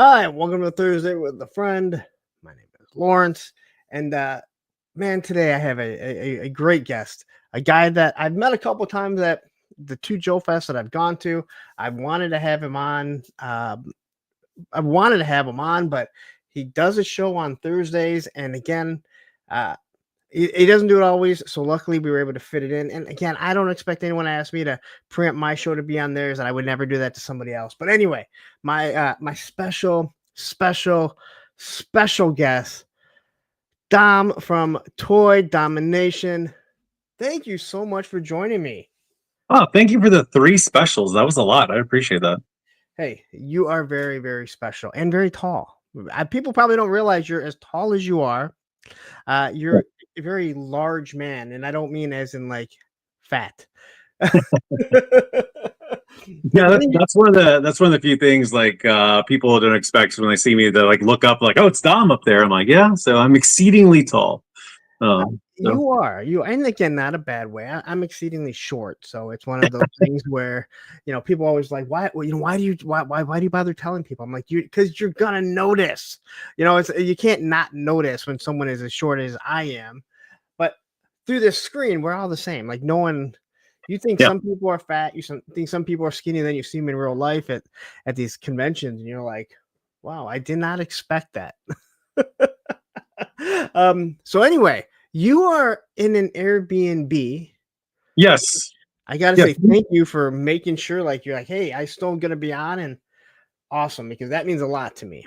Hi, welcome to Thursday with a friend. My name is Lawrence, and man, today I have a great guest, a guy that I've met a couple times at the two Joe Fests that I've gone to. I've wanted to have him on. But he does a show on Thursdays, and again, uh, he doesn't do it always. So luckily, we were able to fit it in. And again, I don't expect anyone to ask me to preempt my show to be on theirs, and I would never do that to somebody else. But anyway, my special guest, Dom from Toy Domination. Thank you so much for joining me. Oh, thank you for the 3 specials. That was a lot. I appreciate that. Hey, you are very, very special and very tall. People probably don't realize you're as tall as you are. You're a very large man, and I don't mean as in like fat. Yeah, that's one of the few things like people don't expect when they see me. They like look up like, oh, it's Dom up there. I'm like, yeah. So I'm exceedingly tall. You are, and again, not a bad way. I'm exceedingly short, so it's one of those things where people always like, why do you bother telling people? I'm like, because you're gonna notice. You can't not notice when someone is as short as I am. But through this screen, we're all the same. Like no one. You think some people are fat. You think some people are skinny. Then you see them in real life at these conventions, and you're like, wow, I did not expect that. So anyway. You are in an Airbnb. Yes. I got to say thank you for making sure you're like, hey, I still going to be on, and awesome, because that means a lot to me.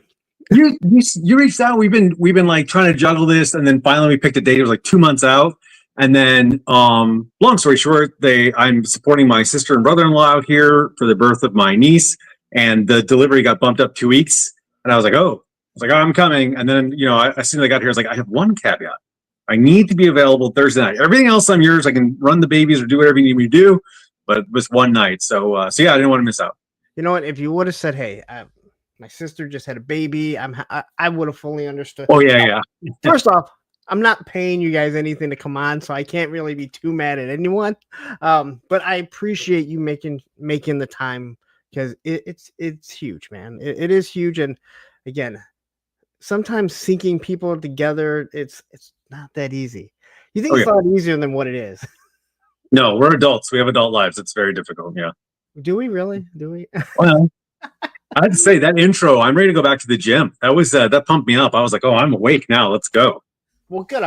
You reached out. We've been like trying to juggle this, and then finally we picked a date. It was like 2 months out. And then long story short, I'm supporting my sister and brother-in-law out here for the birth of my niece, and the delivery got bumped up 2 weeks. And I was like, oh, I'm coming. And then, as soon as I got here, I was like, I have one caveat. I need to be available Thursday night. Everything else, I'm yours. I can run the babies or do whatever you need me to do, but it was one night. So yeah, I didn't want to miss out. You know what? If you would have said, hey, my sister just had a baby, I would have fully understood. Oh, yeah. First off, I'm not paying you guys anything to come on, so I can't really be too mad at anyone. But I appreciate you making the time, because it's huge, man. It is huge. And again, sometimes syncing people together, it's not that easy. You think it's a lot easier than what it is? No, we're adults. We have adult lives. It's very difficult. Yeah. Do we really? Do we? Well, I'd say that intro, I'm ready to go back to the gym. That was that pumped me up. I was like, oh, I'm awake now. Let's go. Well, good.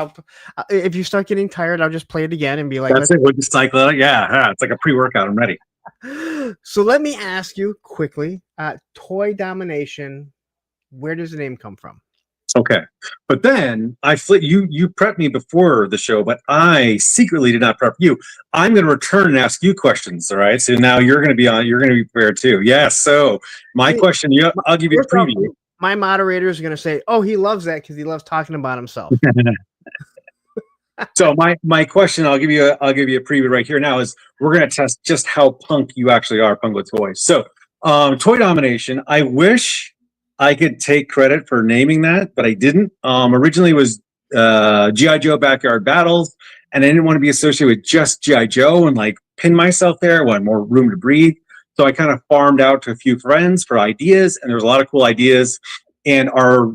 If you start getting tired, I'll just play it again and be like, that's it. We'll just cycle it. Yeah. It's like a pre-workout. I'm ready. So let me ask you quickly, Toy Domination, where does the name come from? Okay. But then you prepped me before the show, but I secretly did not prep you. I'm going to return and ask you questions. All right. So now you're going to be on, you're going to be prepared too. Yes. So my question, I'll give you a preview. My moderator is going to say, oh, he loves that because he loves talking about himself. So my question, I'll give you a preview right here now, is we're going to test just how punk you actually are, punk with toys. So Toy Domination, I wish I could take credit for naming that, but I didn't. Originally it was G.I. Joe Backyard Battles, and I didn't want to be associated with just G.I. Joe and like pin myself there. I wanted more room to breathe. So I kind of farmed out to a few friends for ideas, and there was a lot of cool ideas. And our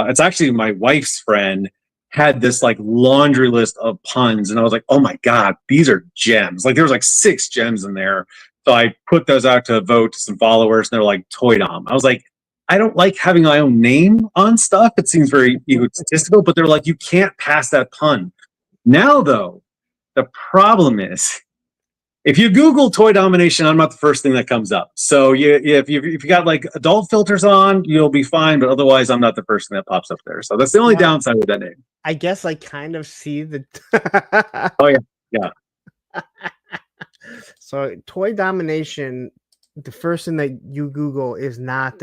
it's actually my wife's friend had this like laundry list of puns, and I was like, oh my God, these are gems. Like there was like 6 gems in there. So I put those out to a vote to some followers, and they're like, Toy Dom. I was like, I don't like having my own name on stuff. It seems very egotistical, but they're like, you can't pass that pun. Now, though, the problem is, if you Google Toy Domination, I'm not the first thing that comes up. So if you got like adult filters on, you'll be fine. But otherwise, I'm not the first thing that pops up there. So that's the only downside with that name. I guess I kind of see the. Oh, yeah. So Toy Domination, the first thing that you Google is not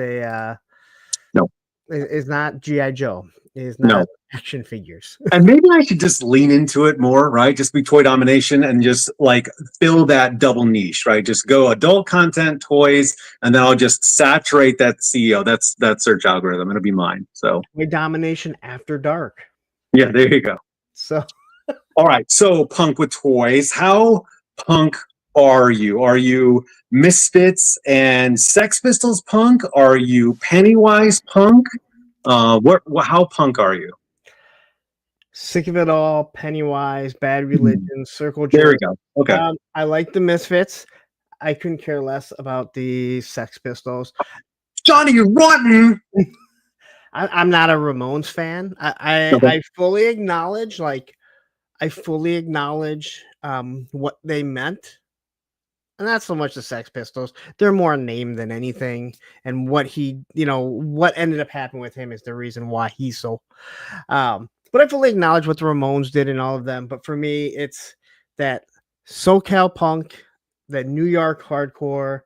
is not G.I. Joe. Is not action figures. And maybe I should just lean into it more, right? Just be Toy Domination and just like fill that double niche, right? Just go adult content, toys, and then I'll just saturate that CEO. That's that search algorithm. It'll be mine. So Toy Domination After Dark. Yeah, there you go. So all right. So punk with toys. How punk are you? Are you Misfits and Sex Pistols punk? Are you Pennywise punk? How punk are you? Sick of It All, Pennywise, Bad Religion, Circle There we Jerk. go. Okay. I like the Misfits. I couldn't care less about the Sex Pistols. Johnny Rotten. I'm not a Ramones fan. Okay. I fully acknowledge, what they meant. And not so much the Sex Pistols. They're more a name than anything. And what what ended up happening with him is the reason why he's so. But I fully acknowledge what the Ramones did and all of them. But for me, it's that SoCal punk, that New York hardcore.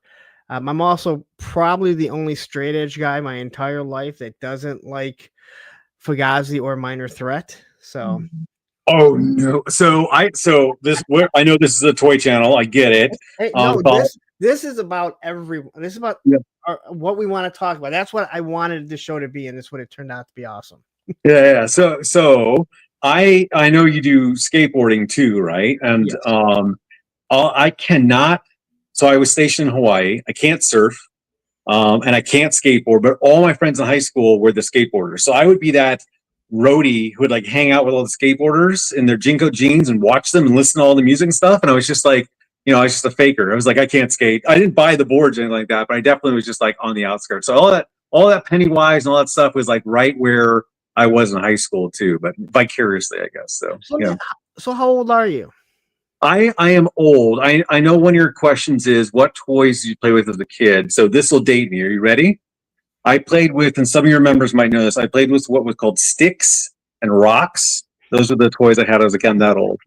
I'm also probably the only straight edge guy my entire life that doesn't like Fugazi or Minor Threat. So. Oh no! So I know this is a toy channel. I get it. Hey, no, this is about everyone. This is about what we want to talk about. That's what I wanted the show to be, and this would have turned out to be awesome. Yeah. So I know you do skateboarding too, right? And Yes. I cannot. So I was stationed in Hawaii. I can't surf, and I can't skateboard. But all my friends in high school were the skateboarders. So I would be that roadie who would like hang out with all the skateboarders in their Jinko jeans and watch them and listen to all the music and stuff. And I was just like, I was just a faker. I was like, I can't skate. I didn't buy the boards or anything like that, but I definitely was just like on the outskirts. So all that Pennywise and all that stuff was like right where I was in high school too, but vicariously, I guess. So how old are you? I am old. I know one of your questions is what toys did you play with as a kid? So this will date me. Are you ready? I played with, and some of your members might know this, I played with what was called sticks and rocks. Those are the toys I had as a kid. I'm that old.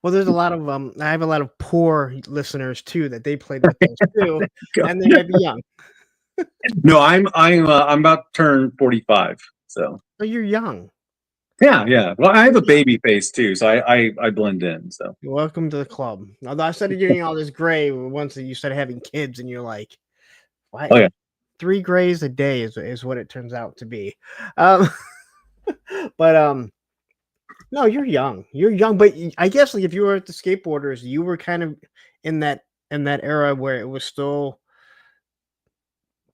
Well, there's a lot of I have a lot of poor listeners too that they played with those too, and they might be young. No, I'm about to turn 45. So. Oh, you're young. Yeah. Well, I have a baby face too, so I blend in. So. Welcome to the club. Although I started getting all this gray once you started having kids, and you're like, why? Oh yeah. 3 grays a day is what it turns out to be. But no, you're young. You're young, but I guess like if you were at the skateboarders, you were kind of in that era where it was still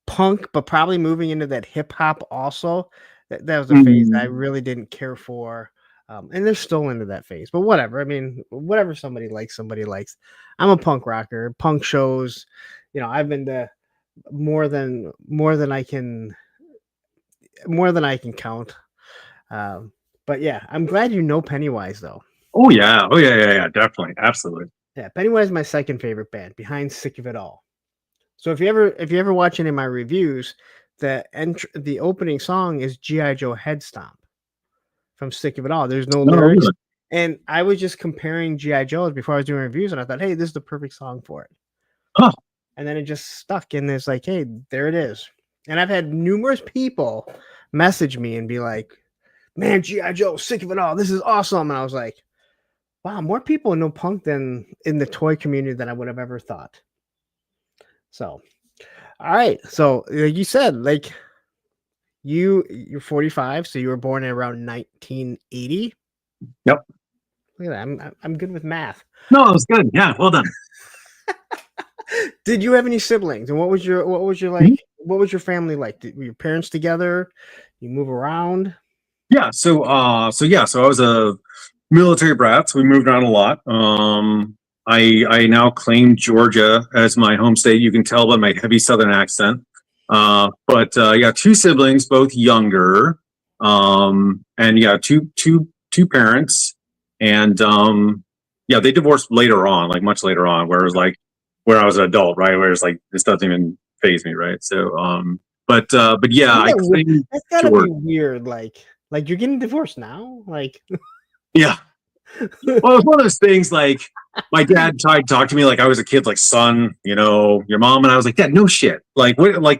punk, but probably moving into that hip hop also. That was a phase I really didn't care for. And they're still into that phase, but whatever. I mean, whatever somebody likes. I'm a punk rocker. Punk shows, I've been to more than I can count. But yeah, I'm glad you know Pennywise though. Oh yeah, definitely, absolutely. Yeah, Pennywise is my second favorite band behind Sick of It All. So if you ever watch any of my reviews, the opening song is G.I. Joe Head Stomp from Sick of It All. There's no lyrics. Really. And I was just comparing G.I. Joes before I was doing reviews, and I thought, hey, this is the perfect song for it. Huh. And then it just stuck, and it's like, hey, there it is. And I've had numerous people message me and be like, man, G.I. Joe, Sick of It All. This is awesome. And I was like, wow, more people know punk than in the toy community than I would have ever thought. So, all right. So like you said, like you're 45, so you were born in around 1980. Yep. Look at that. I'm good with math. No, it was good. Yeah, well done. Did you have any siblings? And what was your what was your family like? Were your parents together? You move around? Yeah. So I was a military brat, so we moved around a lot. I now claim Georgia as my home state. You can tell by my heavy Southern accent. But 2 siblings, both younger. And two parents. And they divorced later on, like much later on, where it was like where I was an adult, right? Where it's like this doesn't even faze me, right? So but yeah, I claim that's gotta be weird, like you're getting divorced now? Like yeah. Well, it's one of those things like my dad tried to talk to me like I was a kid, like, son, your mom, and I was like, Dad, no shit. Like,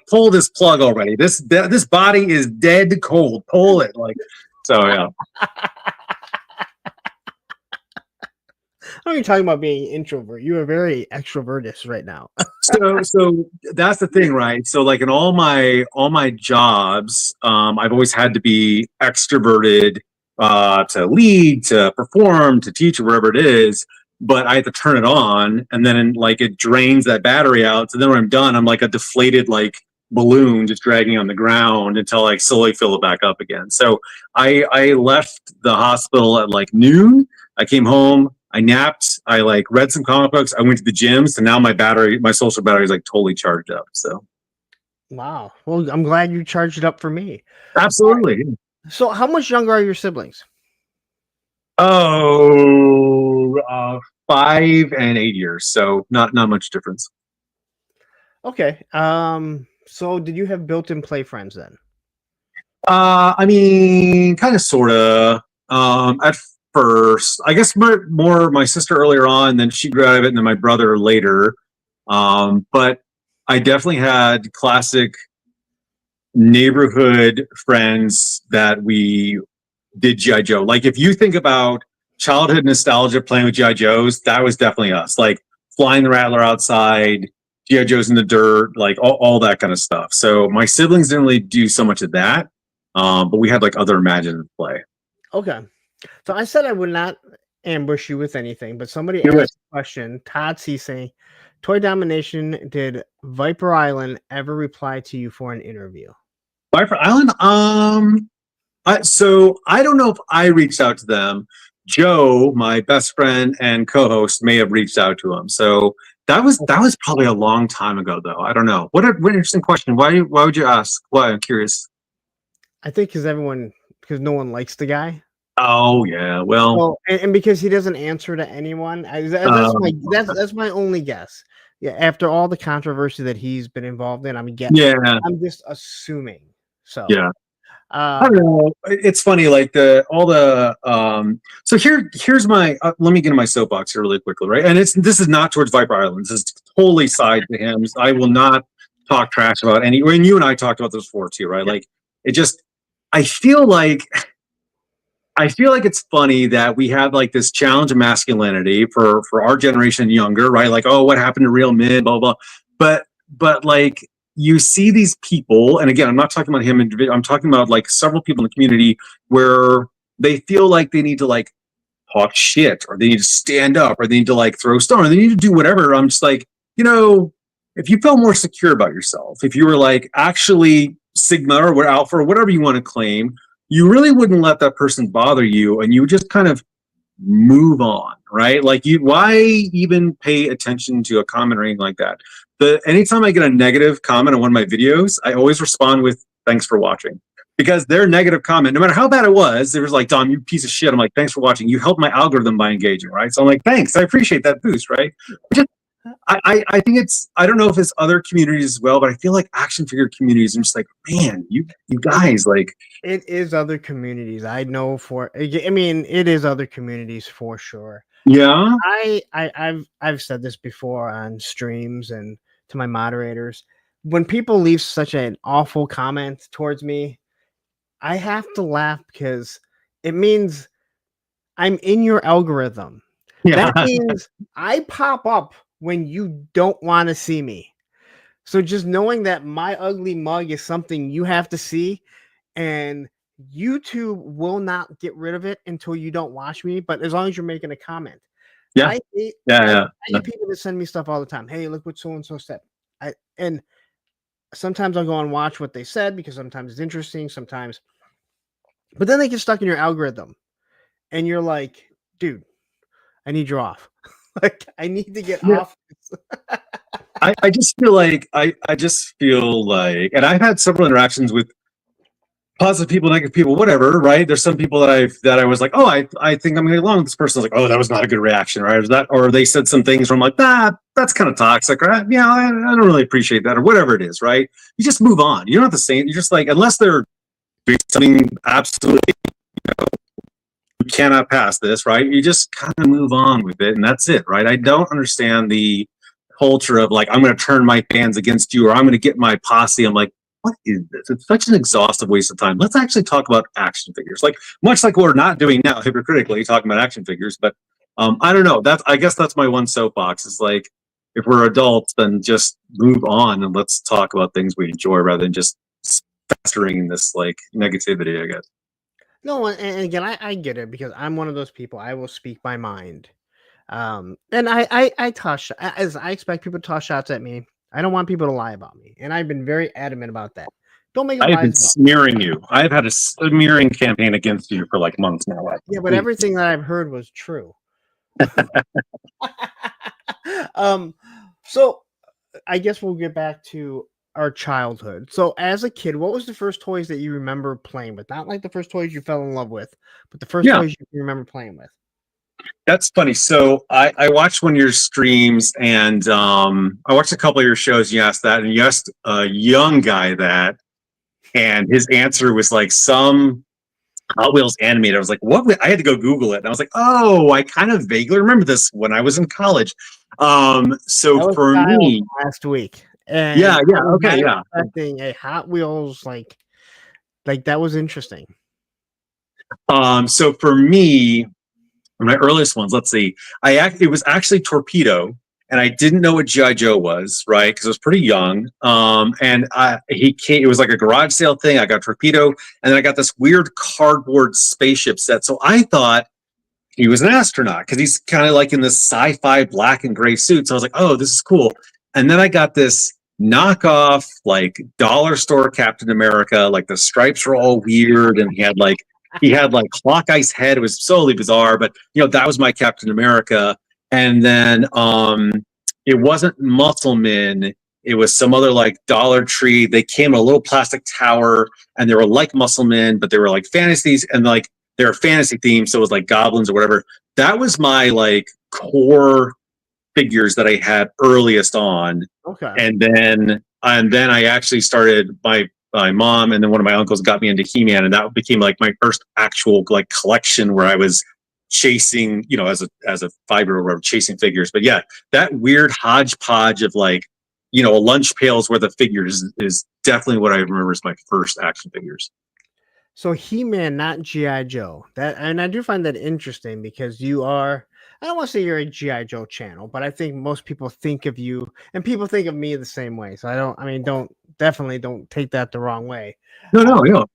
pull this plug already. This body is dead cold. Pull it. Like, so yeah. How are you talking about being introvert? You are very extrovertist right now. So that's the thing, right? So like in all my jobs, I've always had to be extroverted to lead, to perform, to teach, or whatever it is. but I have to turn it on, and then like it drains that battery out. So then when I'm done, I'm like a deflated like balloon just dragging on the ground until I slowly fill it back up again. So I left the hospital at like noon. I came home, I napped, I like read some comic books, I went to the gym. So now my social battery is like totally charged up. So Wow. Well, I'm glad you charged it up for me. absolutely. So, how much younger are your siblings? Oh, 5 and 8 years. So not much difference. Okay. So did you have built-in play friends then? I mean, kind of, sort of. At first, I guess more my sister earlier on, then she grew out of it, and then my brother later. But I definitely had classic neighborhood friends that we did GI Joe. Like if you think about childhood nostalgia playing with GI Joes, that was definitely us. Like flying the Rattler outside, GI Joes in the dirt, like all that kind of stuff. So my siblings didn't really do so much of that, but we had like other imaginative play. Okay. So I said I would not ambush you with anything, but somebody asked a question. Todd Cisse, Toy Domination, did Viper Island ever reply to you for an interview? Viper Island, so I don't know if I reached out to them. Joe, my best friend and co-host, may have reached out to him. So that was probably a long time ago, though. I don't know. What an interesting question. Why would you ask? Why? I'm curious. I think because no one likes the guy. Oh yeah, well, and because he doesn't answer to anyone, that's my only guess. Yeah, after all the controversy that he's been involved in, I'm just assuming. So yeah. I don't know. It's funny, like so here's my let me get in my soapbox here really quickly, right? And this is not towards Viper Island. This is totally side to him. I will not talk trash about any. When you and I talked about this before too, right? Like it just, I feel like it's funny that we have like this challenge of masculinity for our generation and younger, right? Like, oh, what happened to real men, blah blah. But like you see these people, and again, I'm not talking about him individually. I'm talking about like several people in the community where they feel like they need to like talk shit, or they need to stand up, or they need to like throw stone, or they need to do whatever. I'm just like, if you felt more secure about yourself, if you were like actually Sigma or Alpha or whatever you want to claim, you really wouldn't let that person bother you, and you would just kind of move on, right? Like why even pay attention to a comment or anything like that? Anytime I get a negative comment on one of my videos, I always respond with "thanks for watching," because their negative comment, no matter how bad it was like, "Dom, you piece of shit." I'm like, "Thanks for watching. You helped my algorithm by engaging," right? So I'm like, "Thanks, I appreciate that boost," right? I think I don't know if it's other communities as well, but I feel like action figure communities are just like, man, you guys, like, it is other communities. I know it is other communities for sure. Yeah. I've said this before on streams and to my moderators. When people leave such an awful comment towards me, I have to laugh because it means I'm in your algorithm. Yeah. That means I pop up when you don't want to see me. So just knowing that my ugly mug is something you have to see, and YouTube will not get rid of it until you don't watch me, but as long as you're making a comment. Yeah. I hate people that send me stuff all the time. Hey, look what so-and-so said. And sometimes I'll go and watch what they said because sometimes it's interesting, sometimes. But then they get stuck in your algorithm. And you're like, dude, I need you off. Like, I need to get off. I just feel like and I've had several interactions with positive people, negative people, whatever, right? There's some people that I was like, oh, I think I'm gonna get along with this person. I was like, oh, that was not a good reaction, right? Or they said some things where I'm like, that's kind of toxic, right? Yeah, I don't really appreciate that, or whatever it is, right? You just move on. You don't have to say it. You're just like, unless they're doing something absolutely, you cannot pass this, right? You just kind of move on with it, and that's it, right? I don't understand the culture of like, I'm going to turn my fans against you, or I'm going to get my posse. I'm like, what is this? It's such an exhaustive waste of time. Let's actually talk about action figures, like much like what we're not doing now, hypocritically talking about action figures. But I don't know. I guess that's my one soapbox. Is like, if we're adults, then just move on and let's talk about things we enjoy rather than just festering in this like negativity, I guess. No, and again, I get it because I'm one of those people. I will speak my mind. And I toss as I expect people to toss shots at me. I don't want people to lie about me, and I've been very adamant about that. Don't make up I have been lies about smearing you. I've had a smearing campaign against you for like months now. me. Yeah, but Please. everything that I've heard was true. um, so I guess we'll get back to our childhood. So as a kid, what was the first toys that you remember playing with? Not like the first toys you fell in love with, but the first Yeah, toys you remember playing with. that's funny. So I watched one of your streams and I watched a couple of your shows. You asked that, and you asked a young guy that, and his answer was like some Hot Wheels animated. I was like, what? I had to go Google it. And I was like, oh, I kind of vaguely remember this when I was in college. So That was for Kyle me, last week, and yeah, I yeah, was okay, not yeah. expecting a Hot Wheels like that was interesting. So for me, my earliest ones, let's see, it was actually Torpedo, and I didn't know what GI Joe was, right? Because I was pretty young. It was like a garage sale thing. I got Torpedo, and then I got this weird cardboard spaceship set. So I thought he was an astronaut because he's kind of like in this sci-fi black and gray suit. So I was like, oh, this is cool. And then I got this knockoff, like dollar store Captain America. Like the stripes were all weird, and he had like Hawkeye's head. It was totally bizarre, but that was my Captain America. And then it wasn't Muscleman. It was some other like Dollar Tree. They came in a little plastic tower, and they were like Musclemen, but they were like fantasies, and like they're fantasy themed, so it was like goblins or whatever. That was my like core figures that I had earliest on. Okay. And then I actually started my mom and then one of my uncles got me into He-Man, and that became like my first actual like collection where I was chasing, as a 5-year-old or chasing figures. But yeah, that weird hodgepodge of like, a lunch pails worth of figures is definitely what I remember as my first action figures. So He-Man, not GI Joe. And I do find that interesting because you are. I don't want to say you're a GI Joe channel, but I think most people think of you, and people think of me the same way. So I don't. I mean, definitely don't take that the wrong way. No,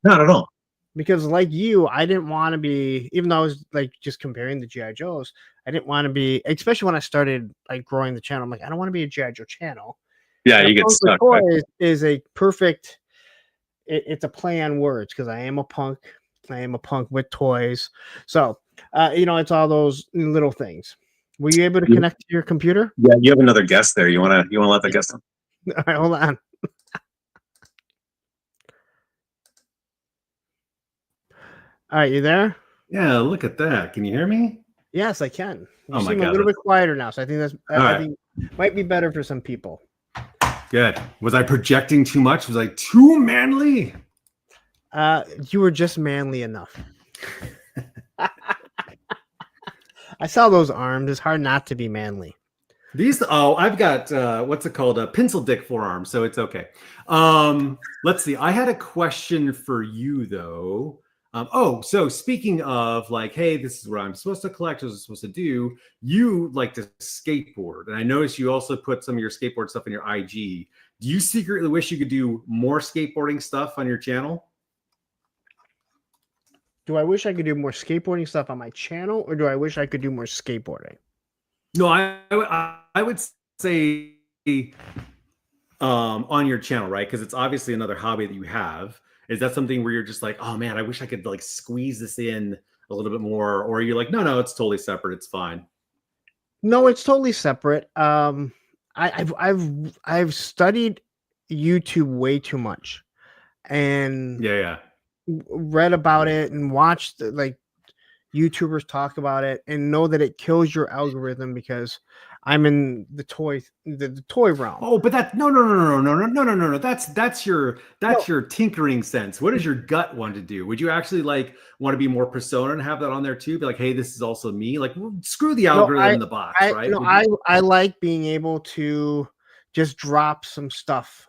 not at all. Because like you, I didn't want to be, even though I was like just comparing the GI Joes, I didn't want to be, especially when I started like growing the channel. I'm like, I don't want to be a GI Joe channel. Yeah, And you get Punk with stuck. Right? Toys is a perfect. It's a play on words because I am a punk. I am a punk with toys. So, it's all those little things. Were you able to connect to your computer? Yeah, you have another guest there. You wanna let the guest in? All right, hold on. All right, you there? Yeah, look at that. Can you hear me? Yes, I can. You Oh my seem a God, little bit quieter now, so I think I right. think might be better for some people. Good. Was I projecting too much? Was I too manly? You were just manly enough. I saw those arms. It's hard not to be manly. I've got what's it called? A pencil dick forearm, so it's okay. Let's see. I had a question for you though. So speaking of like, hey, this is what I'm supposed to collect, this is what I'm supposed to do. You like to skateboard, and I noticed you also put some of your skateboard stuff in your IG. Do you secretly wish you could do more skateboarding stuff on your channel? Do I wish I could do more skateboarding stuff on my channel, or do I wish I could do more skateboarding? No, I would say on your channel, right? Because it's obviously another hobby that you have. Is that something where you're just like, oh man, I wish I could like squeeze this in a little bit more, or are you like, no, it's totally separate, it's fine? No, it's totally separate. I've studied YouTube way too much, and Yeah. read about it and watched like YouTubers talk about it, and know that it kills your algorithm because I'm in the toy realm. Oh, but that no. That's your tinkering sense. What does your gut want to do? Would you actually like want to be more persona and have that on there too? Be like, hey, this is also me. Like, screw the algorithm in the box, right? I like being able to just drop some stuff.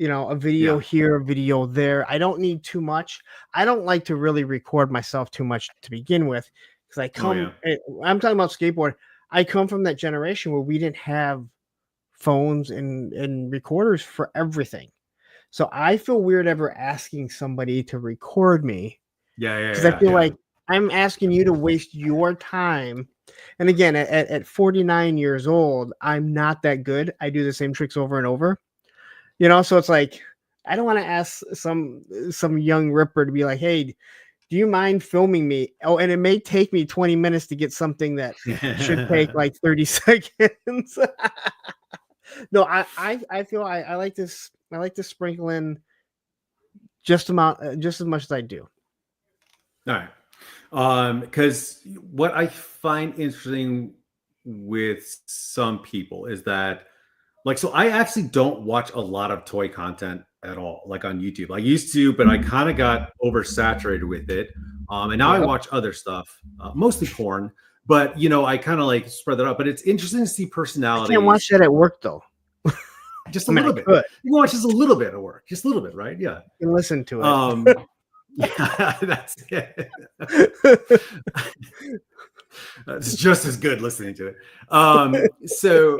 A video here, a video there. I don't need too much. I don't like to really record myself too much to begin with because I'm talking about skateboard. I come from that generation where we didn't have phones and recorders for everything. So I feel weird ever asking somebody to record me. Yeah. Because I feel like I'm asking you to waste your time. And again, at 49 years old, I'm not that good. I do the same tricks over and over. So it's like I don't want to ask some young ripper to be like, hey, do you mind filming me? Oh, and it may take me 20 minutes to get something that should take like 30 seconds. No, I feel I like this. I like to sprinkle in just as much as I do. All right. Because what I find interesting with some people is that, like, so I actually don't watch a lot of toy content at all, like on YouTube. I used to, but I kind of got oversaturated with it. And now I watch other stuff, mostly porn. But I kind of like spread that out. But it's interesting to see personalities. I can't watch that at work though. Just a little bit. You can watch just a little bit at work, just a little bit, right? Yeah. You can listen to it. Yeah, that's it. It's just as good listening to it. So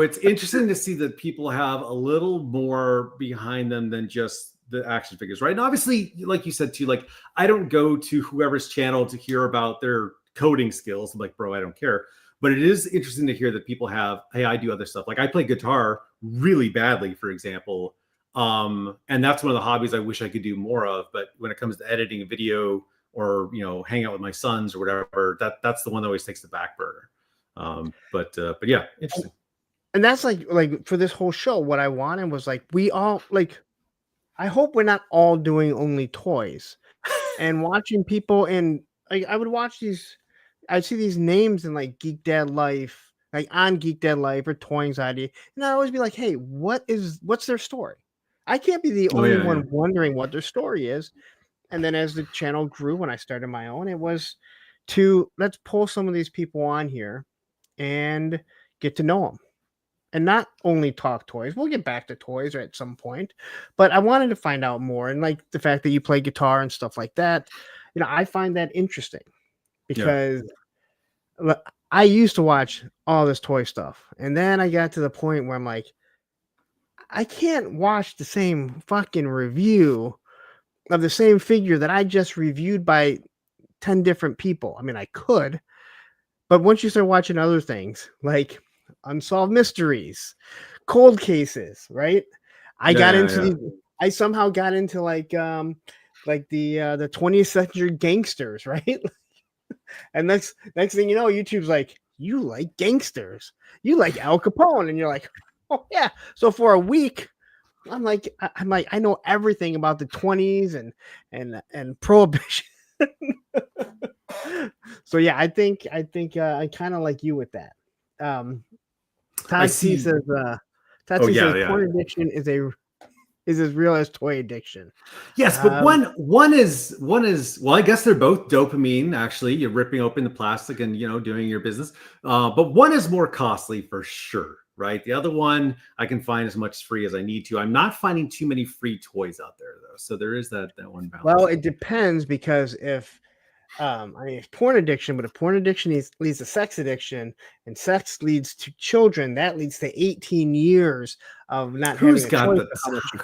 it's interesting to see that people have a little more behind them than just the action figures, right? And obviously, like you said too, like I don't go to whoever's channel to hear about their coding skills. I'm like, bro, I don't care. But it is interesting to hear that people have, hey, I do other stuff. Like I play guitar really badly, for example. And that's one of the hobbies I wish I could do more of. But when it comes to editing a video or hang out with my sons or whatever, that's the one that always takes the back burner. But yeah, interesting. And that's like for this whole show, what I wanted was like we all like. I hope we're not all doing only toys, and watching people and I would watch these. I see these names in like Geek Dad Life, like on Geek Dad Life or Toy Anxiety, and I always be like, hey, what's their story? I can't be the only one wondering what their story is. And then as the channel grew, when I started my own, it was to let's pull some of these people on here and get to know them. And not only talk toys. We'll get back to toys at some point, but I wanted to find out more. And like the fact that you play guitar and stuff like that, I find that interesting because I used to watch all this toy stuff. And then I got to the point where I'm like, I can't watch the same fucking review of the same figure that I just reviewed by 10 different people. I mean, I could, but once you start watching other things like Unsolved Mysteries, Cold Cases, right? I somehow got into like the 20th century gangsters, right? And next thing you know, YouTube's like, you like gangsters, you like Al Capone, and you're like, oh yeah. So for a week, I'm like, I know everything about the 20s and prohibition. So yeah, I think I kind of like you with that. Todd C says, porn addiction is as real as toy addiction. Yes, but one is well, I guess they're both dopamine. Actually, you're ripping open the plastic and doing your business. But one is more costly for sure, right? The other one I can find as much free as I need to. I'm not finding too many free toys out there though, so there is that one balance. Well, it depends because if it's porn addiction, but if porn addiction leads to sex addiction, and sex leads to children, that leads to 18 years of not Who's having got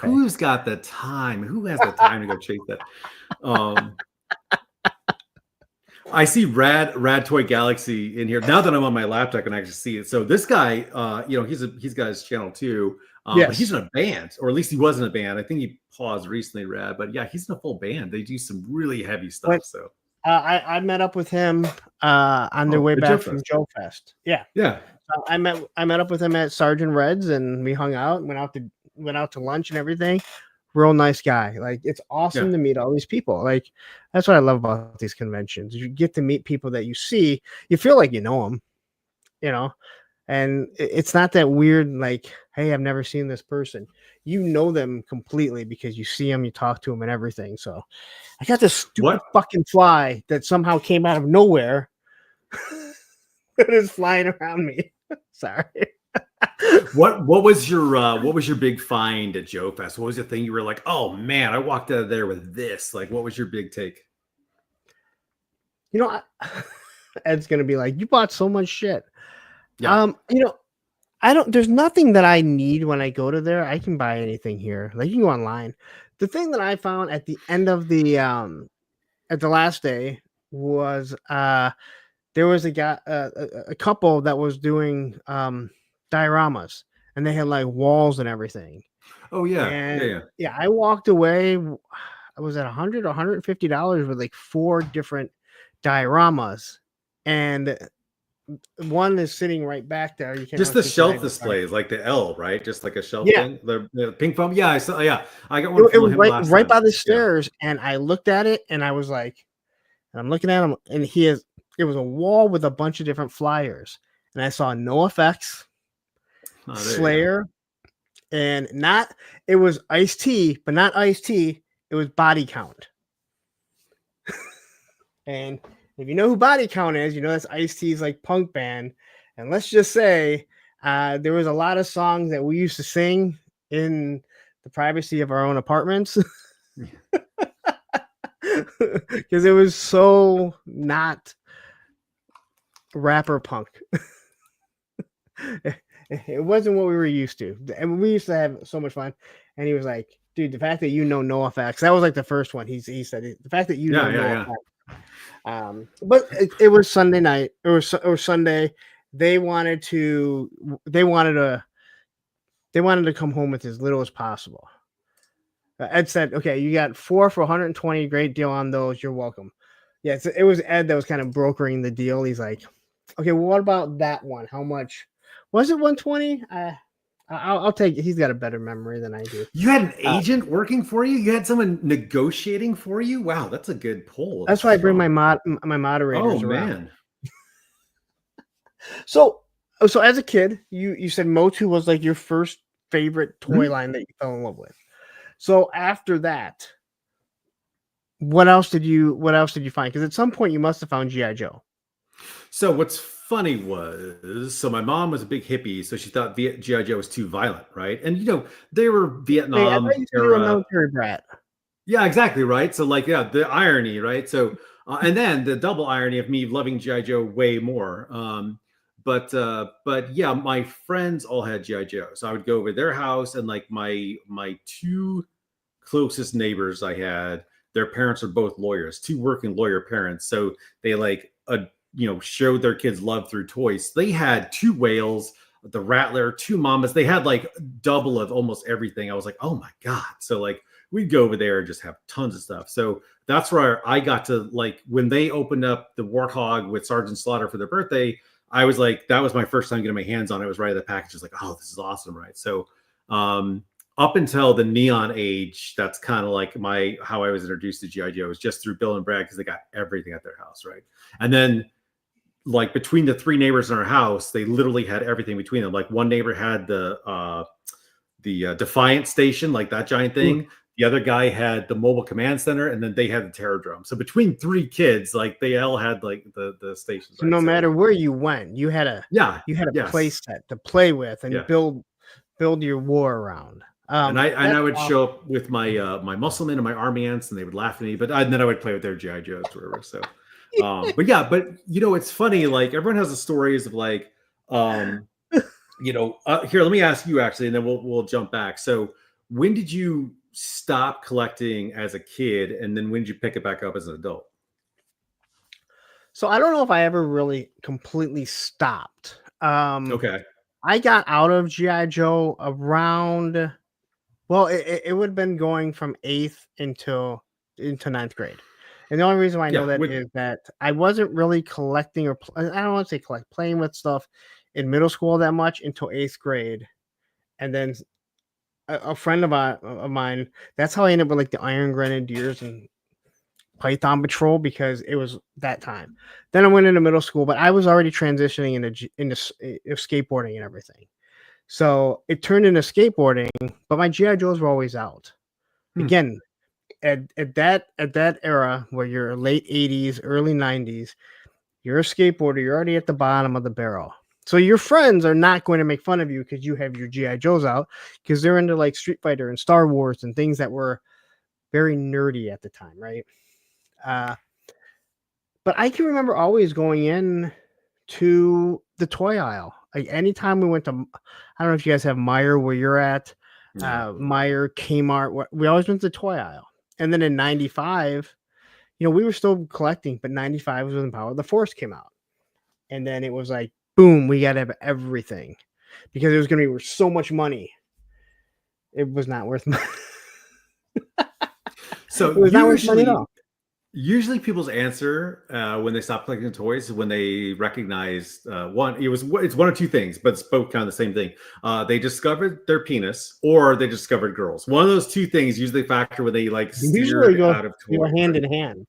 Who's got the time? Who has the time to go chase that? I see Rad Toy Galaxy in here. Now that I'm on my laptop, I can actually see it. So this guy, he's got his channel too. But he's in a band, or at least he was in a band. I think he paused recently, Rad. But yeah, he's in a full band. They do some really heavy stuff. So I met up with him on their way back from Joe Fest. Yeah. I met up with him at Sergeant Red's, and we hung out. Went out to lunch and everything. Real nice guy. Like, it's awesome to meet all these people. Like, that's what I love about these conventions. You get to meet people that you see. You feel like you know them, and it's not that weird. Like, hey, I've never seen this person. You know them completely because you see them, you talk to them, and everything. So, I got this stupid fucking fly that somehow came out of nowhere. That is flying around me. Sorry. What was your big find at Joe Fest? What was the thing you were like, oh man, I walked out of there with this? Like, what was your big take? Ed's gonna be like, you bought so much shit. Yeah. There's nothing that I need when I go to there. I can buy anything here. Like, you can go online. The thing that I found at the end of the at the last day, was there was a guy, a couple that was doing dioramas, and they had like walls and everything. Oh yeah, And yeah. yeah, I walked away. I was at $100 or $150 with like 4 different dioramas, and one is sitting right back there. You can't Just really the see from shelf there. displays, like the L, right? Just like a shelf Yeah, thing. The pink foam. Yeah, I saw. Yeah, I got it, one it from was him last right time. by the Yeah. stairs, and I looked at it, and I was like, and I'm looking at him, and it was a wall with a bunch of different flyers, and I saw NoFX, Oh, there you go. Slayer, and not it was Ice T, but not Ice T. It was Body Count. And if you know who Body Count is, you know that's Ice T's like punk band. And let's just say there was a lot of songs that we used to sing in the privacy of our own apartments because it was so not rapper punk. It wasn't what we were used to, and we used to have so much fun. And he was like, "Dude, the fact that you know NoFX, that was like the first one." He said, "The fact that you know NoFX." But it was Sunday night. Or Sunday. They wanted to. They wanted to come home with as little as possible. Ed said, "Okay, you got 4 for 120. Great deal on those. You're welcome." Yeah, it was Ed that was kind of brokering the deal. He's like, "Okay, well, what about that one? How much was it? 120? I'll take it. He's got a better memory than I do." You had an agent working for you. You had someone negotiating for you. Wow, that's a good pull. That's why I bring my moderators Oh around. man. So as a kid, you said Motu was like your first favorite toy line that you fell in love with. So after that, what else did you find? Because at some point you must have found G.I. Joe. So what's funny was, so my mom was a big hippie, so she thought GI Joe was too violent, right? And they were Wait, I thought Vietnam you said you were a era. military brat. Yeah, exactly, right. So like, yeah, the irony, right? So and then the double irony of me loving GI Joe way more. But yeah, my friends all had GI Joe, so I would go over their house, and like my 2 closest neighbors I had, their parents are both lawyers, 2 working lawyer parents. So they like, showed their kids love through toys. They had 2 whales, the Rattler, 2 mamas. They had like double of almost everything. I was like, oh my God. So like we'd go over there and just have tons of stuff. So that's where I got to, like, when they opened up the Warthog with Sergeant Slaughter for their birthday, I was like, that was my first time getting my hands on it. It was right at the package. I was like, oh, this is awesome, right? So up until the neon age, that's kind of like how I was introduced to GI Joe, was just through Bill and Brad, because they got everything at their house, right? And then like between the 3 neighbors in our house, they literally had everything between them. Like one neighbor had the Defiant station, like that giant thing. The other guy had the mobile command center, and then they had the terror drum. So between 3 kids, like they all had like the stations. So right? no matter where you went, you had a play set to play with and build your war around. And I would show up with my my musclemen and my army ants, and they would laugh at me. But then I would play with their GI Joes or whatever. So, but yeah, but it's funny. Like everyone has the stories of like, here. Let me ask you actually, and then we'll jump back. So, when did you stop collecting as a kid, and then when did you pick it back up as an adult? So I don't know if I ever really completely stopped. Okay. I got out of GI Joe around. Well, it would have been going from 8th into 9th grade. And the only reason why I know that is that I wasn't really collecting, or I don't want to say playing with stuff in middle school that much until 8th grade. And then a friend of mine, that's how I ended up with like the Iron Grenadiers and Python Patrol, because it was that time. Then I went into middle school, but I was already transitioning into skateboarding and everything. So it turned into skateboarding, but my GI Joes were always out. Again, at that era where you're late 80s, early 90s, you're a skateboarder, you're already at the bottom of the barrel. So your friends are not going to make fun of you because you have your GI Joes out, because they're into like Street Fighter and Star Wars and things that were very nerdy at the time, right? But I can remember always going in to the toy aisle. Like anytime we went to, I don't know if you guys have Meijer where you're at, Meijer, Kmart. We always went to the toy aisle. And then in '95, we were still collecting, but 95 was when Power of the Force came out. And then it was like, boom, we got to have everything because it was going to be worth so much money. It was not worth money. So it was not worth money at all. Usually people's answer when they stop collecting toys is when they recognize it's one of two things, but it's both kind of the same thing. They discovered their penis or they discovered girls. One of those two things usually factor when they like steered out of toys. Hand in hand.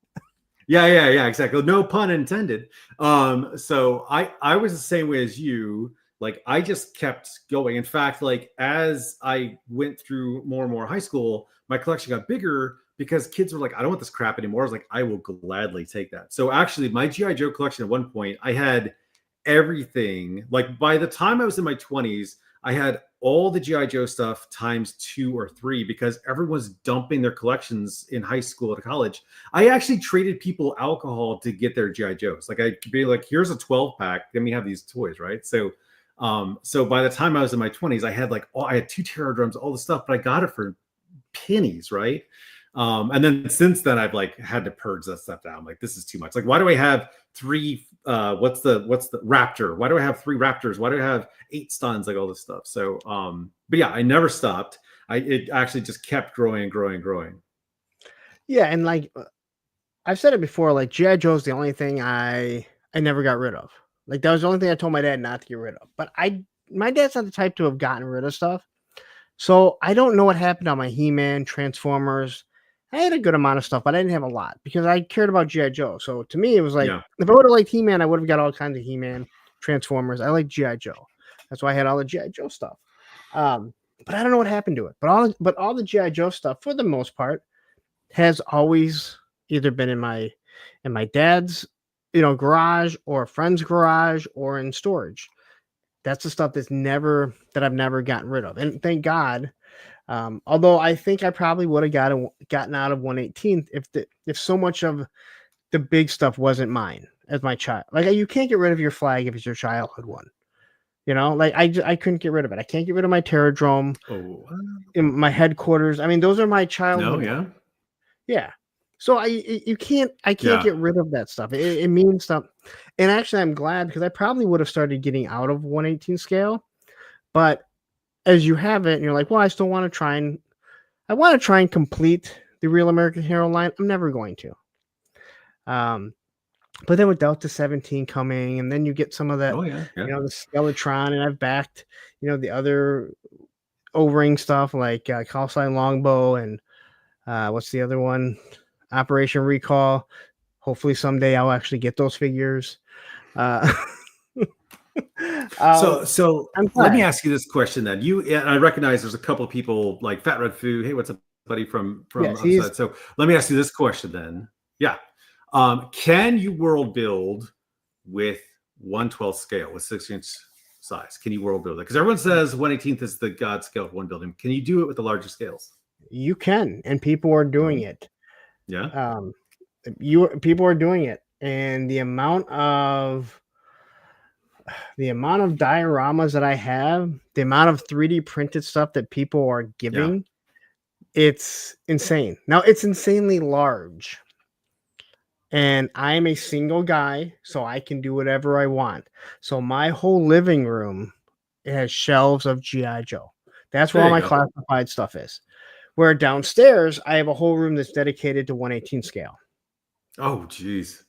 Yeah, exactly. No pun intended. So I was the same way as you. Like I just kept going. In fact, like as I went through more and more high school, my collection got bigger because kids were like, I don't want this crap anymore. I was like, I will gladly take that. So actually my G.I. Joe collection at one point, I had everything. Like by the time I was in my 20s, I had all the G.I. Joe stuff times 2 or 3 because everyone's dumping their collections in high school and college. I actually traded people alcohol to get their G.I. Joes. Like I'd be like, here's a 12 pack. Let me have these toys, right? So by the time I was in my 20s, I had I had 2 Terror drums, all the stuff, but I got it for pennies, right? And then since then I've like had to purge that stuff down. Like this is too much. Like why do I have 3 what's the Raptor? Why do I have 3 Raptors? Why do I have 8 stuns? Like all this stuff. So but yeah, I never stopped. It actually just kept growing and growing and growing. Yeah, and like I've said it before, like G.I. Joe's the only thing I never got rid of. Like that was the only thing I told my dad not to get rid of. But my dad's not the type to have gotten rid of stuff. So I don't know what happened on my He-Man, Transformers. I had a good amount of stuff, but I didn't have a lot because I cared about G.I. Joe. So to me, it was like, if I would have liked He-Man, I would have got all kinds of He-Man, Transformers. I like G.I. Joe. That's why I had all the G.I. Joe stuff. But I don't know what happened to it. But all the G.I. Joe stuff, for the most part, has always either been in my dad's, garage or a friend's garage or in storage. That's the stuff that I've never gotten rid of. And thank God. Although I think I probably would have gotten out of 118th if so much of the big stuff wasn't mine as my child. Like you can't get rid of your flag if it's your childhood one. Like I couldn't get rid of it. I can't get rid of my Terradrome. In my headquarters. I mean, those are my childhood. No, yeah. So I can't get rid of that stuff. It means something. And actually, I'm glad because I probably would have started getting out of 118 scale, but as you have it, and you're like, well, I still want to try and complete the Real American Hero line. I'm never going to. But then with Delta 17 coming, and then you get some of that, the Skeletron, and I've backed, the other O-ring stuff like Call Sign Longbow and what's the other one? Operation Recall. Hopefully someday I'll actually get those figures. So let me ask you this question then. I recognize there's a couple of people like Fat Red Foo. Hey, what's up, buddy from outside? So let me ask you this question then. Yeah. Can you world build with 1/12 scale with 6-inch size? Can you world build it? Because everyone says 1/18th is the God scale of one building. Can you do it with the larger scales? You can, and people are doing it. Yeah. People are doing it, and the amount of dioramas that I have, the amount of 3D printed stuff that people are giving, it's insane. Now it's insanely large. And I'm a single guy, so I can do whatever I want. So my whole living room has shelves of G.I. Joe. That's where all my classified stuff is. Where downstairs, I have a whole room that's dedicated to 1/18 scale. Oh, geez.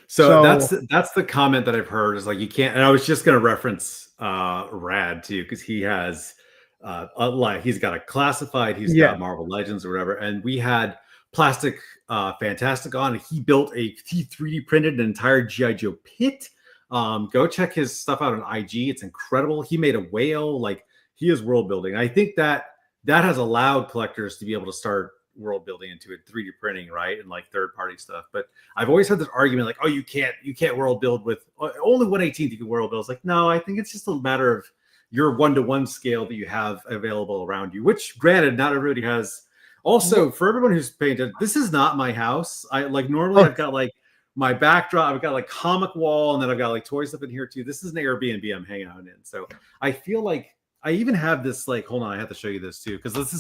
So that's the comment that I've heard is like you can't. And I was just going to reference Rad too because he has he's got a classified, he's got Marvel Legends or whatever, and we had plastic Fantastic on. He built he 3D printed an entire G.I. Joe pit. Go check his stuff out on IG. It's incredible. He made a whale. Like he is world building. I think that has allowed collectors to be able to start world building into it, 3D printing, right? And like third party stuff. But I've always had this argument like, oh, you can't world build with only 1/18 you can world build. It's like, no, I think it's just a matter of your 1-to-1 scale that you have available around you, which granted, not everybody has. Also, for everyone who's painted, this is not my house. I like normally I've got like my backdrop, I've got like comic wall, and then I've got like toy stuff in here too. This is an Airbnb I'm hanging out in. So I feel like I even have this like, hold on, I have to show you this too, because this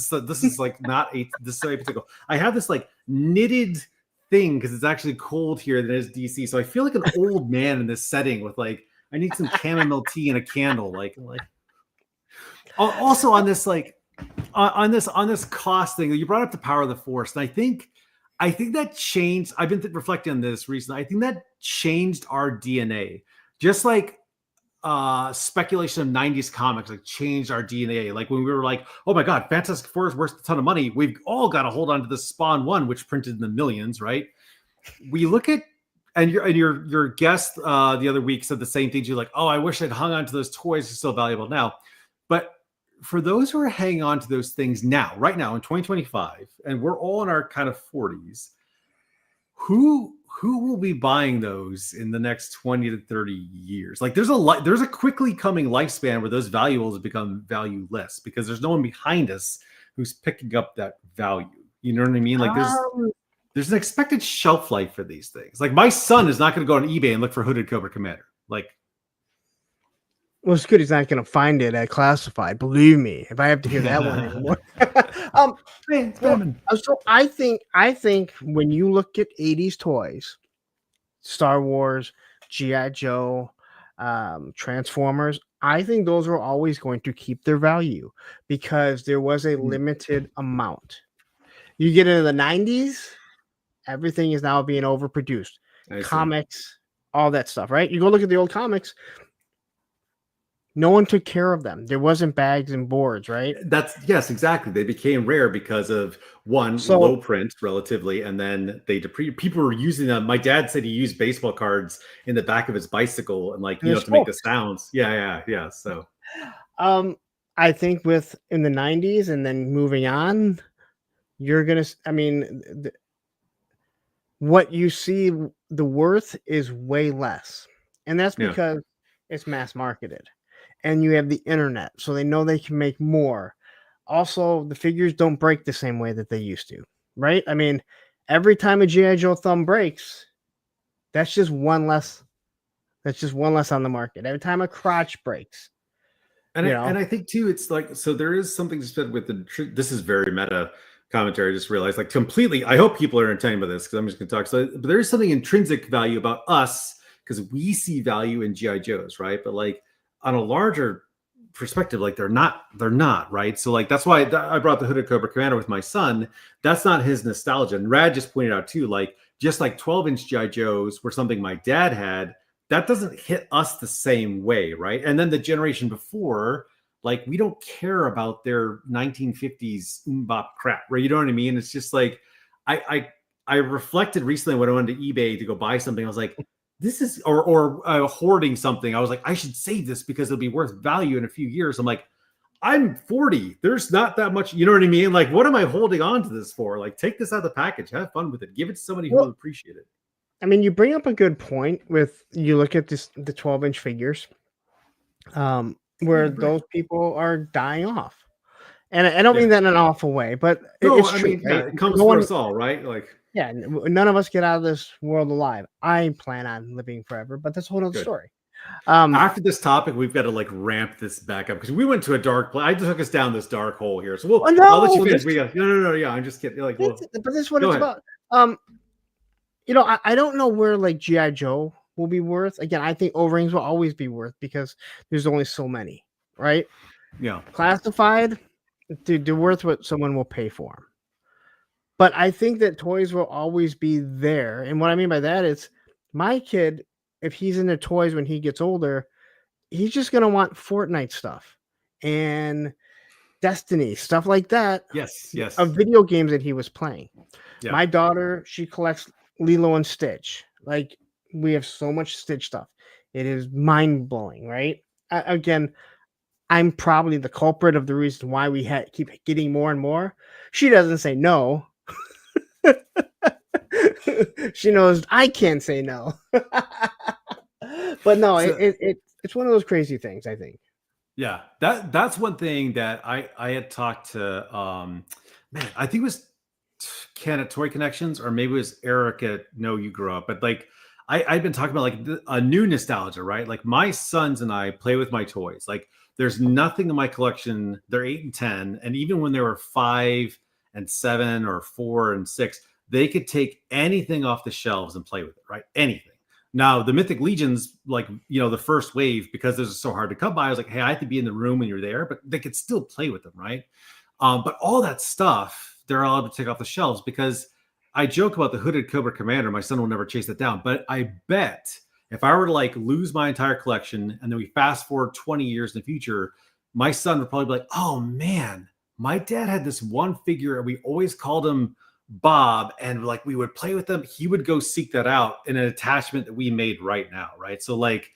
is like not this is atypical. I have this like knitted thing because it's actually cold here than it is DC. So I feel like an old man in this setting with like, I need some chamomile tea and a candle. Like also on this, like on this cost thing, you brought up the power of the force. And I think that changed. I've been reflecting on this recently. I think that changed our DNA. Just like speculation of 90s comics like changed our DNA. Like when we were like, oh my God, Fantastic Four is worth a ton of money. We've all got to hold on to the Spawn 1, which printed in the millions, right? We look at, and your guest the other week said the same things. You're like, oh, I wish I'd hung on to those toys. They're so valuable now. But for those who are hanging on to those things now, right now in 2025, and we're all in our kind of 40s, who will be buying those in the next 20 to 30 years? Like there's a quickly coming lifespan where those valuables become valueless because there's no one behind us who's picking up that value. You know what I mean? Like there's an expected shelf life for these things. Like my son is not going to go on eBay and look for Hooded Cobra Commander. Like, well, it's good he's not going to find it at Classified. Believe me, if I have to hear that one anymore. So I think when you look at 80s toys, Star Wars, G.I. Joe, Transformers, I think those are always going to keep their value because there was a limited amount. You get into the 90s, everything is now being overproduced. Comics, all that stuff, right? You go look at the old comics. No one took care of them. There wasn't bags and boards, right? Yes, exactly. They became rare because of low print relatively, and then people were using them. My dad said he used baseball cards in the back of his bicycle and to make the sounds. Yeah. So, I think in the 90s and then moving on, you're gonna. I mean, what you see, the worth is way less, and that's because it's mass marketed. And you have the internet, so they know they can make more. Also, the figures don't break the same way that they used to, right? I mean, every time a G.I. Joe thumb breaks, that's just one less. That's just one less on the market. Every time a crotch breaks, and I think too, it's like so. There is something to said with this is very meta commentary. I just realized, like, completely. I hope people are entertained by this because I'm just going to talk. So, but there is something intrinsic value about us because we see value in G.I. Joes, right? But like, on a larger perspective, like they're not, right? So like, that's why I brought the Hooded Cobra Commander with my son. That's not his nostalgia. And Rad just pointed out too, like just like 12-inch G.I. Joes were something my dad had, that doesn't hit us the same way, right? And then the generation before, like we don't care about their 1950s bop crap, right? You know what I mean? It's just like, I reflected recently when I went to eBay to go buy something. I was like, this is or hoarding something. I was like, I should save this because it'll be worth value in a few years. I'm like, I'm 40. There's not that much. You know what I mean? Like, what am I holding on to this for? Like, take this out of the package. Have fun with it. Give it to somebody who will appreciate it. I mean, you bring up a good point with you look at the 12-inch figures, where those people are dying off. And I don't mean that in an awful way, but it's true. Right? It comes for us all, right? Like, yeah, none of us get out of this world alive. I plan on living forever, but that's a whole other story. After this topic, we've got to like ramp this back up because we went to a dark place. I took us down this dark hole here. So I'll let you finish. No. Yeah, I'm just kidding. Like, but this is what it's about. I don't know where like G.I. Joe will be worth. Again, I think O-rings will always be worth because there's only so many, right? Yeah. Classified, they're worth what someone will pay for them. But I think that toys will always be there. And what I mean by that is my kid, if he's into toys when he gets older, he's just going to want Fortnite stuff and Destiny, stuff like that. Yes. Of video games that he was playing. Yeah. My daughter, she collects Lilo and Stitch. Like, we have so much Stitch stuff. It is mind-blowing, right? Again, I'm probably the culprit of the reason why we keep getting more and more. She doesn't say no. She knows I can't say no. But no, it's one of those crazy things, I think. Yeah, that's one thing that I had talked to I think it was Ken at Toy Connections, or maybe it was Eric at No You Grew Up, but like I've been talking about like a new nostalgia, right? Like my sons and I play with my toys. Like there's nothing in my collection. They're 8 and 10, and even when they were 5 and 7 or 4 and 6, they could take anything off the shelves and play with it, right? Anything. Now, the Mythic Legions, like, the first wave, because those are so hard to come by, I was like, hey, I have to be in the room when you're there, but they could still play with them, right? But all that stuff, they're allowed to take off the shelves, because I joke about the hooded Cobra Commander. My son will never chase that down, but I bet if I were to like lose my entire collection and then we fast forward 20 years in the future, my son would probably be like, oh man, my dad had this one figure and we always called him Bob, and like we would play with them. He would go seek that out in an attachment that we made right now, right? So like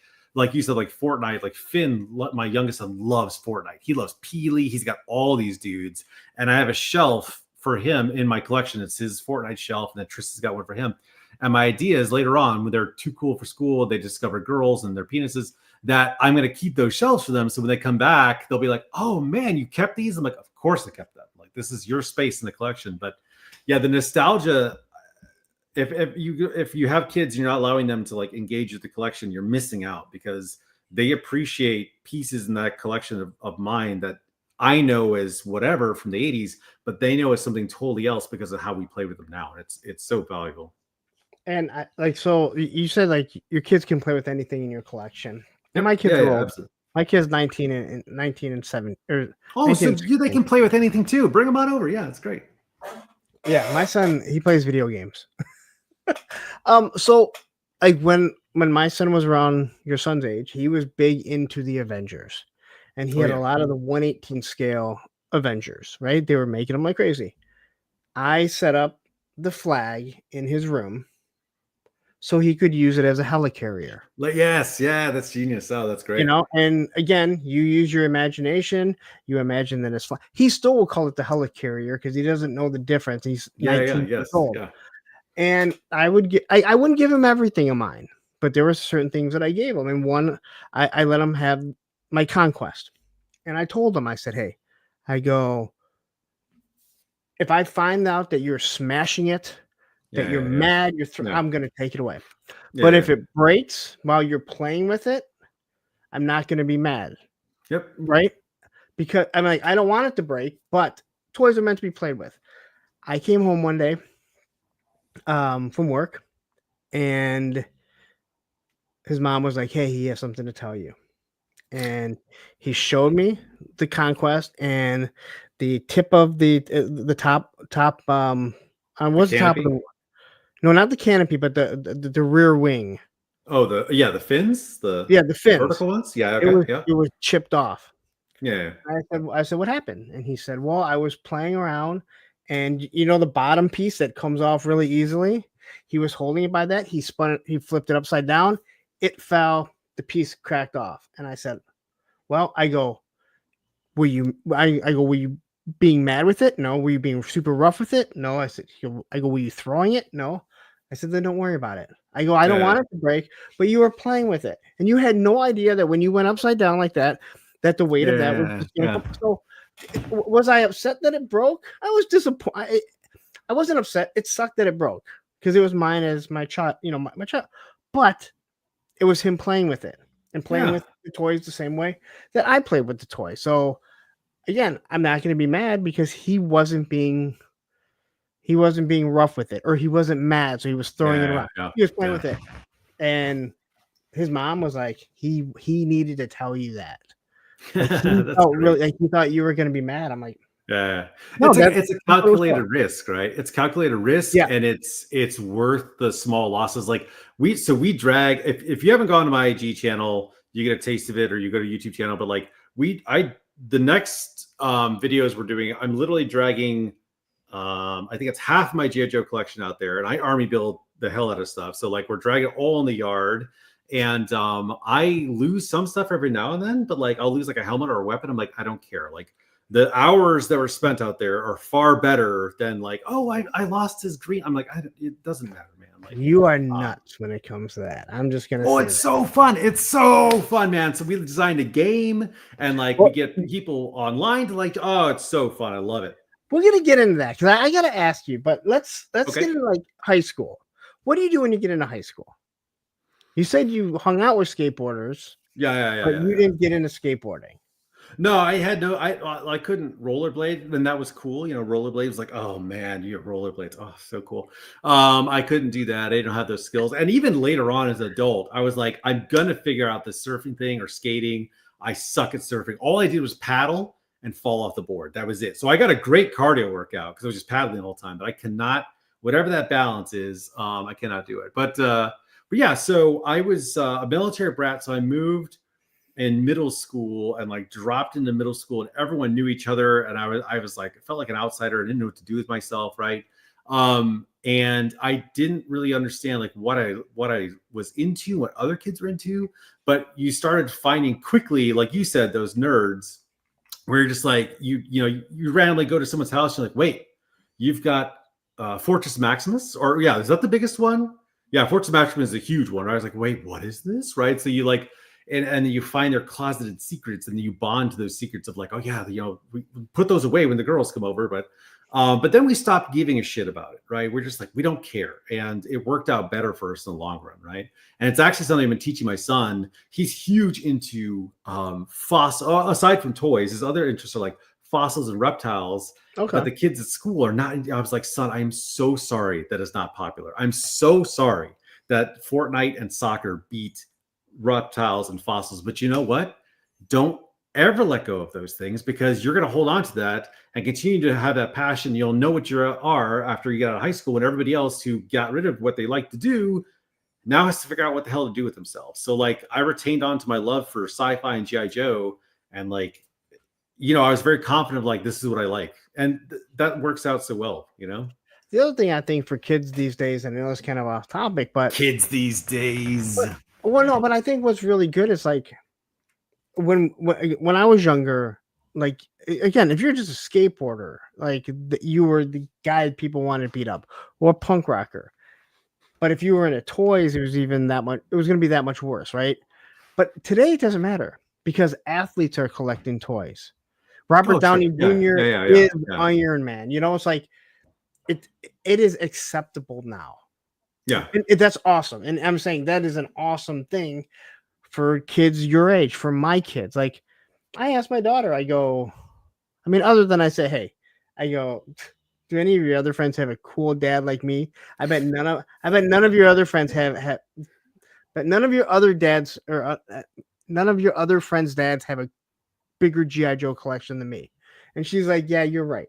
you said, like Fortnite, like Finn, my youngest son, loves Fortnite. He loves Peely. He's got all these dudes, and I have a shelf for him in my collection. It's his Fortnite shelf, and then Tristan's got one for him. And my idea is later on, when they're too cool for school, they discover girls and their penises, that I'm going to keep those shelves for them. So when they come back, they'll be like, oh man, you kept these? I'm like, of course I kept them. Like, this is your space in the collection. But yeah, the nostalgia, if you have kids and you're not allowing them to like engage with the collection, you're missing out, because they appreciate pieces in that collection of mine that I know as whatever from the 80s, but they know as something totally else because of how we play with them now. And it's so valuable. And so you said like your kids can play with anything in your collection. And my kids are old. Absolutely. My kid's 19 and 7. So they can play with anything too. Bring them on over. Yeah, it's great. Yeah, my son, he plays video games. So like when my son was around your son's age, he was big into the Avengers, and he had a lot of the 1/18 scale Avengers, right? They were making them like crazy. I set up the flag in his room so he could use it as a helicarrier. Yes, yeah, that's genius. Oh, that's great. And again, you use your imagination. You imagine that it's fly. He still will call it the helicarrier because he doesn't know the difference. He's 19 years old. Yeah. And I wouldn't give him everything of mine, but there were certain things that I gave him. And one, I let him have my Conquest. And I told him, I said, hey, I go, if I find out that you're smashing it, that you're mad, I'm going to take it away. But if it breaks while you're playing with it, I'm not going to be mad. Yep. Right? Because I'm like, I don't want it to break, but toys are meant to be played with. I came home one day from work, and his mom was like, hey, he has something to tell you. And he showed me the Conquest, and the tip of the top what's the top of the, no, not the canopy, but the rear wing. Oh, the fins, the fins, vertical ones. Yeah, okay. It was chipped off. Yeah. I said, what happened? And he said, well, I was playing around, and the bottom piece that comes off really easily, he was holding it by that. He spun it, he flipped it upside down. It fell, the piece cracked off. And I said, well, I go, were you being mad with it? No. Were you being super rough with it? No. I go, were you throwing it? No. I said, then don't worry about it. I go, I don't want it to break, but you were playing with it. And you had no idea that when you went upside down like that, that the weight of that was just so. Was I upset that it broke? I was disappointed. I wasn't upset. It sucked that it broke because it was mine as my child, my child. But it was him playing with it and playing with the toys the same way that I played with the toy. So again, I'm not going to be mad because he wasn't being rough with it, or he wasn't mad, so he was throwing it around. He was playing with it, and his mom was like, he needed to tell you that. Like, he thought you were going to be mad. I'm like, no, it's a calculated risk, right? It's calculated risk, and it's worth the small losses. Like we drag. If you haven't gone to my IG channel, you get a taste of it, or you go to YouTube channel. But like the next videos we're doing, I'm literally dragging. I think it's half my G.I. Joe collection out there, and I army build the hell out of stuff. So like we're dragging it all in the yard. And I lose some stuff every now and then, but like I'll lose like a helmet or a weapon. I'm like, I don't care. Like the hours that were spent out there are far better than like, oh, I lost his green. I'm like, it doesn't matter, man. Like, you are nuts when it comes to that. I'm just gonna. Oh, it's so fun! It's so fun, man. So we designed a game, and like we get people online to like. Oh, it's so fun! I love it. We're gonna get into that because I gotta ask you, but let's get into like high school. What do you do when you get into high school? You said you hung out with skateboarders. Yeah. But you didn't get into skateboarding. No, I had no. I couldn't rollerblade, and that was cool. You know, rollerblade was like, oh man, you have rollerblades. Oh, so cool. I couldn't do that. I didn't have those skills. And even later on as an adult, I was like, I'm gonna figure out the surfing thing or skating. I suck at surfing. All I did was paddle and fall off the board. That was it. So I got a great cardio workout because I was just paddling the whole time. But I cannot, whatever that balance is, I cannot do it. But yeah. So I was a military brat. So I moved in middle school and like dropped into middle school and everyone knew each other. And I was like, I felt like an outsider. I didn't know what to do with myself. Right. And I didn't really understand like what I was into, what other kids were into, but you started finding quickly, like you said, those nerds where you're just like, you randomly go to someone's house. You're like, wait, you've got Fortress Maximus, or yeah, is that the biggest one? Yeah. Fortress Maximus is a huge one. Right? I was like, wait, what is this? Right. So you like, and you find their closeted secrets, and you bond to those secrets of like, oh yeah, we put those away when the girls come over, but then we stopped giving a shit about it, right? We're just like, we don't care, and it worked out better for us in the long run, right? And it's actually something I've been teaching my son. He's huge into fossil. Aside from toys, his other interests are like fossils and reptiles. Okay. But the kids at school are not. I was like, son, I am so sorry that it's not popular. I'm so sorry that Fortnite and soccer beat reptiles and fossils. But you know what? Don't ever let go of those things, because you're going to hold on to that and continue to have that passion. You'll know what you are after you get out of high school, and everybody else who got rid of what they like to do now has to figure out what the hell to do with themselves. So like I retained on to my love for sci-fi and G.I. Joe, and like, I was very confident of like, this is what I like. And that works out so well, The other thing I think for kids these days, and I know it's kind of off topic, but kids these days. But I think what's really good is like when I was younger, like again, if you're just a skateboarder, like you were the guy people wanted to beat up, or a punk rocker. But if you were into toys, it was even that much. It was going to be that much worse, right? But today it doesn't matter because athletes are collecting toys. Robert Downey Jr. is Iron Man. It's like it is acceptable now. Yeah. That's awesome. And I'm saying that is an awesome thing for kids your age, for my kids. Like I asked my daughter, other than I say, hey, I go, do any of your other friends have a cool dad like me? I bet none of your other friends have but none of your other dads or none of your other friends' dads have a bigger G.I. Joe collection than me. And she's like, yeah, you're right.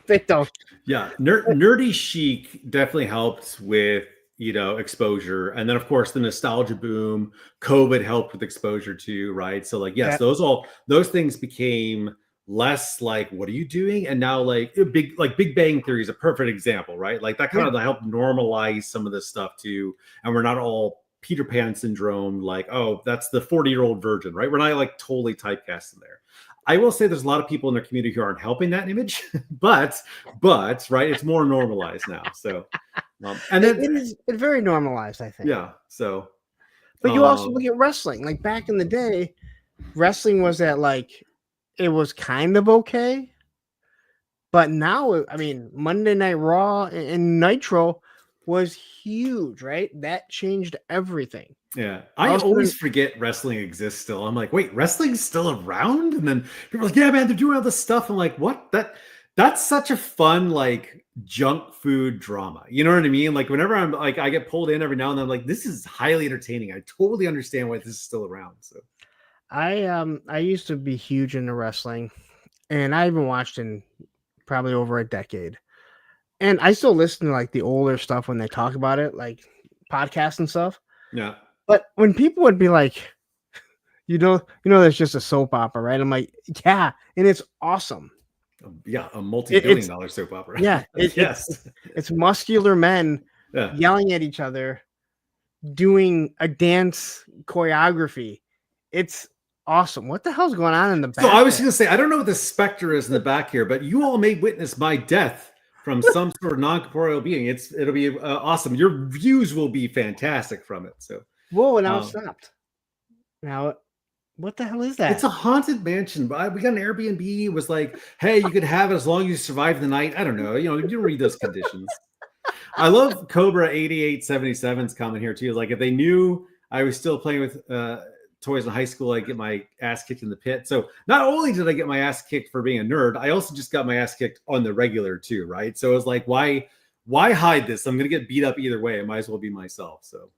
They don't. Yeah, nerdy chic definitely helped with exposure, and then of course the nostalgia boom. COVID helped with exposure too, right? So like yes, those things became less like what are you doing, and now like Big Bang Theory is a perfect example, right? Like that kind of helped normalize some of this stuff too, and we're not all Peter Pan syndrome, like oh that's the 40-year-old virgin, right? We're not like totally typecast in there. I will say there's a lot of people in the community who aren't helping that image, but right, it's more normalized now. So, and then it's very normalized, I think. Yeah. So, but you also look at wrestling. Like back in the day, wrestling was at like it was kind of okay, but now Monday Night Raw and Nitro was huge, right? That changed everything. Yeah, I always forget wrestling exists still. I'm like, wait, wrestling's still around? And then people are like, yeah, man, they're doing all this stuff. I'm like, what? That's such a fun like junk food drama. You know what I mean? Like whenever I'm like, I get pulled in every now and then. I'm like, this is highly entertaining. I totally understand why this is still around. So, I used to be huge into wrestling, and I haven't watched in probably over a decade. And I still listen to like the older stuff when they talk about it, like podcasts and stuff. Yeah. But when people would be like, that's just a soap opera, right? I'm like, yeah, and it's awesome. Yeah, a multi-billion-dollar soap opera. Yeah, it's muscular men yelling at each other, doing a dance choreography. It's awesome. What the hell's going on in the back? So I was going to say, I don't know what the specter is in the back here, but you all may witness my death from some sort of non-corporeal being. It'll be awesome. Your views will be fantastic from it. So. Whoa, now it stopped. Now, what the hell is that? It's a haunted mansion. But we got an Airbnb. It was like, hey, you could have it as long as you survive the night. I don't know. You don't read those conditions. I love Cobra 8877's comment here too. Like if they knew I was still playing with toys in high school, I get my ass kicked in the pit. So not only did I get my ass kicked for being a nerd, I also just got my ass kicked on the regular too, right? So it was like, why hide this? I'm gonna get beat up either way. I might as well be myself. So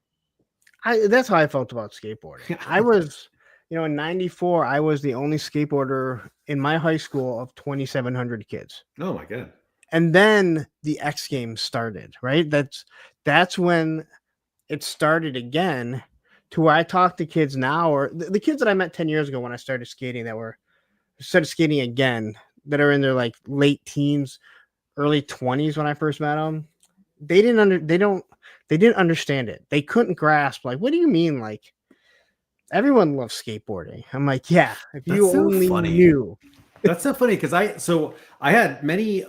that's how I felt about skateboarding. I was, in '94, I was the only skateboarder in my high school of 2,700 kids. Oh my God. And then the X Games started, right? That's when it started again, to where I talk to kids now, or the kids that I met 10 years ago when I started skating, started skating again, that are in their like late teens, early 20s when I first met them. They didn't understand it. They couldn't grasp, like, what do you mean? Like, everyone loves skateboarding. I'm like, yeah, if you only knew. That's so funny, because I had many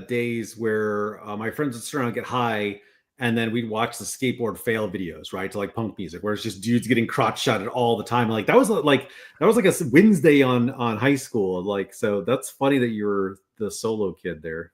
days where my friends would sit around and get high, and then we'd watch the skateboard fail videos, right, to like punk music, where it's just dudes getting crotch shotted all the time. Like that was like a Wednesday on high school. Like, so that's funny that you were the solo kid there.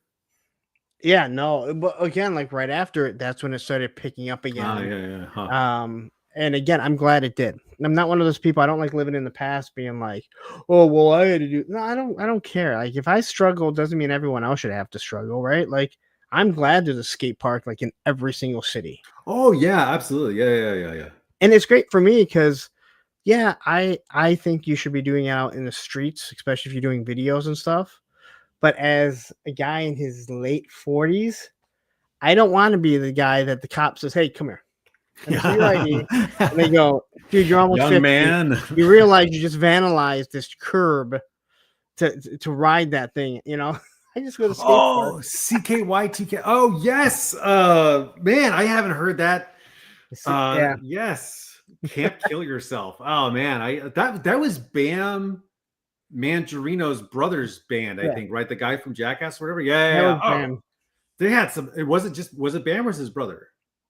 Yeah, no, but again, like right after it, that's when it started picking up again. Yeah. Huh. And again, I'm glad it did. I'm not one of those people. I don't like living in the past, being like, oh, well, I had to do. No, I don't care. Like, if I struggle, doesn't mean everyone else should have to struggle, right? Like, I'm glad there's a skate park like in every single city. Oh yeah, absolutely. Yeah. And it's great for me because, yeah, I think you should be doing it out in the streets, especially if you're doing videos and stuff. But as a guy in his late 40s, I don't want to be the guy that the cop says, hey, come here. And they go, dude, you're almost young 50. Man. You realize you just vandalized this curb to ride that thing, I just go to skate park. CKY2K. Oh yes. Man, I haven't heard that. Yeah. Yes. Can't kill yourself. Oh man, that was Bam Mangerino's brother's band, I think, right? The guy from Jackass or whatever. Yeah. Oh, they had some. Was it Bam or was his brother?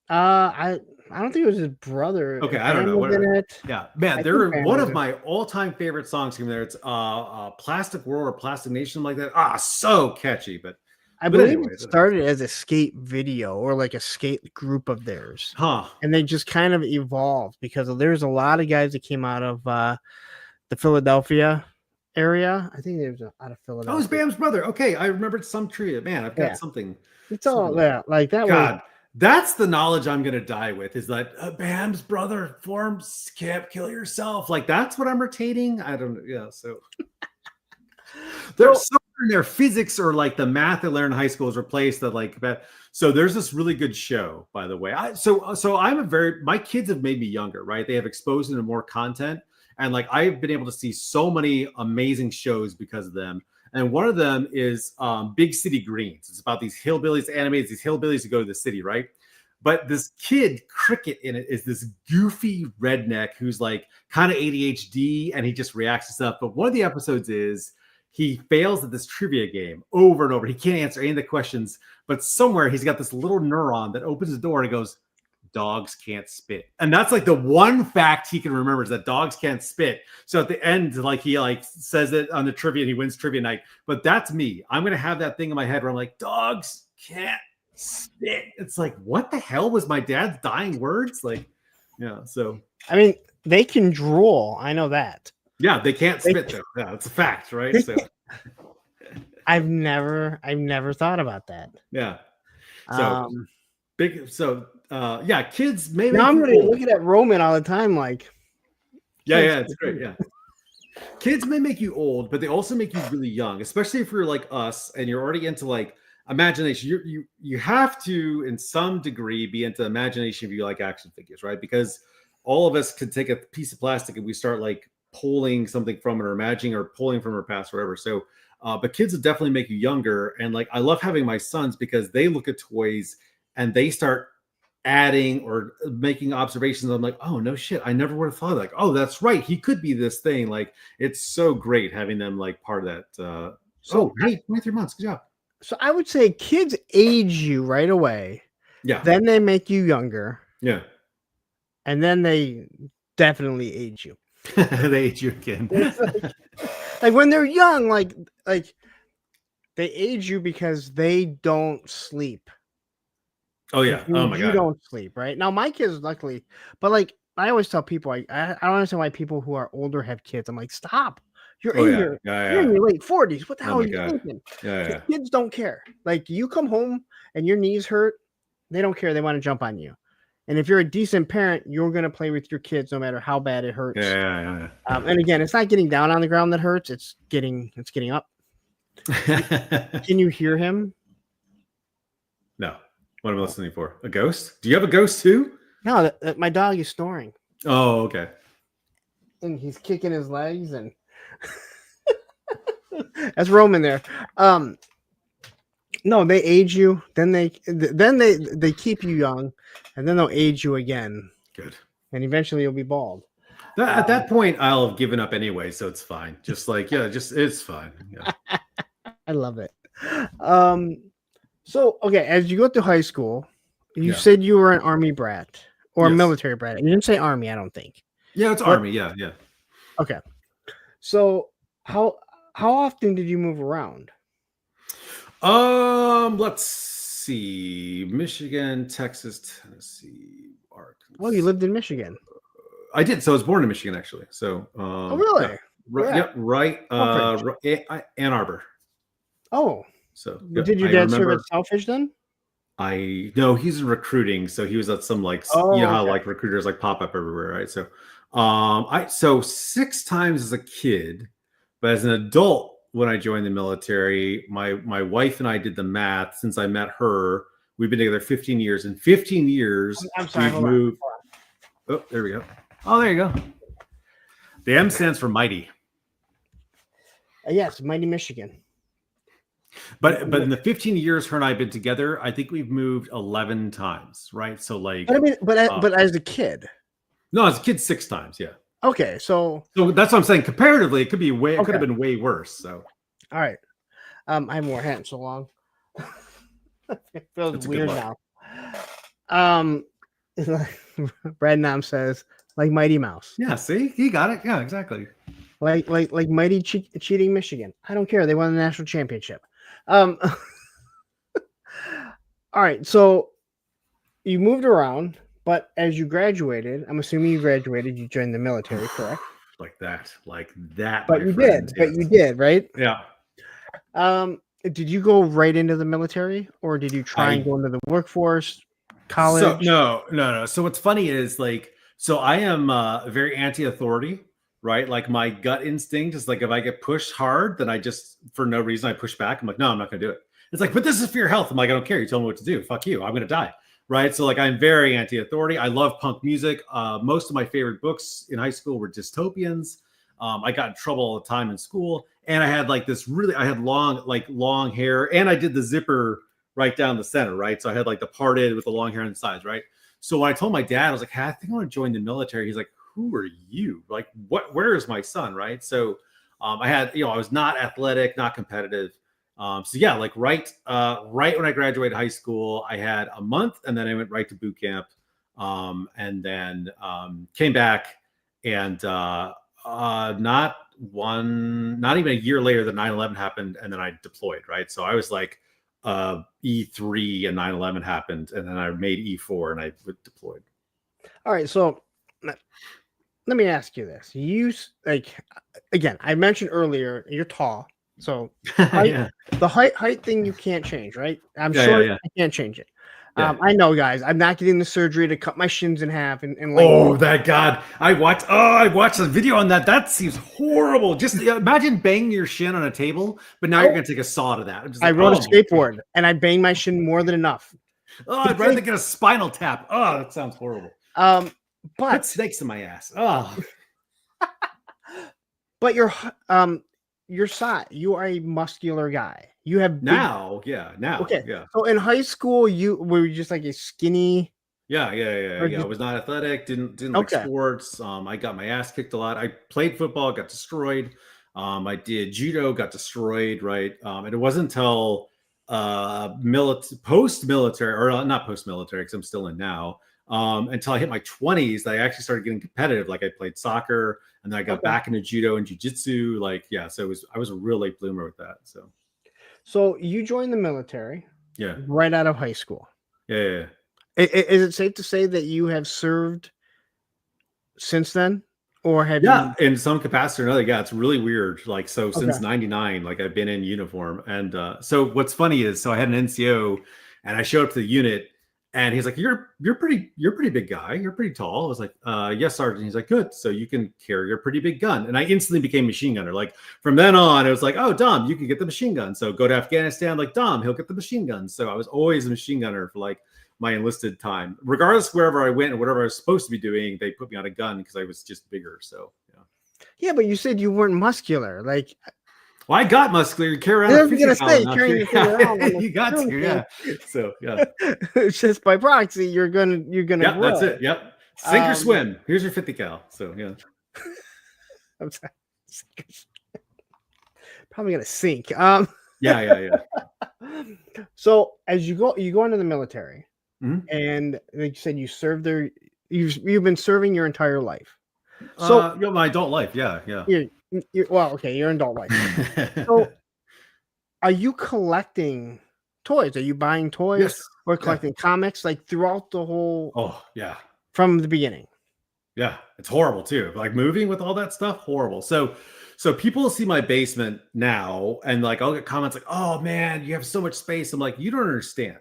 I don't think it was his brother. Okay, I don't know. Yeah, man, they're one of my all-time favorite songs from there. It's Plastic World or Plastic Nation, like that. So catchy. But I believe it started as a skate video or like a skate group of theirs. Huh. And they just kind of evolved because there's a lot of guys that came out of the Philadelphia area. I think they was out of Philadelphia. Oh, it's Bam's brother. Okay, I remembered some trivia. Man, I've got something. It's all there. Like that. God. That's the knowledge I'm going to die with, is that Bam's brother forms Can't Kill Yourself. Like, that's what I'm retaining. I don't know. Yeah. So there's somewhere in their physics or like the math they learned in high school is replaced that like, so there's this really good show, by the way. So my kids have made me younger, right? They have exposed me to more content. And like, I've been able to see so many amazing shows because of them. And one of them is Big City Greens. It's about these hillbillies, animated these hillbillies who go to the city, right? But this kid, Cricket, in it is this goofy redneck who's like kind of ADHD, and he just reacts to stuff. But one of the episodes is he fails at this trivia game over and over. He can't answer any of the questions, but somewhere he's got this little neuron that opens the door and it goes, dogs can't spit. And that's like the one fact he can remember, is that dogs can't spit. So at the end, like he like says it on the trivia and he wins trivia night. But that's me. I'm going to have that thing in my head where I'm like, dogs can't spit. It's like, what the hell was my dad's dying words? Like, yeah. So, I mean, they can drool. I know that. Yeah. They can't spit though. Yeah. It's a fact. Right. So I've never thought about that. Yeah. So yeah, kids maybe. Now I'm really looking at Roman all the time, like. Yeah, it's great. Yeah, kids may make you old, but they also make you really young, especially if you're like us and you're already into like imagination. You have to, in some degree, be into imagination if you like action figures, right? Because all of us could take a piece of plastic and we start like pulling something from it or imagining or pulling from our past, or whatever. So, but kids will definitely make you younger. And like, I love having my sons because they look at toys and they start adding or making observations. I'm like, oh no shit, I never would have thought, like, oh that's right, he could be this thing. Like, it's so great having them like part of that. Hey, 23 months, good job. So I would say kids age you right away. Yeah. Then they make you younger. Yeah. And then they definitely age you. They age you again. Like when they're young, like they age you because they don't sleep. Oh yeah. Oh my God. You don't sleep, right? Now my kids, luckily, but like I always tell people I don't understand why people who are older have kids. I'm like, stop. You're Oh in yeah, your yeah, you're in yeah. your late 40s. What the Oh hell are my you god. thinking? Yeah, yeah. Kids don't care. Like you come home and your knees hurt, they don't care. They want to jump on you. And if you're a decent parent, you're gonna play with your kids no matter how bad it hurts. Yeah, yeah, And again, it's not getting down on the ground that hurts. It's getting up. yeah. Can you hear him? No. What am I listening for? A ghost? Do you have a ghost too? No, my dog is snoring. Oh, okay. And he's kicking his legs and that's Roman there. No, they age you, then they keep you young, and then they'll age you again. Good. And eventually you'll be bald. At that point, I'll have given up anyway, so it's fine. Just like, yeah, just it's fine. Yeah. I love it. So okay, as you go to high school, you Yeah. said you were an Army brat or a Yes. military brat. You didn't say Army, I don't think. Yeah, it's Army. Yeah, yeah. Okay. So how often did you move around? Let's see. Michigan, Texas, Tennessee, Arkansas. Oh, you lived in Michigan. I did. So I was born in Michigan, actually. So oh, really? Yeah, right, yep, right. Ann Arbor. Oh. So did your dad serve at Selfish then? No, he's in recruiting, so he was at some like you know how like recruiters like pop up everywhere, right? So so 6 times as a kid, but as an adult when I joined the military, my wife and I did the math. Since I met her, we've been together 15 years. In 15 years, I'm sorry, we've moved. Oh, there we go. Oh, there you go. The M stands for mighty. Yes, mighty Michigan. But in the 15 years her and I have been together, I think we've moved 11 times, right? So like, but I mean, but as a kid, no, as a kid 6 times, yeah. Okay, so that's what I'm saying. Comparatively, it could be way. It could have been way worse. So, all right, I haven't worn hat in so long. It feels weird now. Brad Nam says like Mighty Mouse. Yeah, see, he got it. Yeah, exactly. Like mighty cheating Michigan. I don't care. They won the national championship. All right, so you moved around, but as you graduated, I'm assuming you graduated, you joined the military, correct? Like that. But you did. But you did, right? Yeah. Did you go right into the military, or did you try and go into the workforce, college? So, no. So what's funny is like, so I am very anti-authority, right? Like my gut instinct is like, if I get pushed hard, then I just, for no reason, I push back. I'm like, no, I'm not going to do it. It's like, but this is for your health. I'm like, I don't care. You tell me what to do. Fuck you. I'm going to die. Right. So like, I'm very anti-authority. I love punk music. Most of my favorite books in high school were dystopians. I got in trouble all the time in school. And I had like I had long hair, and I did the zipper right down the center. Right. So I had like the parted with the long hair on the sides. Right. So when I told my dad, I was like, hey, I think I want to join the military. He's like, who are you? Like, where is my son? Right. So I had, I was not athletic, not competitive. So yeah, like right when I graduated high school, I had a month, and then I went right to boot camp, and then came back, and not even a year later, the 9/11 happened, and then I deployed. Right, so I was like E3, and 9/11 happened, and then I made E4, and I deployed. All right, so let me ask you this: again, I mentioned earlier, you're tall. So the height thing you can't change, right? I'm sure I can't change it. Yeah. I know, guys. I'm not getting the surgery to cut my shins in half. And that God! I watched a video on that. That seems horrible. Just imagine banging your shin on a table, but now you're gonna take a saw to that. I rode a skateboard and I banged my shin more than enough. Oh, I'd rather get a spinal tap. Oh, that sounds horrible. But put snakes in my ass. Oh, but your size, you are a muscular guy. You have now. Okay. Yeah. So in high school, you were just like a skinny. Yeah. I was not athletic. Didn't like sports. I got my ass kicked a lot. I played football, got destroyed. I did judo, got destroyed. Right. And it wasn't until post-military, or not post-military, because I'm still in now. Until I hit my 20s, that I actually started getting competitive. Like I played soccer, and then I got back into judo and jiu-jitsu. Like, yeah, so I was a real late bloomer with that. So you joined the military, right out of high school. Yeah. Is it safe to say that you have served since then, or have Yeah, you? in some capacity or another. Yeah, it's really weird. Like, so Okay. since '99, like I've been in uniform. And so what's funny is, so I had an NCO, and I showed up to the unit, and he's like, "You're pretty big guy. You're pretty tall." I was like, "Yes, Sergeant." He's like, "Good. So you can carry a pretty big gun." And I instantly became machine gunner. Like from then on, it was like, "Oh, Dom, you can get the machine gun." So go to Afghanistan, like Dom, he'll get the machine gun. So I was always a machine gunner for like my enlisted time, regardless wherever I went and whatever I was supposed to be doing. They put me on a gun because I was just bigger. So yeah. Yeah, but you said you weren't muscular. Like, Well, I got muscular. You carry I around a was 50 gonna say gallon out carrying here. the thing around on the You got to, spoon yeah. thing. So yeah, Just by proxy, you're gonna yep, grow. that's it. Yep, sink or Um, swim. Here's your 50 cal. So yeah, I'm sorry. Probably gonna sink. yeah. So as you go into the military, Mhm. and like you said, you served there. You've been serving your entire life. So My adult life. Yeah. you're well, okay, you're in adult life. So are you collecting toys? Are you buying toys Yes. or Yeah. collecting comics like throughout the whole Oh yeah. from the beginning? Yeah, it's horrible too. Like moving with all that stuff, horrible. So people see my basement now, and like I'll get comments like, "Oh man, you have so much space." I'm like, "You don't understand.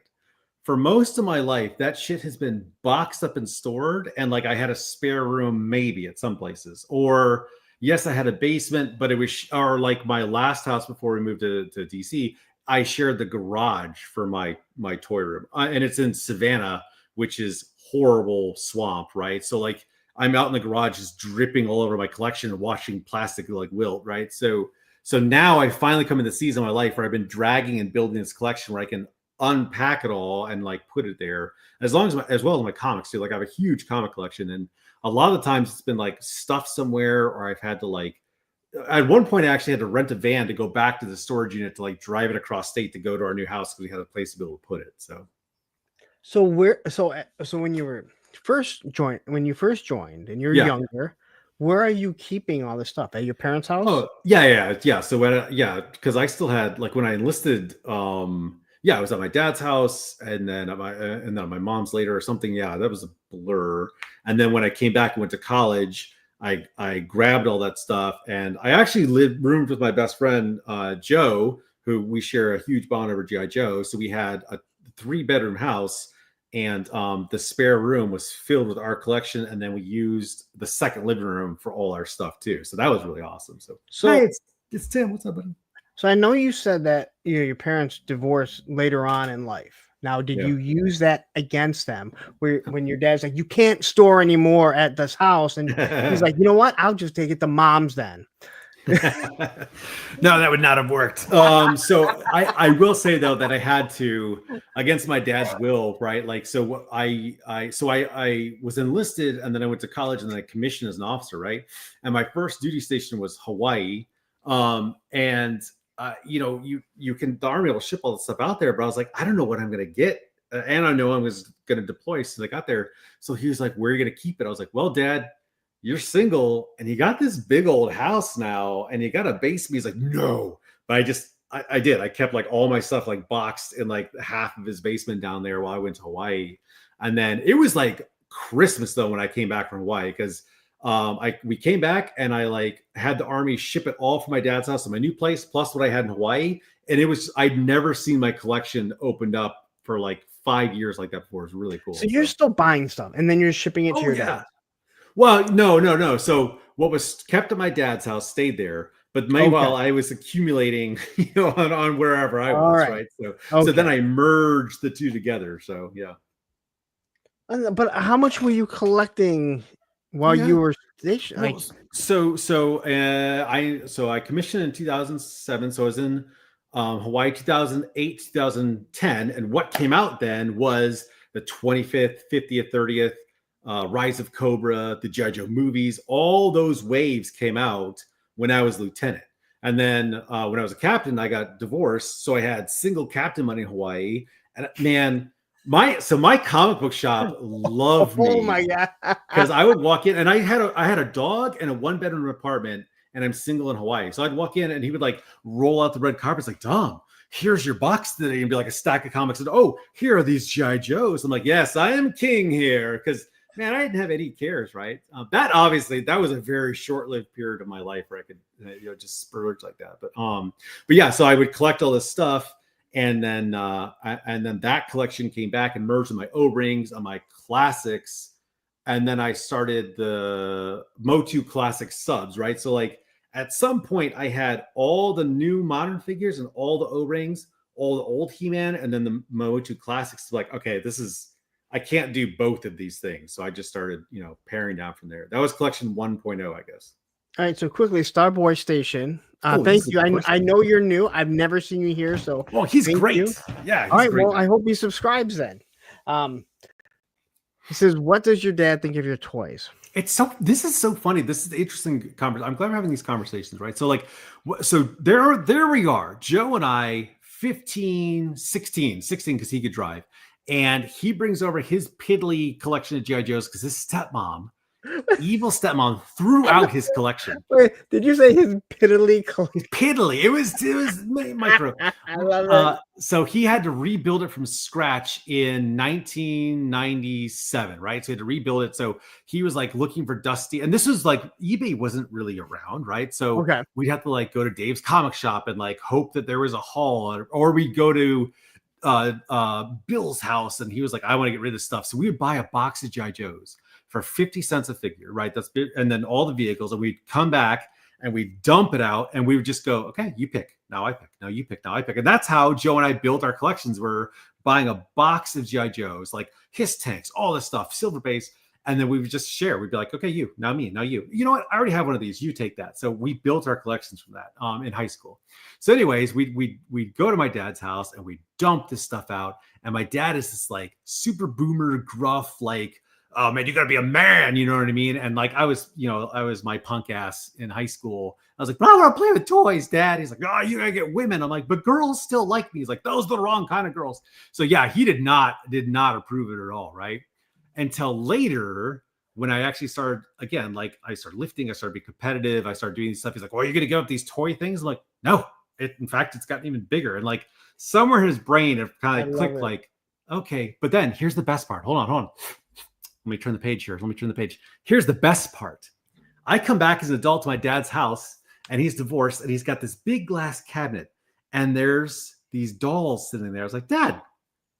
For most of my life, that shit has been boxed up and stored, and like I had a spare room maybe at some places, or yes, I had a basement, but it was or like my last house before we moved to DC, I shared the garage for my toy room, and it's in Savannah, which is horrible swamp, right? So like I'm out in the garage just dripping all over my collection and watching plastic like wilt, right? So now I finally come in the season of my life where I've been dragging and building this collection where I can unpack it all and like put it there, as long as well as my comics too. Like I have a huge comic collection, and a lot of the times it's been like stuff somewhere, or I've had to like at one point I actually had to rent a van to go back to the storage unit to like drive it across state to go to our new house because we had a place to be able to put it. So when you were when you first joined and you're Yeah. younger, where are you keeping all this stuff? At your parents' house? Oh yeah. So when because I still had like when I enlisted, yeah, I was at my dad's house, and then at my mom's later or something. Yeah, that was a blur. And then when I came back and went to college, I grabbed all that stuff, and I actually roomed with my best friend Joe, who we share a huge bond over GI Joe. So we had a 3-bedroom house, and the spare room was filled with our collection, and then we used the second living room for all our stuff too. So that was really awesome. So hey, it's Tim. What's up, buddy? So I know you said that your parents divorced later on in life. Now, did you use that against them? When your dad's like, you can't store anymore at this house, and he's like, you know what? I'll just take it to mom's then. No, that would not have worked. So I will say though that I had to, against my dad's will, right? Like, so I was enlisted, and then I went to college, and then I commissioned as an officer, right? And my first duty station was Hawaii. And you can the Army will ship all the stuff out there, but I was like, I don't know what I'm gonna get, and I know I was gonna deploy. So I got there. So he was like, "Where are you gonna keep it?" I was like, "Well, Dad, you're single and you got this big old house now and you got a basement." He's like, "No," but I did. I kept like all my stuff like boxed in like half of his basement down there while I went to Hawaii. And then it was like Christmas though when I came back from Hawaii, because we came back and I like had the Army ship it all from my dad's house to my new place plus what I had in Hawaii, and it was I'd never seen my collection opened up for like 5 years like that before. It was really cool. So you're still buying stuff, and then you're shipping it to your dad. Well, no. So what was kept at my dad's house stayed there, but meanwhile I was accumulating, on wherever I was, right? So then I merged the two together. So yeah. But how much were you collecting while you were stationed? Like, I commissioned in 2007. So I was in Hawaii 2008, 2010, and what came out then was the 25th, 50th, 30th. Rise of Cobra, the GI Joe movies, all those waves came out when I was lieutenant. And then when I was a captain, I got divorced. So I had single captain money in Hawaii. And man, my comic book shop loved me. Oh my God. Because I would walk in, and I had a dog and a 1-bedroom apartment, and I'm single in Hawaii. So I'd walk in and he would like roll out the red carpet. It's like, "Dom, here's your box today," and be like a stack of comics. And, "Oh, here are these GI Joes." I'm like, "Yes, I am king here." Because man, I didn't have any cares, right? That obviously that was a very short-lived period of my life where I could, just splurge like that. But yeah, so I would collect all this stuff, and then that collection came back and merged with my O-rings on my classics, and then I started the Motu classic subs, right? So like at some point, I had all the new modern figures and all the O-rings, all the old He-Man, and then the Motu classics. Like, okay, I can't do both of these things. So I just started, paring down from there. That was collection 1.0, I guess. All right, so quickly, Starboy Station. Oh, Thank you. I know you're new. I've never seen you here, so he's great. You. Yeah. All right. Well, I hope he subscribes then. He says, "What does your dad think of your toys?" This is so funny. This is the interesting conversation. I'm glad we're having these conversations, right? So like, so there we are, Joe and I, 15, 16, because he could drive. And he brings over his piddly collection of G.I. Joes because his stepmom, evil stepmom, threw out his collection. Wait, did you say his piddly collection? Piddly. It was micro. I love it. So he had to rebuild it from scratch in 1997, right? So he had to rebuild it. So he was like looking for Dusty. And this was like eBay wasn't really around, right? So we'd have to like go to Dave's comic shop and like hope that there was a haul, or we'd go to Bill's house, and he was like, I want to get rid of this stuff. So we would buy a box of G.I. Joes for 50 cents a figure, right? And then all the vehicles, and we'd come back and we'd dump it out, and we would just go, okay, you pick, now I pick, now you pick, now I pick. And that's how Joe and I built our collections. We're buying a box of G.I. Joes, like his tanks, all this stuff, silver base. And then we would just share. We'd be like, okay, you, now me, now you. You know what? I already have one of these. You take that. So we built our collections from that in high school. So anyways, we'd go to my dad's house and we'd dump this stuff out. And my dad is this like super boomer, gruff, like, oh man, you gotta be a man. You know what I mean? And like, I was my punk ass in high school. I was like, but I want to play with toys, Dad. He's like, oh, you gotta get women. I'm like, but girls still like me. He's like, those are the wrong kind of girls. So yeah, he did not approve it at all, right? Until later, when I actually started, again, like I started lifting, I started being competitive, I started doing stuff. He's like, well, you're going to give up these toy things? I'm like, no, in fact, it's gotten even bigger. And like somewhere in his brain, it kind of clicked like, okay, but then here's the best part. Hold on. Let me turn the page here. Here's the best part. I come back as an adult to my dad's house, and he's divorced, and he's got this big glass cabinet, and there's these dolls sitting there. I was like, Dad,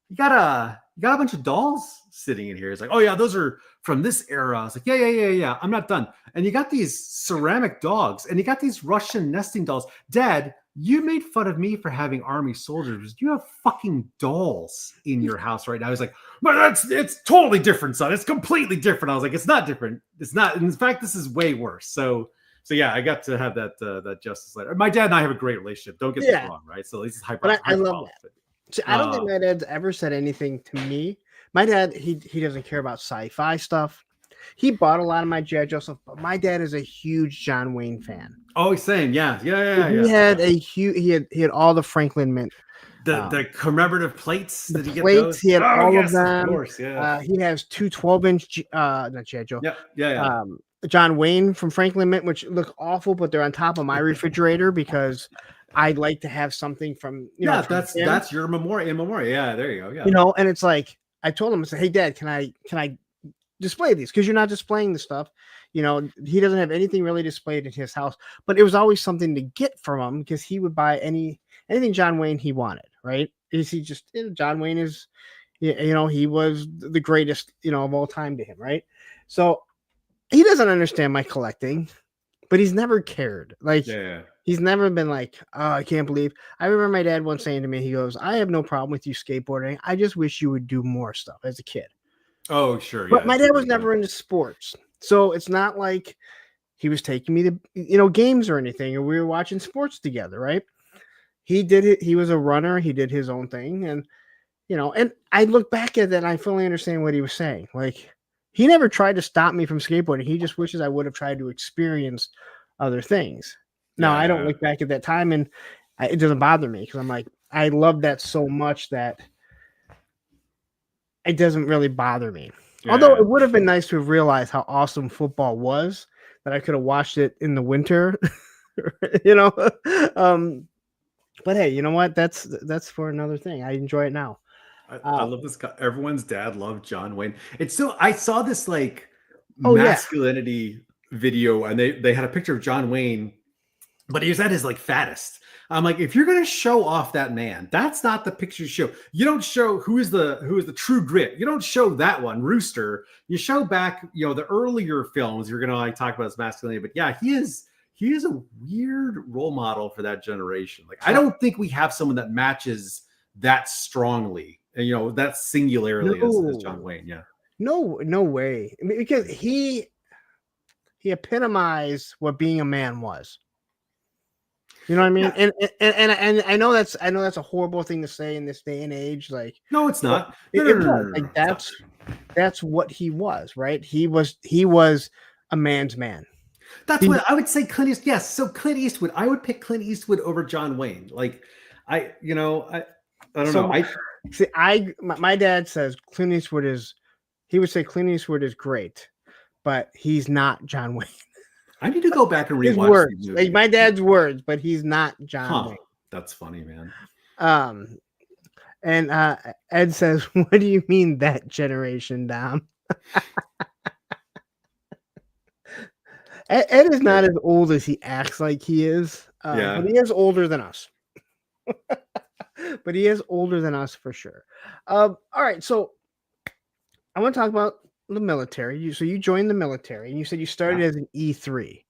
you got a bunch of dolls sitting in here. He's like, oh yeah, those are from this era. I was like, yeah. I'm not done. And you got these ceramic dogs, and you got these Russian nesting dolls. Dad, you made fun of me for having army soldiers. You have fucking dolls in your house right now. I was like, but it's totally different, son. It's completely different. I was like, it's not different. It's not. In fact, this is way worse. So yeah, I got to have that Justice Letter. My dad and I have a great relationship. Don't get this wrong, right? So this is hyper. But I love that. See, I don't think my dad's ever said anything to me. My dad, he doesn't care about sci-fi stuff. He bought a lot of my G.I. Joe stuff, but my dad is a huge John Wayne fan. Oh, he's saying, yeah. He had all the Franklin Mint. The commemorative plates. The plates, he had all of them. Of course, yeah. He has two 12-inch, not G.I. Joe. Yeah. John Wayne from Franklin Mint, which look awful, but they're on top of my refrigerator because I'd like to have something from, that's your memorial. Yeah, there you go. Yeah. And it's like, I told him, I said, hey, Dad, can I display these? Because you're not displaying the stuff. He doesn't have anything really displayed in his house, but it was always something to get from him because he would buy anything John Wayne he wanted, right? John Wayne is, he was the greatest, of all time to him, right? So he doesn't understand my collecting, but he's never cared. Like, he's never been like, oh, I can't believe. I remember my dad once saying to me, he goes, I have no problem with you skateboarding. I just wish you would do more stuff as a kid. Oh, sure. But my dad was never into sports. So it's not like he was taking me to, games or anything, or we were watching sports together, right? He did it. He was a runner. He did his own thing. And, and I look back at that and I fully understand what he was saying. Like, he never tried to stop me from skateboarding. He just wishes I would have tried to experience other things. Now, I don't look back at that time and it doesn't bother me because I'm like, I love that so much that it doesn't really bother me. Yeah. Although it would have been nice to have realized how awesome football was, that I could have watched it in the winter, But hey, you know what? That's for another thing. I enjoy it now. I love this. Everyone's dad loved John Wayne. It's so I saw this like Oh, yeah. masculinity video, and they had a picture of John Wayne, but he was at his like fattest. I'm like, if you're gonna show off that man, that's not the picture you show. You don't show who is the true grit. You don't show that one, Rooster. You show back, the earlier films. You're gonna like talk about his masculinity, but yeah, he is a weird role model for that generation. Like, I don't think we have someone that matches that strongly, and that singularly as John Wayne. Yeah. No way. I mean, because he epitomized what being a man was. You know what I mean? Yeah. And I know that's a horrible thing to say in this day and age. Like, no, it's not. Like that's what he was, right? He was a man's man. That's what I would say. Clint Eastwood. Yes. So Clint Eastwood, I would pick Clint Eastwood over John Wayne. Like, I don't know. My dad says Clint Eastwood is. He would say Clint Eastwood is great, but he's not John Wayne. I need to go back and rewatch his words. Like my dad's words, but he's not John Wayne. That's funny, man. And Ed says, "What do you mean that generation, Dom?" Ed is not as old as he acts like he is. But he is older than us. But he is older than us for sure. All right, so I want to talk about the military. So you joined the military, and you said you started as an E3,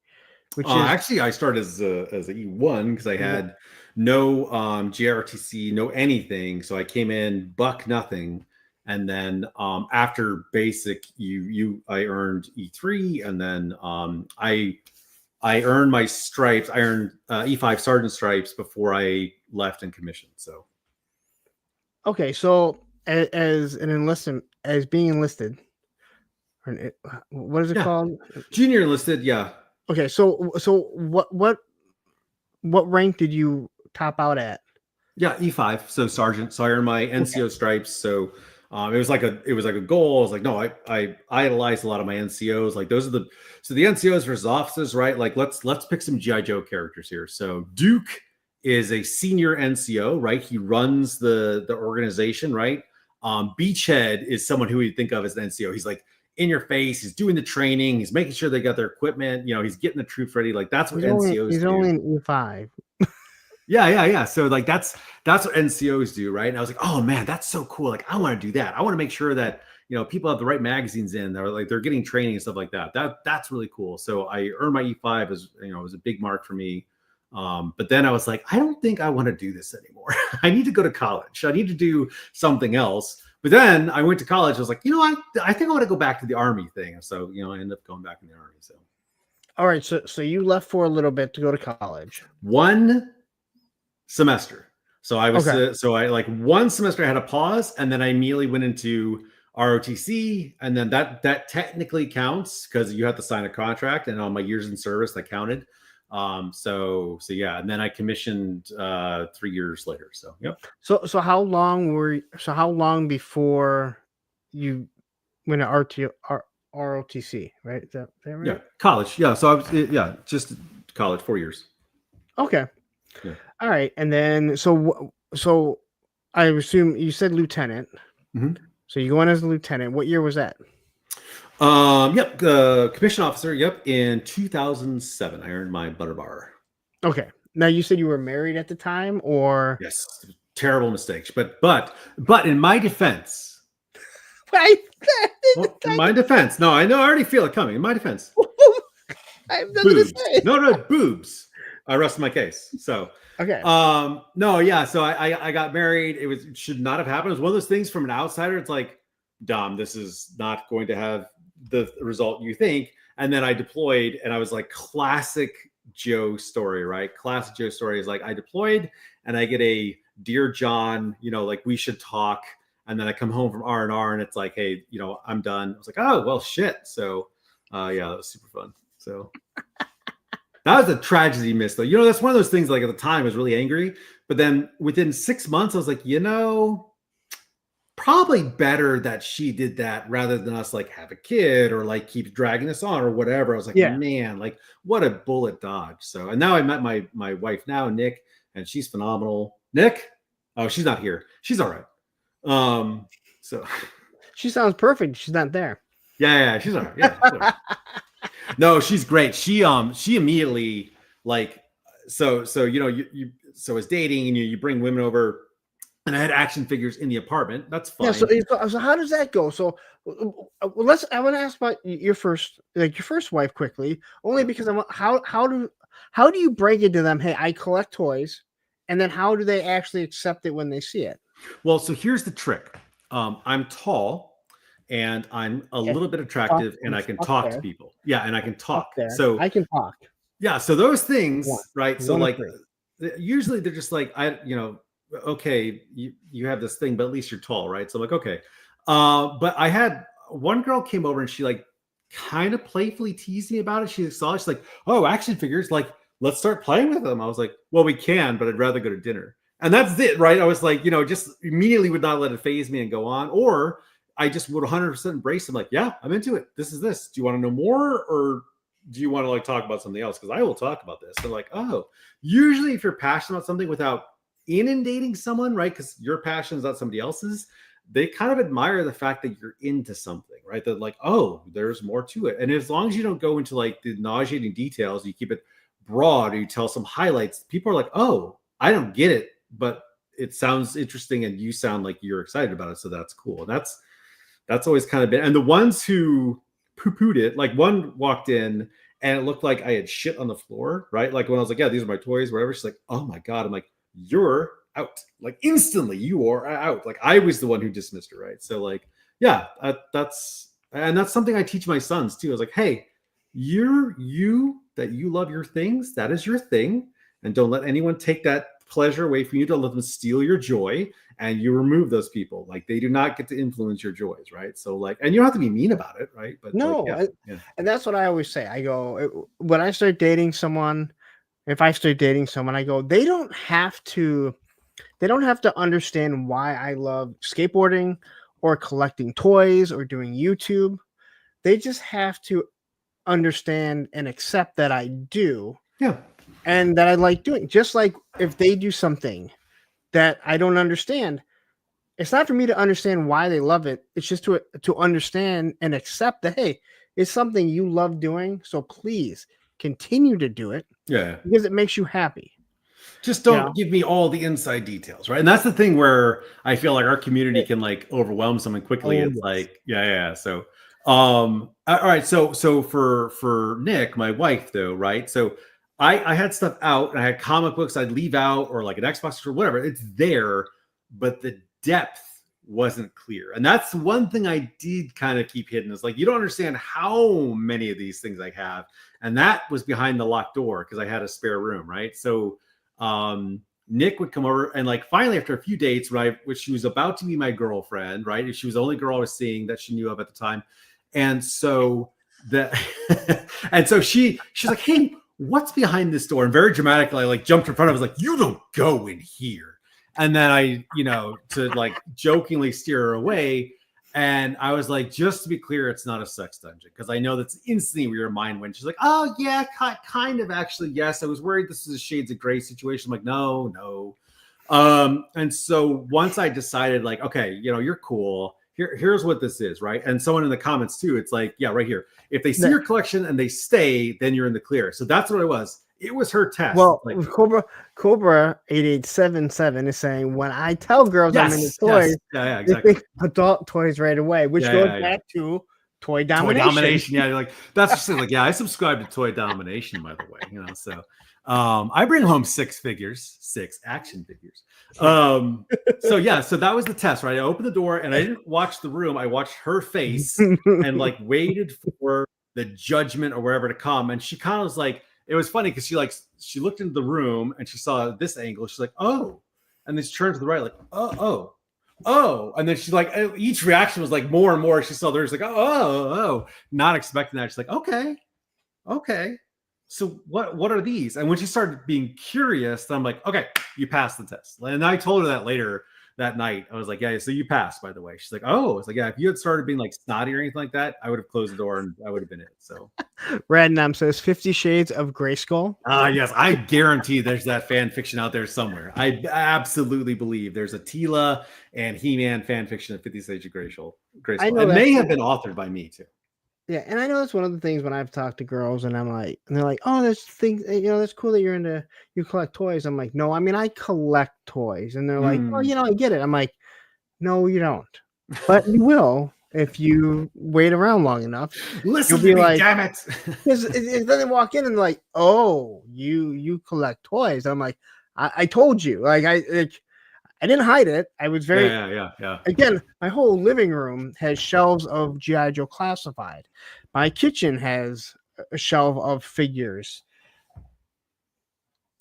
which is actually I started as an E1 because I had no GRTC, no anything. So I came in buck nothing, and then after basic, I earned E3, and then I earned my stripes. I earned E5 sergeant stripes before I left and commissioned. So okay, so as being enlisted. What is it called? Junior enlisted, yeah. Okay, so what rank did you top out at? Yeah, E5, so sergeant. So I earned my NCO stripes. So it was like a goal. I was like, no, I idolized a lot of my NCOs. Like those are the NCOs versus officers, right? Like let's pick some GI Joe characters here. So Duke is a senior NCO, right? He runs the organization, right? Beachhead is someone who we think of as an NCO. He's like in your face. He's doing the training. He's making sure they got their equipment. He's getting the troops ready. Like that's what NCOs do. He's only an E5. Yeah. So like that's what NCOs do, right? And I was like, oh man, that's so cool. Like I want to do that. I want to make sure that people have the right magazines in. They're getting training and stuff like that. That's really cool. So I earned my E5 as it was a big mark for me. But then I was like, I don't think I want to do this anymore. I need to go to college. I need to do something else. But then I went to college. I was like, I think I want to go back to the Army thing. So, I ended up going back in the Army. So, all right. So you left for a little bit to go to college. 1 semester. So I was, like 1 semester I had a pause, and then I immediately went into ROTC. And then that technically counts because you have to sign a contract, and on my years in service that counted. So yeah, and then I commissioned 3 years later. So yep. So how long before you went to ROTC, right? Is that right? Yeah, college. Yeah, so I was just college, 4 years. Okay. Yeah. All right, and then so I assume you said lieutenant. Mm-hmm. So you go in as a lieutenant. What year was that? Commission officer. Yep, in 2007, I earned my butter bar. Okay. Now you said you were married at the time, or yes, terrible mistakes. But in my defense, in my defense, no, I know, I already feel it coming. In my defense, I have nothing to say. No, boobs. I rest my case. So okay. No, yeah. So I got married. It should not have happened. It was one of those things from an outsider. It's like, Dom, this is not going to have the result you think. And then I deployed, and I was like, classic Joe story, right? Classic Joe story is like, I deployed and I get a Dear John, like we should talk. And then I come home from R&R and it's like, hey, I'm done. I was like, oh, well, shit. So yeah, that was super fun. So that was a tragedy miss though. That's one of those things, like at the time I was really angry, but then within 6 months, I was like, probably better that she did that rather than us like have a kid or like keep dragging us on or whatever. I was like, man, like what a bullet dodge. So, and now I met my wife now, Nick, and she's phenomenal. Nick? Oh, she's not here. She's all right. So She sounds perfect. She's not there. yeah, she's all right. Yeah, she's all right. No, she's great. She immediately like so you know you so as dating and you bring women over, and I had action figures in the apartment. That's fine. Yeah. So how does that go? So I want to ask about your first wife quickly, only because how do you break it to them? Hey, I collect toys, and then how do they actually accept it when they see it? Well, so here's the trick. I'm tall and I'm a Okay. little bit attractive and I can talk to There. people. Yeah, and I can talk. There. So I can talk. yeah, so those things, One. right? So One of like three. usually they're just like okay, you have this thing, but at least you're tall, right? So like, okay. But I had one girl came over and she like kind of playfully teased me about it. She saw it, she's like, oh, action figures, like let's start playing with them. I was like, well, we can, but I'd rather go to dinner. And that's it, right? I was like, just immediately would not let it phase me and go on. Or I just would 100% embrace them. Like, yeah, I'm into it. This is this. Do you want to know more? Or do you want to like talk about something else? Because I will talk about this. They're like, oh, usually if you're passionate about something without inundating someone, right? Because your passion is not somebody else's, they kind of admire the fact that you're into something, right? They're like, oh, there's more to it. And as long as you don't go into like the nauseating details, you keep it broad or you tell some highlights, people are like, oh, I don't get it, but it sounds interesting and you sound like you're excited about it. So that's cool. That's always kind of been, and the ones who poo-pooed it, like one walked in and it looked like I had shit on the floor, right? Like when I was like, yeah, these are my toys, whatever. She's like, oh my God. I'm like, you're out. Like instantly you are out. Like I was the one who dismissed her, right? So like, yeah, that's something I teach my sons too. I was like, hey, that you love your things, that is your thing. And don't let anyone take that pleasure away from you. Don't let them steal your joy. And you remove those people. Like they do not get to influence your joys, right? So like, and you don't have to be mean about it, right? But No, like, yeah. and that's what I always say. I go when I start dating someone. If I start dating someone, I go. They don't have to understand why I love skateboarding or collecting toys or doing YouTube. They just have to understand and accept that I do. Yeah. And that I like doing. Just like if they do something that I don't understand, it's not for me to understand why they love it. It's just to understand and accept that, hey, it's something you love doing. So please continue to do it. Yeah. Because it makes you happy. Just don't give me all the inside details, right? And that's the thing where I feel like our community can like overwhelm someone quickly. It's like, yeah. So all right. So for Nick, my wife though, right? So I had stuff out and I had comic books I'd leave out or like an Xbox or whatever. It's there, but the depth wasn't clear. And that's one thing I did kind of keep hidden is like, you don't understand how many of these things I have. And that was behind the locked door because I had a spare room, right? So Nick would come over and like finally after a few dates, right, which she was about to be my girlfriend, right? She was the only girl I was seeing that she knew of at the time. And so and so she's like, hey, what's behind this door? And very dramatically, I like jumped in front of her. I was like, you don't go in here. And then I, to like jokingly steer her away. And I was like, just to be clear, it's not a sex dungeon. Because I know that's instantly where your mind went. She's like, oh, yeah, kind of actually. Yes, I was worried this is a Shades of Grey situation. I'm like, no. And so once I decided like, okay, you're cool. Here's what this is, right? And someone in the comments too, it's like, yeah, right here. If they see your collection and they stay, then you're in the clear. So that's what it was. It was her test. Well, like, Cobra 8877 is saying when I tell girls I'm into toys, exactly. They think adult toys right away, which goes back to toy domination. Toy domination, yeah. Like that's just like, yeah, I subscribe to toy domination, by the way. So I bring home six action figures. So that was the test, right? I opened the door and I didn't watch the room. I watched her face and like waited for the judgment or wherever to come. And she kind of was like, it was funny because she looked into the room and she saw this angle. She's like, oh, and then she turned to the right, like, oh, and then she's like, each reaction was like more and more. She saw there's like, oh, not expecting that. She's like, okay. So what are these? And when she started being curious, I'm like, okay, you passed the test. And I told her that later that night. I was like, yeah, so you passed, by the way. She's like, oh, it's like, yeah, if you had started being like snotty or anything like that, I would have closed the door and I would have been it. So Radnam says 50 Shades of Grayskull. yes, I guarantee there's that fan fiction out there somewhere. I absolutely believe there's a Tila and He-Man fan fiction of 50 Shades of Grayskull. I know It that may have been authored by me too. Yeah, and I know that's one of the things when I've talked to girls and they're like, oh, there's things, that's cool that you collect toys. I'm like, no, I mean, I collect toys. And they're like, oh, I get it. I'm like, no, you don't. But you will if you wait around long enough. Listen to me, like, damn it. Because then they walk in and they're like, oh, you collect toys. I'm like, I told you. I didn't hide it. I was very yeah. Again, my whole living room has shelves of G.I. Joe Classified. My kitchen has a shelf of figures.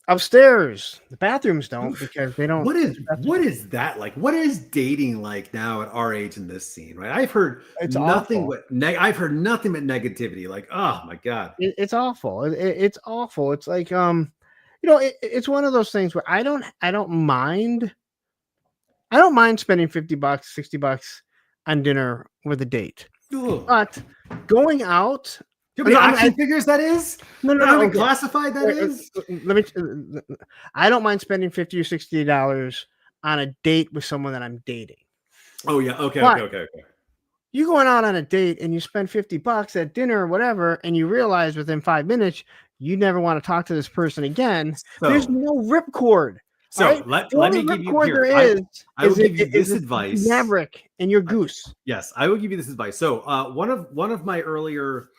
Upstairs, the bathrooms don't because they don't. What is that like? What is dating like now at our age in this scene? Right? I've heard nothing but negativity. Like, oh my god, it's awful. It's awful. It's like it's one of those things where I don't mind. I don't mind spending $50, $60 on dinner with a date. Ugh. But going out, action figures that is? No. Classified that is? I don't mind spending $50 or $60 on a date with someone that I'm dating. Oh yeah, okay. You going out on a date and you spend $50 at dinner or whatever, and you realize within 5 minutes you never want to talk to this person again. There's no ripcord. So right? let me give you here. I will give you this advice. Maverick and your goose. Yes, I will give you this advice. So one of my earlier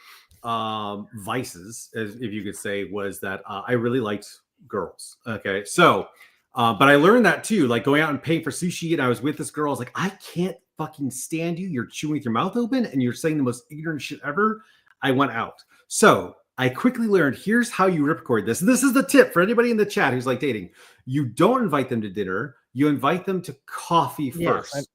vices, if you could say, was that I really liked girls. Okay, so but I learned that too, like going out and paying for sushi, and I was with this girl. I was like, I can't fucking stand you. You're chewing with your mouth open, and you're saying the most ignorant shit ever. I went out. So I quickly learned, here's how you ripcord this. This is the tip for anybody in the chat who's like dating. You don't invite them to dinner. You invite them to coffee first.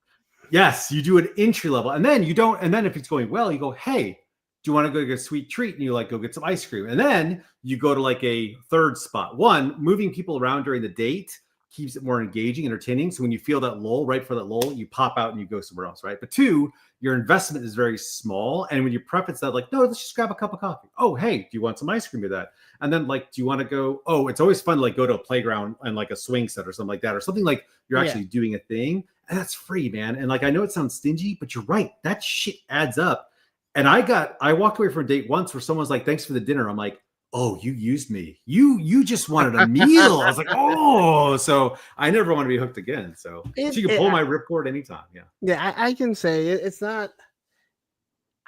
Yes, you do an entry level. And then you don't. And then if it's going well, you go, hey, do you want to go get a sweet treat? And you like go get some ice cream. And then you go to like a third spot. One, moving people around during the date keeps it more engaging, entertaining. So when you feel that lull, right for that lull, you pop out and you go somewhere else, right? But two, your investment is very small. And when you preface that, like, no, let's just grab a cup of coffee. Oh, hey, do you want some ice cream with that? And then like, do you want to go? Oh, it's always fun to like go to a playground and like a swing set or something like that, or something like you're actually doing a thing. And that's free, man. And like, I know it sounds stingy, but you're right. That shit adds up. And I walked away from a date once where someone's like, thanks for the dinner. I'm like, oh, you used me. You just wanted a meal. I was like, oh, so I never want to be hooked again. So she can pull my ripcord anytime. Yeah, I can say it's not.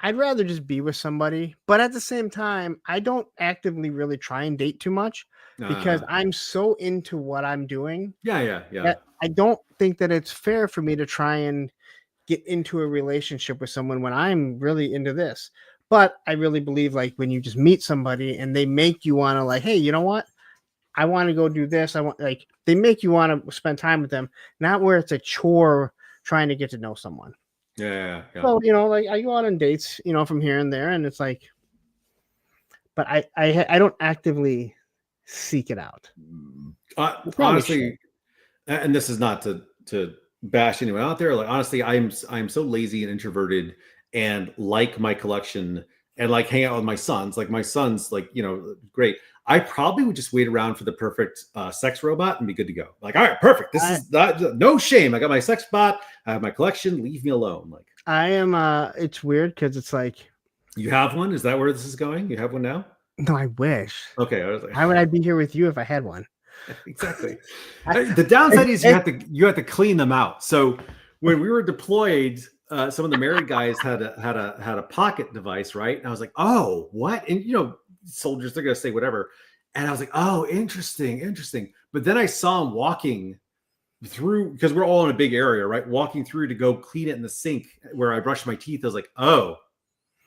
I'd rather just be with somebody, but at the same time, I don't actively really try and date too much because I'm so into what I'm doing. Yeah. I don't think that it's fair for me to try and get into a relationship with someone when I'm really into this. But I really believe like when you just meet somebody and they make you want to like, hey, you know what? I want to go do this. They make you want to spend time with them, not where it's a chore trying to get to know someone. Yeah. So, like I go out on dates, from here and there, and it's like, but I don't actively seek it out. Honestly, and this is not to bash anyone out there. Like, honestly, I'm so lazy and introverted and like my collection and like hang out with my sons. Like my sons, like, great. I probably would just wait around for the perfect sex robot and be good to go. Like, all right, perfect. This is no shame. I got my sex bot. I have my collection. Leave me alone. Like I am. It's weird because it's like you have one. Is that where this is going? You have one now? No, I wish. Okay. I was like, how would I be here with you if I had one? Exactly. The downside is you have to clean them out. So when we were deployed, some of the married guys had a pocket device, right? And I was like, oh, what? And soldiers, they're gonna say whatever. And I was like, oh, interesting. But then I saw him walking through, because we're all in a big area, right? Walking through to go clean it in the sink where I brushed my teeth. I was like, oh,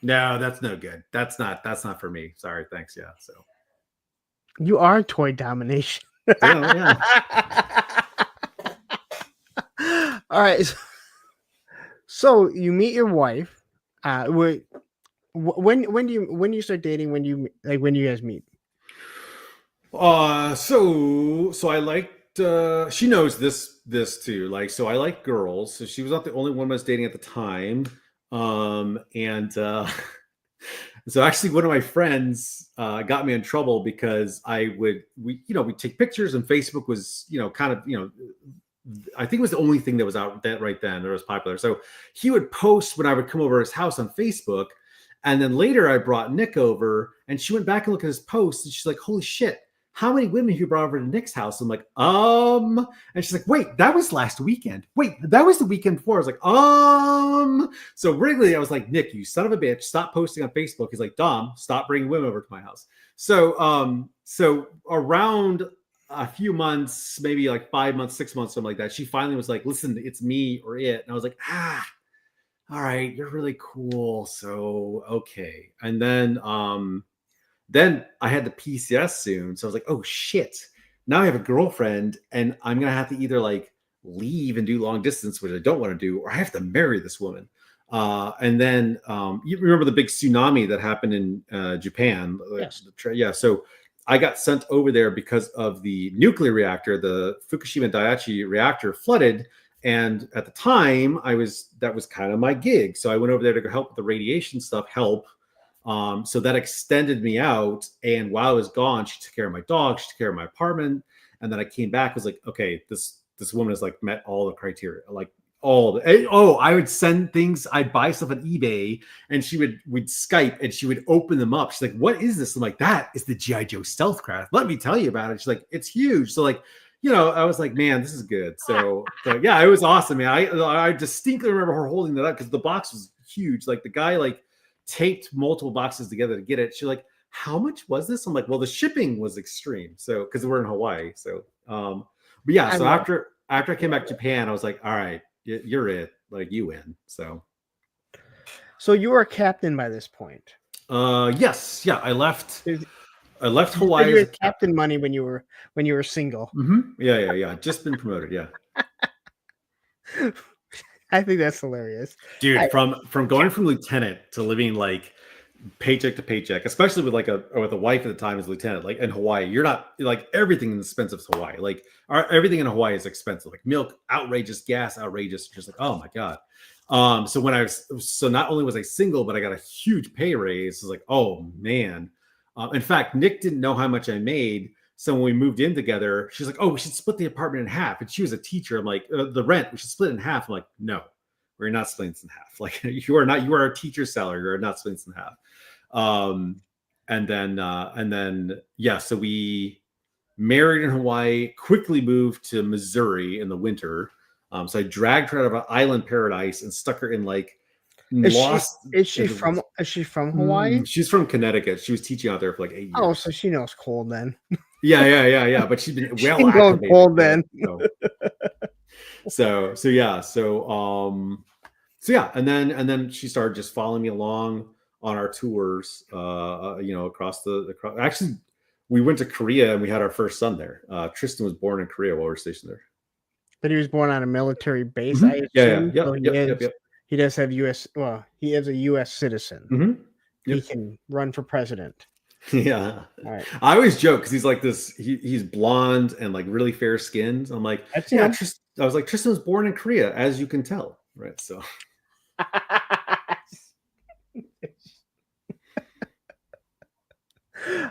no, that's no good. That's not for me. Sorry, thanks. Yeah. So you are toy domination. Yeah. All right. So you meet your wife. When do you start dating? When you guys meet? So I like she knows this too. Like, so I like girls. So she was not the only one I was dating at the time. And so actually one of my friends got me in trouble because we'd take pictures, and Facebook was, kind of, I think it was the only thing that was out that right then that was popular. So he would post when I would come over his house on Facebook. And then later I brought Nick over, and she went back and looked at his posts, and she's like, holy shit, how many women you brought over to Nick's house? I'm like, and she's like, wait, that was last weekend. Wait, that was the weekend before. I was like, So really, I was like, Nick, you son of a bitch, stop posting on Facebook. He's like, Dom, stop bringing women over to my house. So, so around a few months, maybe like 5 months, 6 months, something like that, she finally was like, listen, it's me or it. And I was like, all right, you're really cool. So, okay. And then I had the PCS soon. So I was like, oh shit. Now I have a girlfriend, and I'm going to have to either like leave and do long distance, which I don't want to do, or I have to marry this woman. And then you remember the big tsunami that happened in Japan? Yes. Yeah. So I got sent over there because of the nuclear reactor. The Fukushima Daiichi reactor flooded. And at the time that was kind of my gig. So I went over there to help with the radiation stuff, so that extended me out. And while I was gone, she took care of my dog, she took care of my apartment. And then I came back, I was like, okay, this woman has like met all the criteria, like I would send things, I'd buy stuff on eBay, and we'd Skype, and she would open them up. She's like, what is this? I'm like, that is the G.I. Joe stealth craft. Let me tell you about it. She's like, it's huge. So like, I was like, man, this is good. So yeah, it was awesome, man. I distinctly remember her holding that up because the box was huge. Like the guy like taped multiple boxes together to get it. She's like, how much was this? I'm like, well, the shipping was extreme. So because we're in Hawaii. So but yeah, so after I came back to Japan, I was like, all right, you're it. Like you win. So you were a captain by this point. Yes. Yeah, I left Hawaii. You had captain money when you were single. Mm-hmm. Yeah. Just been promoted. Yeah. I think that's hilarious, dude. From going from lieutenant to living like paycheck to paycheck, especially with with a wife at the time as lieutenant, like in Hawaii, you're not like everything is expensive to Hawaii. Like everything in Hawaii is expensive, like milk, outrageous, gas, outrageous. Just like, oh my god. So not only was I single, but I got a huge pay raise. It was like, oh man. In fact, Nick didn't know how much I made. So when we moved in together, she's like, oh, we should split the apartment in half. And she was a teacher. I'm like, the rent, we should split it in half. I'm like, no, we're not splitting it in half. Like you are a teacher's salary. You're not splitting it in half. And then, yeah, so we married in Hawaii, quickly moved to Missouri in the winter. So I dragged her out of an island paradise and stuck her in like, Is she from Hawaii? She's from Connecticut. She was teaching out there for like 8 years. Oh, so she knows cold then. Yeah. But she's been well acclimated. Cold then. So yeah, and then she started just following me along on our tours. Across actually, we went to Korea and we had our first son there. Tristan was born in Korea while we were stationed there. But he was born on a military base. Mm-hmm. Yeah. He does have U.S. Well, he is a U.S. citizen. Mm-hmm. Yep. He can run for president. Yeah. All right. I always joke because he's like this. He's blonde and like really fair skinned. I'm like, I was like, Tristan was born in Korea, as you can tell, right? So.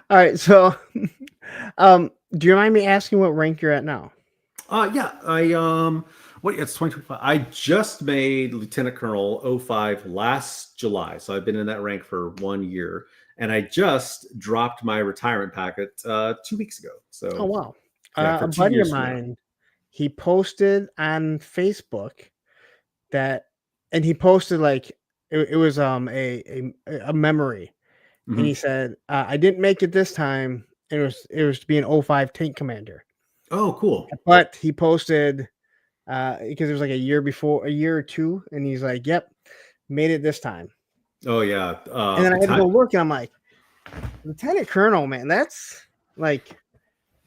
All right. So, do you mind me asking what rank you're at now? Yeah. It's 2025. I just made Lieutenant Colonel 05 last July. So I've been in that rank for 1 year. And I just dropped my retirement packet 2 weeks ago. So oh wow. Yeah, a buddy of mine, he posted on Facebook and he posted like it was a memory. Mm-hmm. And he said, I didn't make it this time. It was to be an 05 tank commander. Oh, cool. But he posted because it was like a year or two, and he's like, yep, made it this time. Oh yeah. And then I had to go look, and I'm like, Lieutenant Colonel, man, that's like,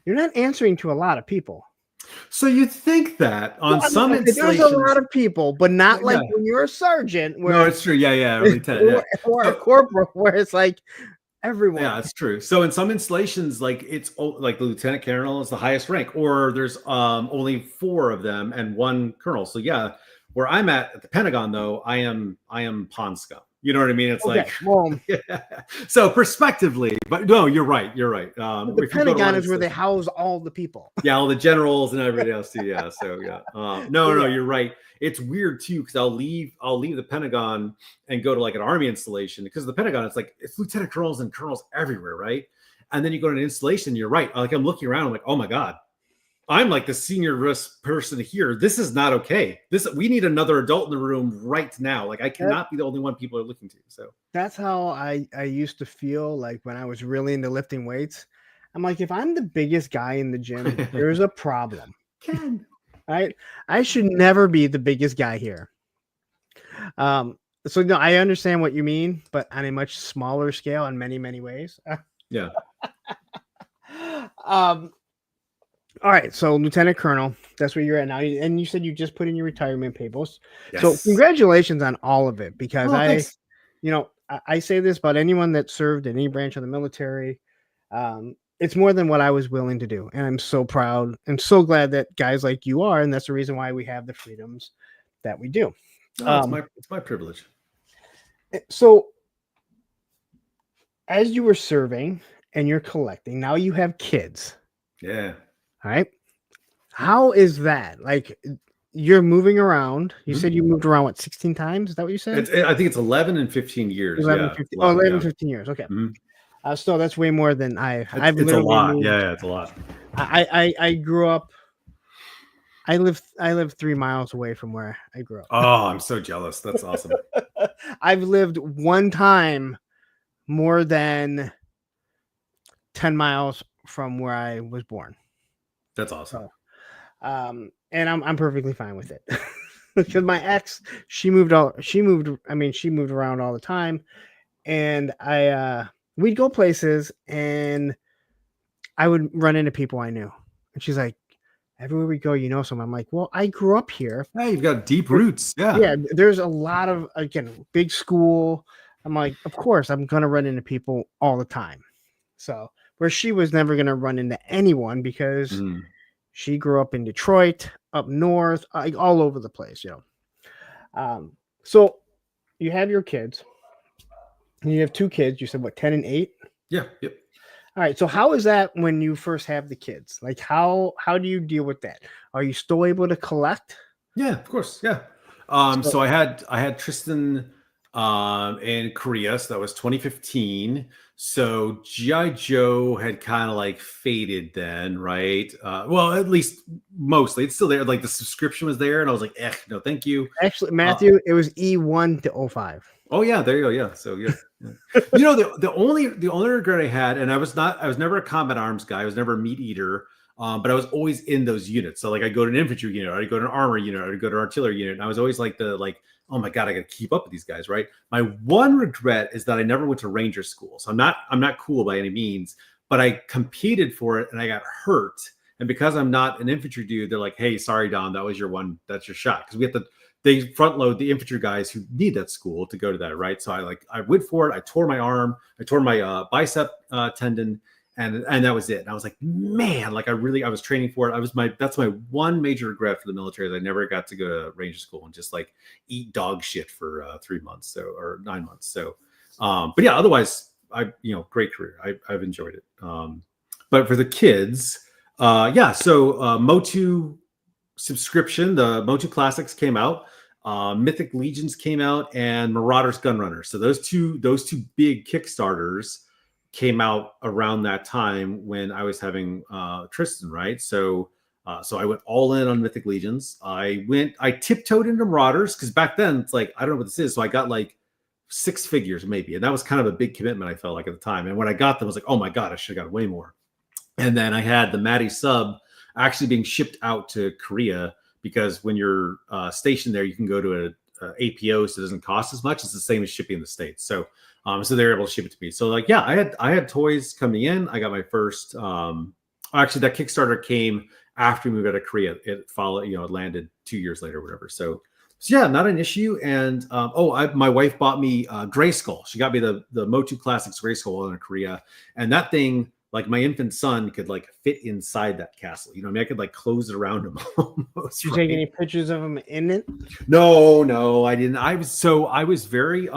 you're not answering to a lot of people. So you'd think that on some installations, there's a lot of people, but not like when you're a sergeant. No, it's true. Yeah, lieutenant, or a corporal, where it's like everyone. Yeah, that's true. So in some installations, like like the lieutenant colonel is the highest rank, or there's only 4 of them and 1 colonel. So yeah, where I'm at the Pentagon, though, I am pawn scum. You know what I mean? It's Okay, like, well, yeah. So prospectively, but no, you're right. You're right. the If you go to Pentagon one is where they installation, house all the people. yeah, all the generals and everybody else too. Yeah. So yeah. No, you're right. It's weird too because I'll leave the Pentagon and go to like an army installation because the Pentagon it's lieutenant colonels and colonels everywhere, right? And then you go to an installation, you're right. Like I'm looking around, I'm like, oh my god, I'm like the senior risk person here. This is not okay. We need another adult in the room right now. Like I cannot be the only one people are looking to. So that's how I used to feel like when I was really into lifting weights. I'm like, if I'm the biggest guy in the gym, there's a problem. Ken. I should never be the biggest guy here. So no, I understand what you mean, but on a much smaller scale in many, many ways. Yeah. All right, so Lieutenant Colonel, that's where you're at now, and you said you just put in your retirement papers. Yes. So congratulations on all of it, because thanks. I say this about anyone that served in any branch of the military. It's more than what I was willing to do, and I'm so proud and so glad that guys like you are, and that's the reason why we have the freedoms that we do. It's my privilege. So, as you were serving and you're collecting, now you have kids. Yeah. All right. How is that? Like, you're moving around. You said you moved around, what, 16 times? Is that what you said? I think it's 11 and 15 years. 11, yeah. 15, 11, 15 years. Okay. So that's way more than I've it's a lot. Yeah, it's a lot. I grew up. I live 3 miles away from where I grew up. Oh, I'm so jealous. That's awesome. I've lived one time more than 10 miles from where I was born. That's awesome. So, and I'm perfectly fine with it. Because my ex, she moved around all the time, and we'd go places and I would run into people I knew. And she's like, everywhere we go, you know someone. I'm like, well, I grew up here. Yeah, you've got deep roots. Yeah. Yeah, there's a lot of, again, big school. I'm like, of course, I'm going to run into people all the time. So, where she was never going to run into anyone because she grew up in Detroit, up north, all over the place, So, you have your kids. You have 2 kids. You said, what, 10 and 8? Yeah. Yep. All right. So how is that when you first have the kids? Like how do you deal with that? Are you still able to collect? Yeah, of course. Yeah. So I had Tristan in Korea. So that was 2015. So G.I. Joe had kind of like faded then, right? Well, at least mostly. It's still there. Like the subscription was there, and I was like, no, thank you. Actually, Matthew, it was E1 to 05. Oh yeah, there you go. Yeah. So yeah. The only regret I had, and I was never a combat arms guy. I was never a meat eater. But I was always in those units. So like I go to an infantry unit, or I go to an armor unit, or I go to an artillery unit. And I was always like oh my God, I got to keep up with these guys. Right. My one regret is that I never went to Ranger school. So I'm not cool by any means, but I competed for it and I got hurt. And because I'm not an infantry dude, they're like, hey, sorry, Don, that's your shot. Cause they front load the infantry guys who need that school to go to that. Right. So I went for it. I tore my arm, I tore my bicep tendon. And that was it. And I was like, man, like I was training for it. That's my one major regret for the military is I never got to go to Ranger school and just like eat dog shit for 3 months or 9 months. So, but yeah, otherwise great career. I've enjoyed it. But for the kids, so Motu subscription, the Motu Classics came out. Mythic Legions came out, and Marauders Gunrunners. So those two big Kickstarters came out around that time when I was having Tristan, right? So I went all in on Mythic Legions. I tiptoed into Marauders because back then it's like, I don't know what this is. So I got like 6 figures maybe. And that was kind of a big commitment I felt like at the time. And when I got them, I was like, oh my God, I should have got way more. And then I had the Maddie sub actually being shipped out to Korea because when you're stationed there, you can go to a APO, so it doesn't cost as much. It's the same as shipping in the States. So they were able to ship it to me. So like, yeah, I had toys coming in. I got my first, actually that Kickstarter came after we moved out of Korea. It followed, it landed 2 years later or whatever. So So yeah, not an issue. And my wife bought me Grayskull. She got me the Motu Classics Grayskull in Korea, and that thing, like my infant son, could like fit inside that castle. You know, I mean, I could like close it around him almost. Did you take any pictures of him in it? No, I didn't. I was very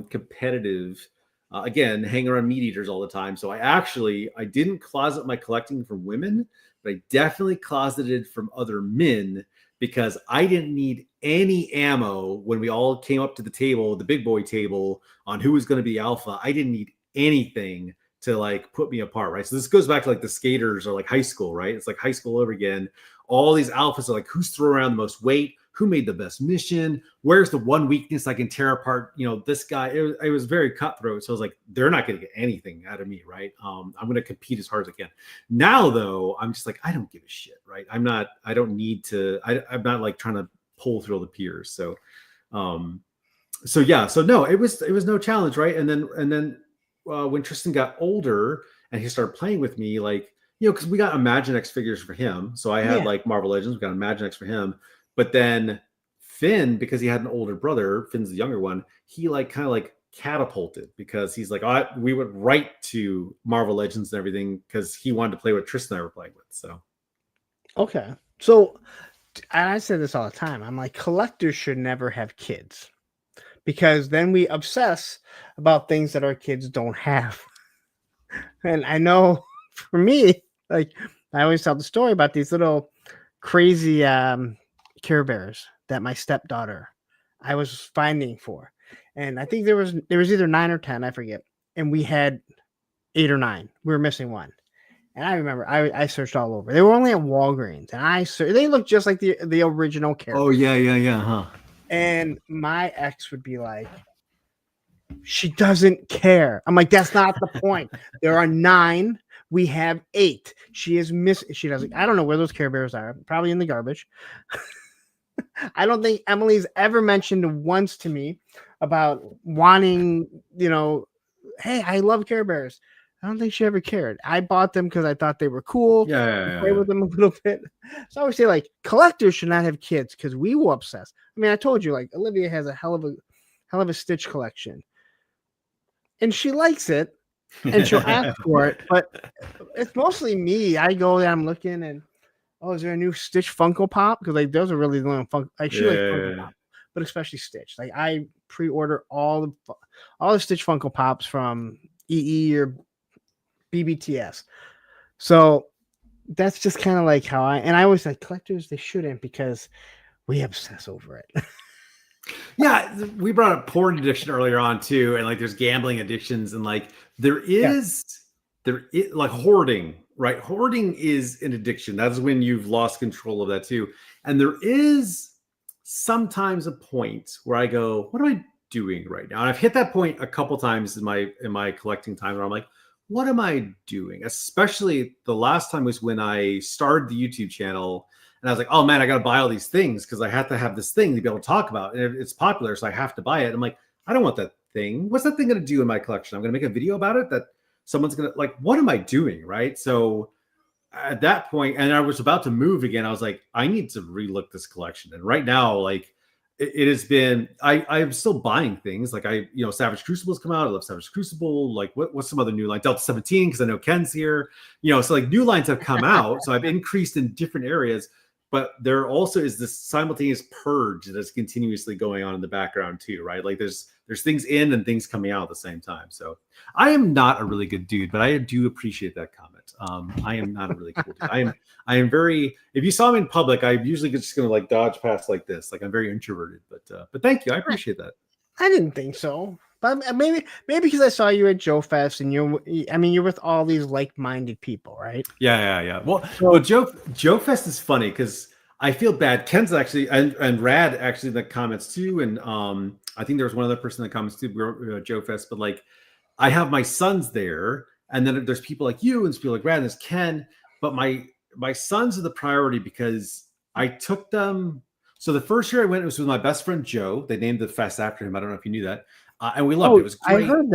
competitive. Again, hang around meat eaters all the time. So I didn't closet my collecting from women, but I definitely closeted from other men, because I didn't need any ammo when we all came up to the table, the big boy table, on who was going to be alpha. I didn't need anything to like put me apart, right? So this goes back to like the skaters or like high school, right? It's like high school over again. All these alphas are like, who's throwing around the most weight? Who made the best mission? Where's the one weakness I can tear apart? You know, this guy, it was very cutthroat. So I was like, they're not going to get anything out of me, right? I'm going to compete as hard as I can. Now, though, I'm just like, I don't give a shit, right? I don't need to, I'm not like trying to pull through all the peers. So no, it was no challenge, right? And then when Tristan got older and he started playing with me, like, you know, because we got Imaginext figures for him. So I had like Marvel Legends, we got Imaginext for him. But then Finn, because he had an older brother, Finn's the younger one, he like kind of like catapulted, because he's like, we went right to Marvel Legends and everything, because he wanted to play what Tristan and I were playing with. So okay. So I say this all the time. I'm like, collectors should never have kids, because then we obsess about things that our kids don't have. And I know for me, like, I always tell the story about these little crazy Care Bears that my stepdaughter I was finding for, and I think there was either 9 or 10, I forget, and we had 8 or 9. We were missing one, and I remember I searched all over. They were only at Walgreens, and they looked just like the original Care Bears. Oh yeah, huh? And my ex would be like, she doesn't care. I'm like, that's not the point. There are 9. We have 8. She is missing. She doesn't. I don't know where those Care Bears are. Probably in the garbage. I don't think Emily's ever mentioned once to me about wanting, you know, hey, I love Care Bears. I don't think she ever cared. I bought them because I thought they were cool. Play with them a little bit. So I always say, like, collectors should not have kids, because we will obsess. I mean, I told you, like, Olivia has a hell of a Stitch collection, and she likes it, and she'll ask for it. But it's mostly me. I go there, I'm looking, and is there a new Stitch Funko Pop? Because like those are really the only Funko. Like she likes Funko Pop, but especially Stitch. Like I pre-order all the Stitch Funko Pops from EE or BBTS. So that's just kind of like how I always like collectors. They shouldn't, because we obsess over it. Yeah, we brought up porn addiction earlier on too, and like there's gambling addictions, and like there is like hoarding, right? Hoarding is an addiction. That's when you've lost control of that too. And there is sometimes a point where I go, what am I doing right now? And I've hit that point a couple times in my collecting time, where I'm like, what am I doing? Especially the last time was when I started the YouTube channel. And I was like, oh man, I got to buy all these things because I have to have this thing to be able to talk about. And it's popular, so I have to buy it. I'm like, I don't want that thing. What's that thing going to do in my collection? I'm going to make a video about it that someone's going to like, what am I doing? Right. So at that point, and I was about to move again, I was like, I need to relook this collection. And right now, like it has been, I'm still buying things. Like Savage Crucible's come out. I love Savage Crucible. Like what's some other new line? Delta 17, because I know Ken's here. So like new lines have come out. So I've increased in different areas. But there also is this simultaneous purge that is continuously going on in the background too, right? Like there's things in and things coming out at the same time. So I am not a really good dude, but I do appreciate that comment. I am not a really cool dude. I am very. If you saw me in public, I'm usually just gonna like dodge past like this. Like I'm very introverted. But thank you, I appreciate that. I didn't think so. But maybe because I saw you at Joe Fest, and you're with all these like-minded people, right? Yeah. Well, Joe Fest is funny because I feel bad. Ken's actually and Rad actually in the comments too, and I think there was one other person in the comments too, Joe Fest. But like, I have my sons there, and then there's people like you, and there's people like Rad, and there's Ken. But my sons are the priority because I took them. So the first year I went, it was with my best friend Joe. They named the fest after him. I don't know if you knew that. And we loved it. It was great. I heard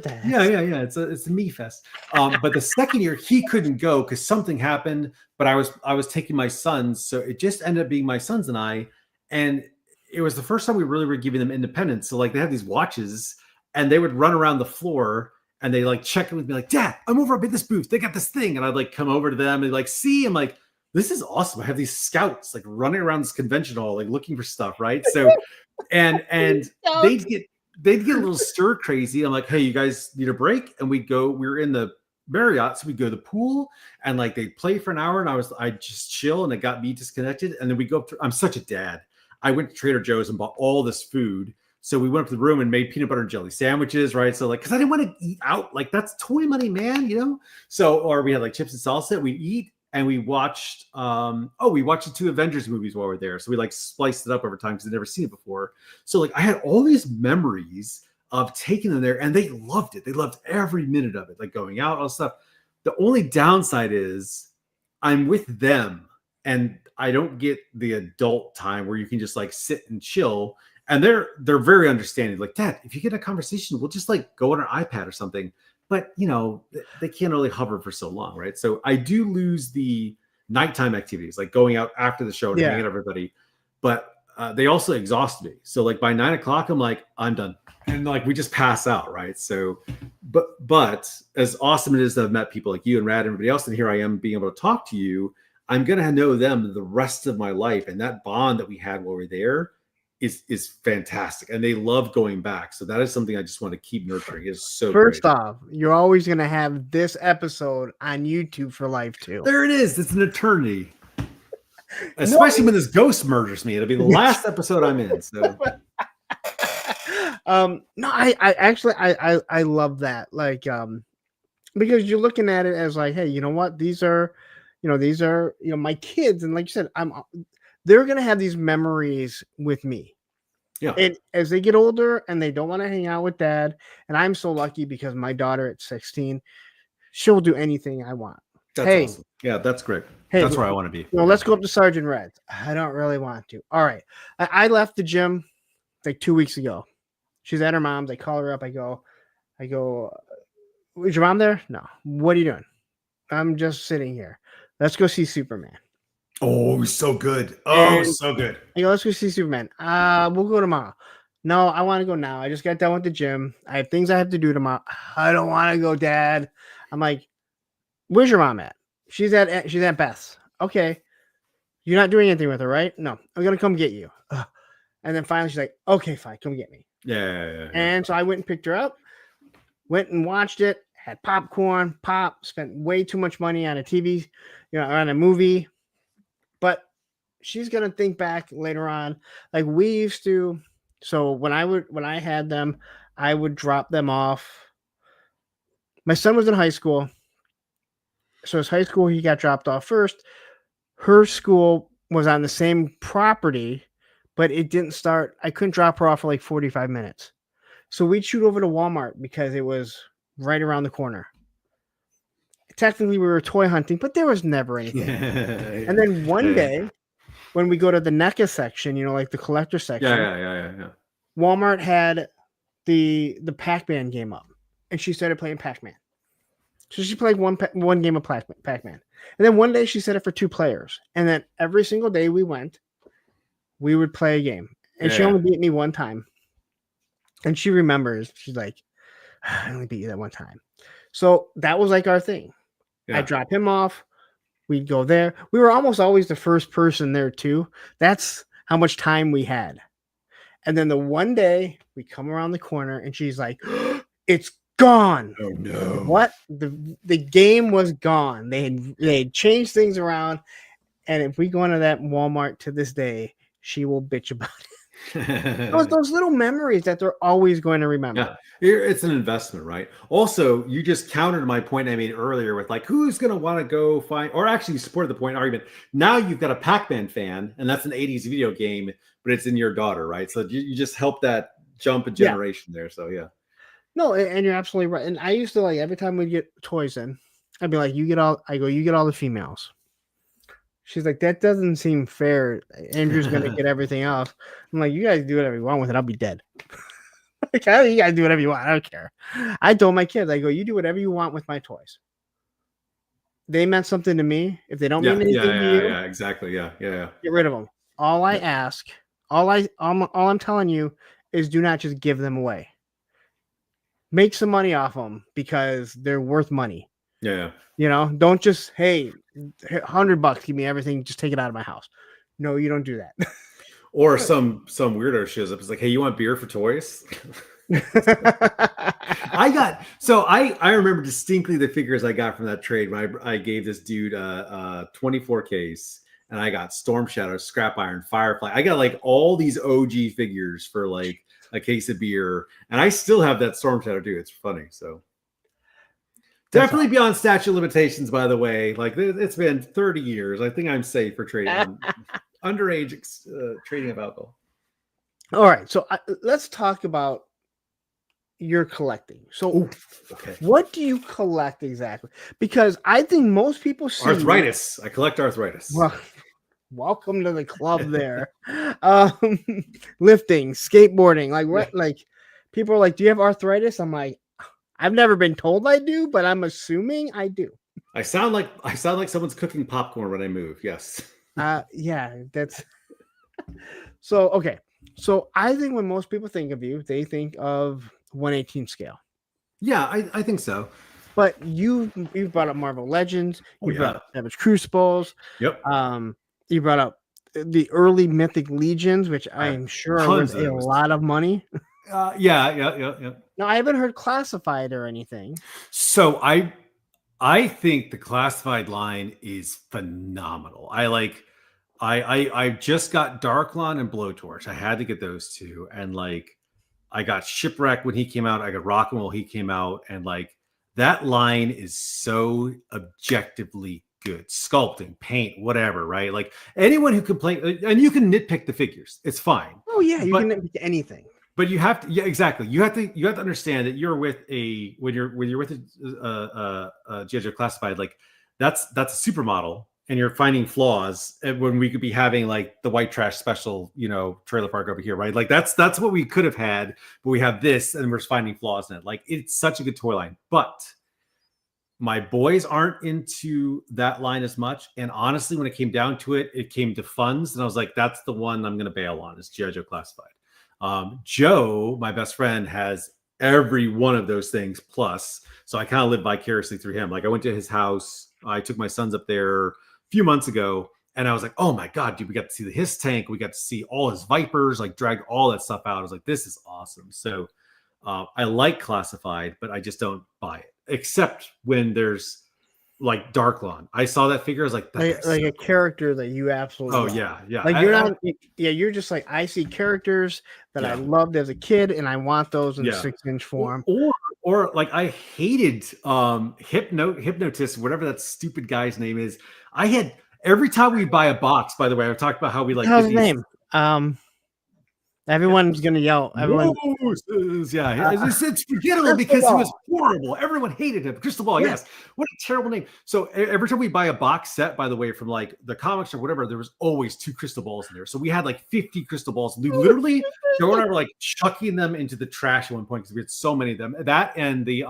that. Yeah. It's a me fest. But the second year he couldn't go because something happened. But I was taking my sons, so it just ended up being my sons and I. And it was the first time we really were giving them independence. So like they had these watches and they would run around the floor and they like check in with me like, Dad, I'm over up at this booth. They got this thing. And I'd like come over to them and like, see, I'm like, this is awesome. I have these scouts like running around this convention hall, like looking for stuff. Right. So, and they'd get a little stir crazy. I'm like, hey, you guys need a break? And we were in the Marriott, so we go to the pool and like they play for an hour and I just chill and it got me disconnected. And then we go up to, I'm such a dad. I went to Trader Joe's and bought all this food. So we went up to the room and made peanut butter and jelly sandwiches, right? So like, cause I didn't want to eat out. Like that's toy money, man, you know? So, or we had like chips and salsa, we eat and we watched, we watched the 2 Avengers movies while we were there. So we like spliced it up over time because I'd never seen it before. So like I had all these memories of taking them there and they loved it. They loved every minute of it, like going out, all this stuff. The only downside is I'm with them and I don't get the adult time where you can just like sit and chill. And they're very understanding. Like, Dad, if you get a conversation, we'll just like go on our iPad or something. But you know, they can't really hover for so long, right? So I do lose the nighttime activities, like going out after the show and hanging out with everybody. But they also exhaust me. So like by 9 o'clock, I'm like, I'm done. And like we just pass out, right? So, but as awesome it is to have met people like you and Rad and everybody else, and here I am being able to talk to you, I'm gonna know them the rest of my life. And that bond that we had while we were there is fantastic. And they love going back. So that is something I just want to keep nurturing. It's so First great. off, you're always gonna have this episode on YouTube for life too. There it is. It's an eternity. Especially when this ghost murders me. It'll be the last episode I'm in. So no, I actually I love that. Like because you're looking at it as like, hey, you know what? These are my kids, and like you said, they're gonna have these memories with me. Yeah. And as they get older and they don't want to hang out with Dad, and I'm so lucky because my daughter at 16, she'll do anything I want. That's awesome. Yeah, that's great. Hey, that's where I want to be. Let's go up to Sergeant Red's. I don't really want to. All right. I left the gym like 2 weeks ago. She's at her mom's. I call her up. I go, is your mom there? No. What are you doing? I'm just sitting here. Let's go see Superman. Oh, so good. Oh, so good. I go, let's go see Superman. We'll go tomorrow. No, I want to go now. I just got done with the gym. I have things I have to do tomorrow. I don't want to go, Dad. I'm like, where's your mom at? She's at Beth's. Okay. You're not doing anything with her, right? No. I'm going to come get you. Ugh. And then finally she's like, okay, fine. Come get me. Yeah. And so I went and picked her up, went and watched it, had popcorn, spent way too much money on a TV, on a movie. But she's going to think back later on. Like we used to. So when I had them, I would drop them off. My son was in high school. So his high school, he got dropped off first. Her school was on the same property, but it didn't start. I couldn't drop her off for like 45 minutes. So we'd shoot over to Walmart because it was right around the corner. Technically, we were toy hunting, but there was never anything. And then one day, when we go to the NECA section, like the collector section. Yeah. Walmart had the Pac-Man game up, and she started playing Pac-Man. So she played one game of Pac-Man. And then one day she set it for 2 players. And then every single day we would play a game. And she only beat me one time. And she remembers, she's like, I only beat you that one time. So that was like our thing. Yeah. I drop him off. We'd go there. We were almost always the first person there too. That's how much time we had. And then the one day we come around the corner and she's like, it's gone. Oh no. What? The game was gone. They had changed things around. And if we go into that Walmart to this day, she will bitch about it. those little memories that they're always going to remember. Yeah, it's an investment, right? Also, you just countered my point I made earlier with like, who's going to want to go find, or actually supported the point argument. Now you've got a Pac-Man fan, and that's an 80s video game, but it's in your daughter, right? So you just help that jump a generation there. So yeah. No, and you're absolutely right. And I used to like every time we get toys in, I'd be like, you get all the females. She's like, that doesn't seem fair. Andrew's going to get everything else. I'm like, you guys do whatever you want with it. I'll be dead. Like, you guys do whatever you want. I don't care. I told my kids, I go, you do whatever you want with my toys. They meant something to me. If they don't mean anything to you. Yeah, exactly. Yeah. Get rid of them. All I ask all I'm telling you is do not just give them away. Make some money off them because they're worth money. Yeah. You know, don't just, hey, $100, give me everything, just take it out of my house. No, you don't do that. Or some weirdo shows up. It's like, hey, you want beer for toys? I remember distinctly the figures I got from that trade when I gave this dude 24 case, and I got Storm Shadow, Scrap Iron, Firefly. I got like all these OG figures for like a case of beer, and I still have that Storm Shadow too. It's funny. So definitely beyond statute limitations, by the way. Like it's been 30 years. I think I'm safe for trading underage trading of alcohol. All right, so let's talk about your collecting. So, okay, what do you collect exactly? Because I think most people see arthritis. I collect arthritis. Well, welcome to the club there. Lifting, skateboarding, like what? Like people are like, "Do you have arthritis?" I'm like, I've never been told I do, but I'm assuming I do. I sound like someone's cooking popcorn when I move. Yes. Yeah, that's so okay. So I think when most people think of you, they think of 1/18 scale. Yeah, I think so. But you brought up Marvel Legends. You brought up Savage Crucibles. Yep. You brought up the early Mythic Legions, which I'm sure are worth a lot of money. Yeah. No, I haven't heard classified or anything. So I think the classified line is phenomenal. I just got Darklon and Blowtorch. I had to get those two, and like I got Shipwreck when he came out. I got Rock'n'Roll he came out, and like that line is so objectively good. Sculpting, paint, whatever, right? Like anyone who complain, and you can nitpick the figures. It's fine. Oh yeah, you can nitpick anything. But you have to, yeah, exactly. You have to understand that you're with when you're with a G.I. Joe classified, like that's a supermodel, and you're finding flaws when we could be having like the white trash special, trailer park over here, right? Like that's what we could have had, but we have this, and we're finding flaws in it. Like it's such a good toy line, but my boys aren't into that line as much. And honestly, when it came down to it, it came to funds, and I was like, that's the one I'm going to bail on. Is G.I. Joe classified. Joe, my best friend, has every one of those things plus. So I kind of live vicariously through him. Like I went to his house. I took my sons up there a few months ago, and I was like, oh my God, dude, we got to see his tank. We got to see all his Vipers, like drag all that stuff out. I was like, this is awesome. So I like classified, but I just don't buy it, except when there's like Darklon. I saw that figure. I was like, like so a character that you absolutely love. Yeah. Like you're just like, I see characters that I loved as a kid, and I want those in 6-inch form. Or like I hated Hypnotist, whatever that stupid guy's name is. I had every time we buy a box. By the way, I've talked about how we like. How's his name? Everyone's gonna yell. Everyone, it's forgettable because he was horrible. Everyone hated him. Crystal Ball, yes. What a terrible name. So every time we buy a box set, by the way, from like the comics or whatever, there was always 2 crystal balls in there. So we had like 50 crystal balls. We literally, Joe and I were like chucking them into the trash at one point because we had so many of them. That and the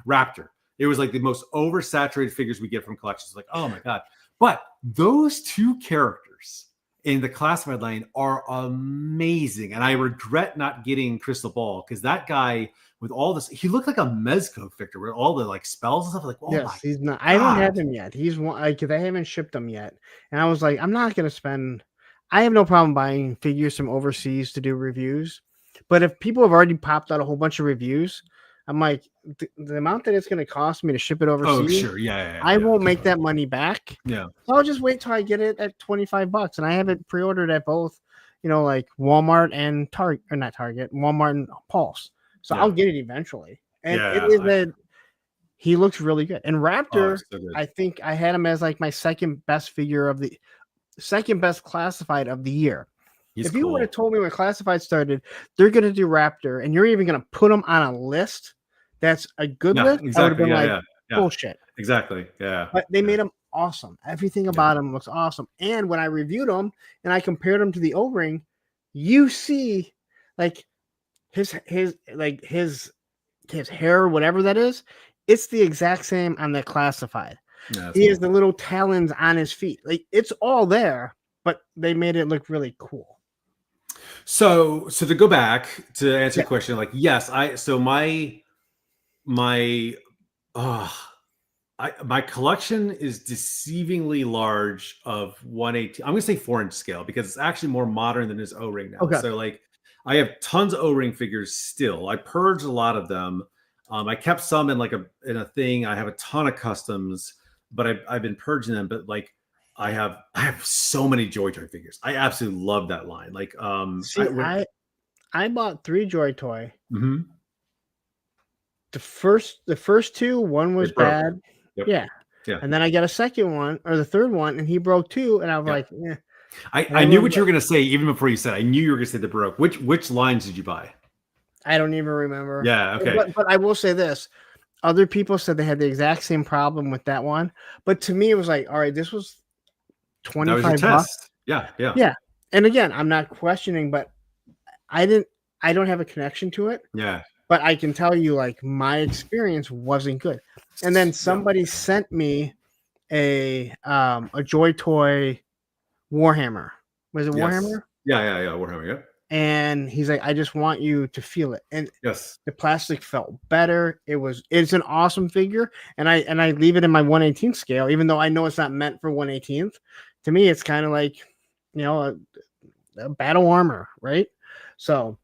Raptor. It was like the most oversaturated figures we get from collections. Like, oh my God. But those 2 characters in the classified line are amazing. And I regret not getting Crystal Ball because that guy with all this, he looked like a Mezco figure with all the like spells and stuff. Like, oh my he's not. I don't have him yet. He's one because I haven't shipped them yet. And I was like, I'm not gonna spend. I have no problem buying figures from overseas to do reviews, but if people have already popped out a whole bunch of reviews, I'm like, the amount that it's going to cost me to ship it overseas. Oh, sure. I won't make that money back. Yeah. So I'll just wait till I get it at $25. And I have it pre-ordered at both, like Walmart and Target, or not Target, Walmart and Pulse. So I'll get it eventually. And he looks really good. And Raptor, so I think I had him as like my second best classified of the year. If you would have told me when classified started, they're going to do Raptor, and you're even going to put them on a list that's a good list, exactly. I would have been bullshit. Exactly. Yeah. But they made them awesome. Everything about them looks awesome. And when I reviewed them and I compared them to the O-ring, you see like his hair, whatever that is, it's the exact same on the classified. Yeah, he has the little talons on his feet. Like it's all there, but they made it look really cool. So to go back to answer your question, like, yes, my my collection is deceivingly large of 1/18. I'm gonna say 4-inch scale because it's actually more modern than his O-ring now. Okay. So like I have tons of O-ring figures still. I purged a lot of them. I kept some in in a thing. I have a ton of customs, but I've been purging them. But like I have so many Joy Toy figures. I absolutely love that line. Like See, I bought 3 Joy Toy. Mhm. The first 2, one was It broke. bad. Yep. Yeah. Yeah. And then I got a second one or the third one, and he broke 2, and I was like, "Eh." I knew what you were gonna say even before you said it. I knew you were gonna say the broke. Which lines did you buy? I don't even remember. Yeah, okay. But I will say this. Other people said they had the exact same problem with that one. But to me, it was like, all right, this was That was your $25. test. Yeah, yeah. Yeah. And again, I'm not questioning, but I don't have a connection to it. Yeah. But I can tell you, like, my experience wasn't good. And then somebody sent me a Joy Toy Warhammer. Was it Warhammer? Yeah, Warhammer, yeah. And he's like, I just want you to feel it. And yes, the plastic felt better. It's an awesome figure. And I leave it in my 1/18 scale, even though I know it's not meant for 1/18. To me, it's kind of like, a battle armor, right? So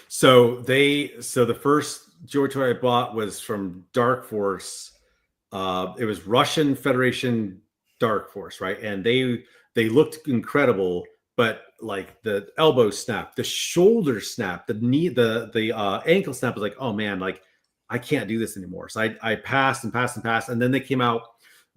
the first Joy Toy I bought was from Dark Force. It was Russian Federation Dark Force, right? And they looked incredible, but like the elbow snap, the shoulder snap, the knee, the ankle snap was like, oh man, like I can't do this anymore. So I passed and passed and passed, and then they came out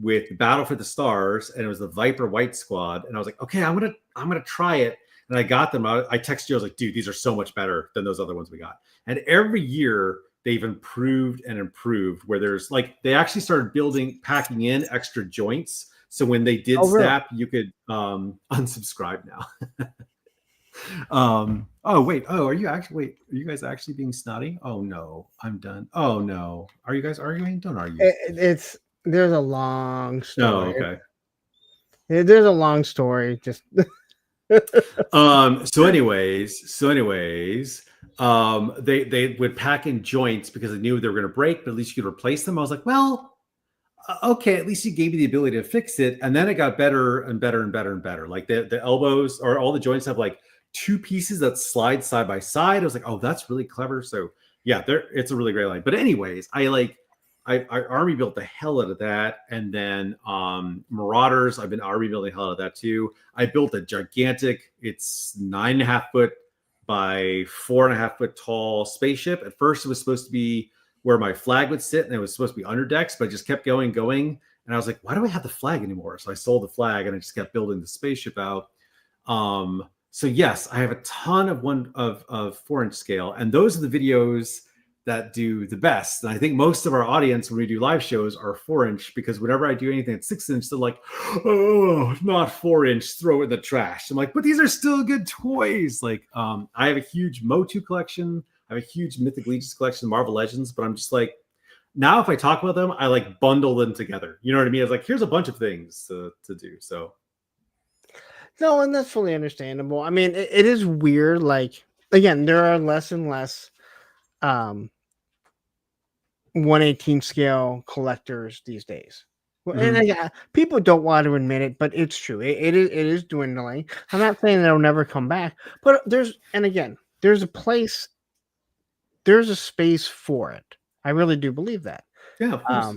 with Battle for the Stars, and it was the Viper White Squad, and I was like, okay, I'm gonna try it. And I got them. I texted you. I was like, dude, these are so much better than those other ones we got. And every year they've improved and improved, where there's like, they actually started packing in extra joints. So when they did snap, you could unsubscribe now. Oh, wait. Oh, are you guys actually being snotty? Oh no, I'm done. Oh no. Are you guys arguing? Don't argue. There's a long story. Oh, okay. There's a long story. Just so anyways, they would pack in joints because they knew they were going to break, but at least you could replace them. I was like, well, okay, at least you gave me the ability to fix it. And then it got better and better and better and better. Like the elbows or all the joints have like 2 pieces that slide side by side. I was like, oh, that's really clever. So yeah, it's a really great line. But anyways, I army built the hell out of that. And then Marauders, I've been army building the hell out of that too. I built a gigantic, it's 9.5 foot by 4.5 foot tall spaceship. At first it was supposed to be where my flag would sit, and it was supposed to be under decks, but I just kept going. And I was like, why do I have the flag anymore? So I sold the flag and I just kept building the spaceship out. So yes, I have a ton of 4-inch scale, and those are the videos that do the best. And I think most of our audience, when we do live shows, are 4-inch, because whenever I do anything at 6-inch, they're like, oh, not 4-inch, throw it in the trash. I'm like, but these are still good toys. Like, I have a huge Motu collection. I have a huge Mythic Legions collection, Marvel Legends, but I'm just like, now if I talk about them, I like bundle them together. You know what I mean? It's like, here's a bunch of things to do. So. No, and that's fully understandable. I mean, it is weird. Like, again, there are less and less 1/18 scale collectors these days. And people don't want to admit it, but it's true. It is dwindling. I'm not saying it'll never come back, but there's a place, there's a space for it. I really do believe that. Yeah, of course.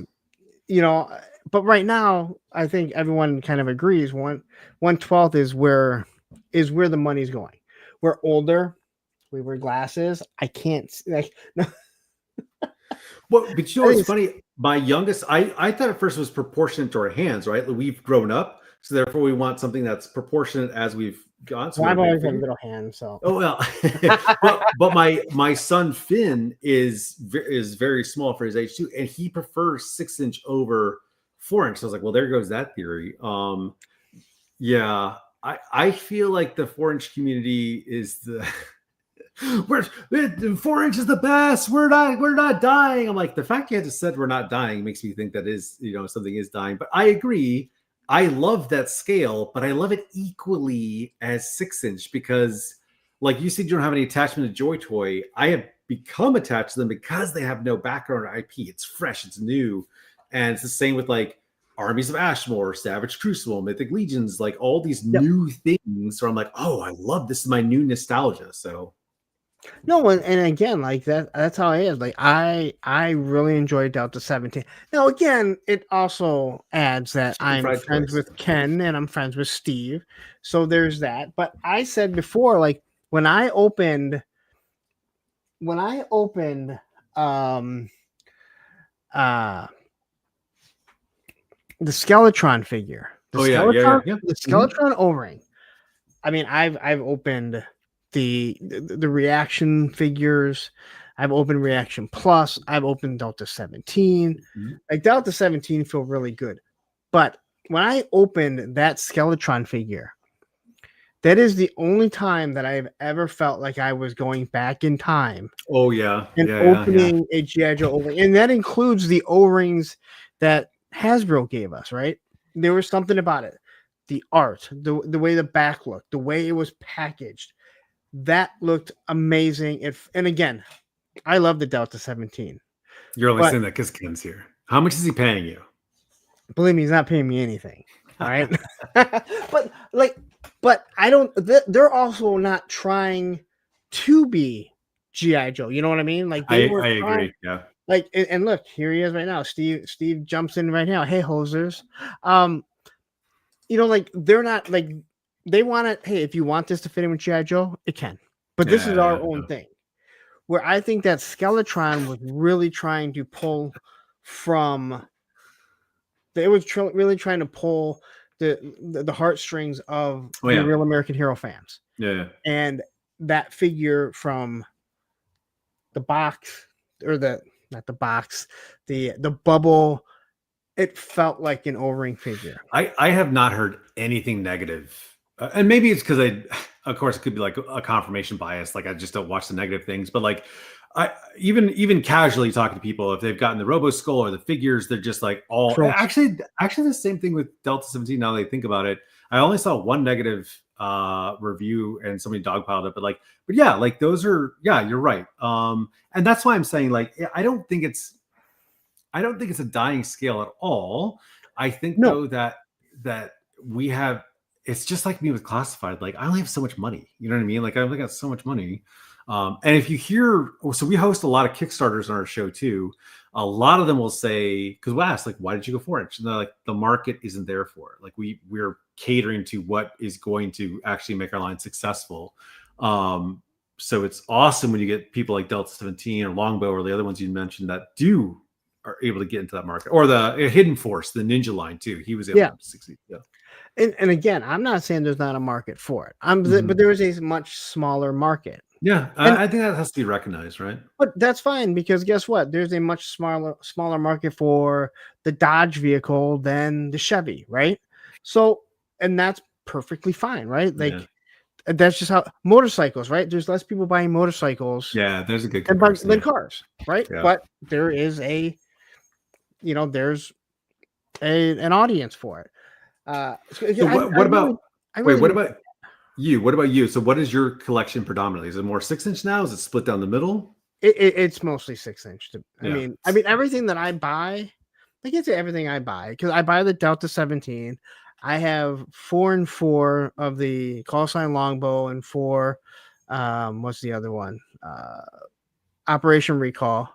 But right now, I think everyone kind of agrees 1/12 is where the money's going. We're older. We wear glasses. I can't like no. Well, but you know what's funny? My youngest, I thought at first it was proportionate to our hands, right? We've grown up, so therefore we want something that's proportionate as we've gone. So I've always had little hands, so. Oh well, but my son Finn is very small for his age too, and he prefers 6-inch over 4-inch. So I was like, well, there goes that theory. Yeah, I feel like the 4-inch community is the 4-inch is the best. We're not dying. I'm like, the fact you just said we're not dying makes me think that is, something is dying. But I agree. I love that scale, but I love it equally as 6-inch, because like you said, you don't have any attachment to Joy Toy. I have become attached to them because they have no background or IP. It's fresh, it's new. And it's the same with like Armies of Ashmore, Savage Crucible, Mythic Legions, like all these new things where I'm like, oh, I love this is my new nostalgia. So no, and again, like that's how it is. Like I really enjoy Delta 17. Now again, it also adds that I'm friends with Ken and I'm friends with Steve. So there's that. But I said before, like when I opened the Skeletron figure. The Skeletron O-ring. I mean, I've opened the reaction figures. I've opened Reaction Plus. I've opened Delta 17. Mm-hmm. Like Delta 17 feel really good. But when I opened that Skeletron figure, that is the only time that I've ever felt like I was going back in time. Oh yeah. And opening a G.I. Joe O-ring. And that includes the O-rings that Hasbro gave us, right? There was something about it. The art, the way the back looked, the way it was packaged, that looked amazing. And again, I love the Delta 17. You're only saying that because Ken's here. How much is he paying you? Believe me, he's not paying me anything. All right. but I don't, they're also not trying to be G.I. Joe. You know what I mean? Like I agree. Yeah. Like, and look, here he is right now. Steve jumps in right now. Hey, hosers. You know, like they're not like they want it. Hey, if you want this to fit in with G.I. Joe, it can. But this is our own thing. Where I think that Skeletron was really trying to pull from. They was really trying to pull the heartstrings of the Real American Hero fans. Yeah. And that figure from the box or not the box, the bubble, it felt like an O-ring figure. I have not heard anything negative. And maybe it's because of course, it could be like a confirmation bias. Like I just don't watch the negative things. But like, I even casually talking to people, if they've gotten the Robo Skull or the figures, they're just like all actually the same thing with Delta 17. Now that I think about it, I only saw one negative review and somebody dogpiled it. But yeah, like those are you're right. And that's why I'm saying like I don't think it's a dying scale at all. I think though that we have. It's just like me with classified. Like I only have so much money. You know what I mean? Like I only got so much money. And if you hear, so we host a lot of Kickstarters on our show too. A lot of them will say, because we'll ask, like, why did you go 4-inch? And they're like, the market isn't there for it. Like we're catering to what is going to actually make our line successful. So it's awesome when you get people like Delta 17 or Longbow or the other ones you mentioned that are able to get into that market, or the Hidden Force, the Ninja line too. He was able to succeed. Yeah. And again, I'm not saying there's not a market for it. But there is a much smaller market. Yeah, I think that has to be recognized, right? But that's fine because guess what? There's a much smaller market for the Dodge vehicle than the Chevy, right? So, and that's perfectly fine, right? Like that's just how motorcycles, right? There's less people buying motorcycles. Yeah, there's a good comparison than cars, right? Yeah. But there is there's an audience for it. What about you? What about you? So what is your collection predominantly? Is it more 6-inch now? Is it split down the middle? It's mostly 6-inch. I mean, everything that I buy, I can't say everything I buy because I buy the Delta 17. I have 4 and 4 of the call sign Longbow and 4. What's the other one? Operation Recall.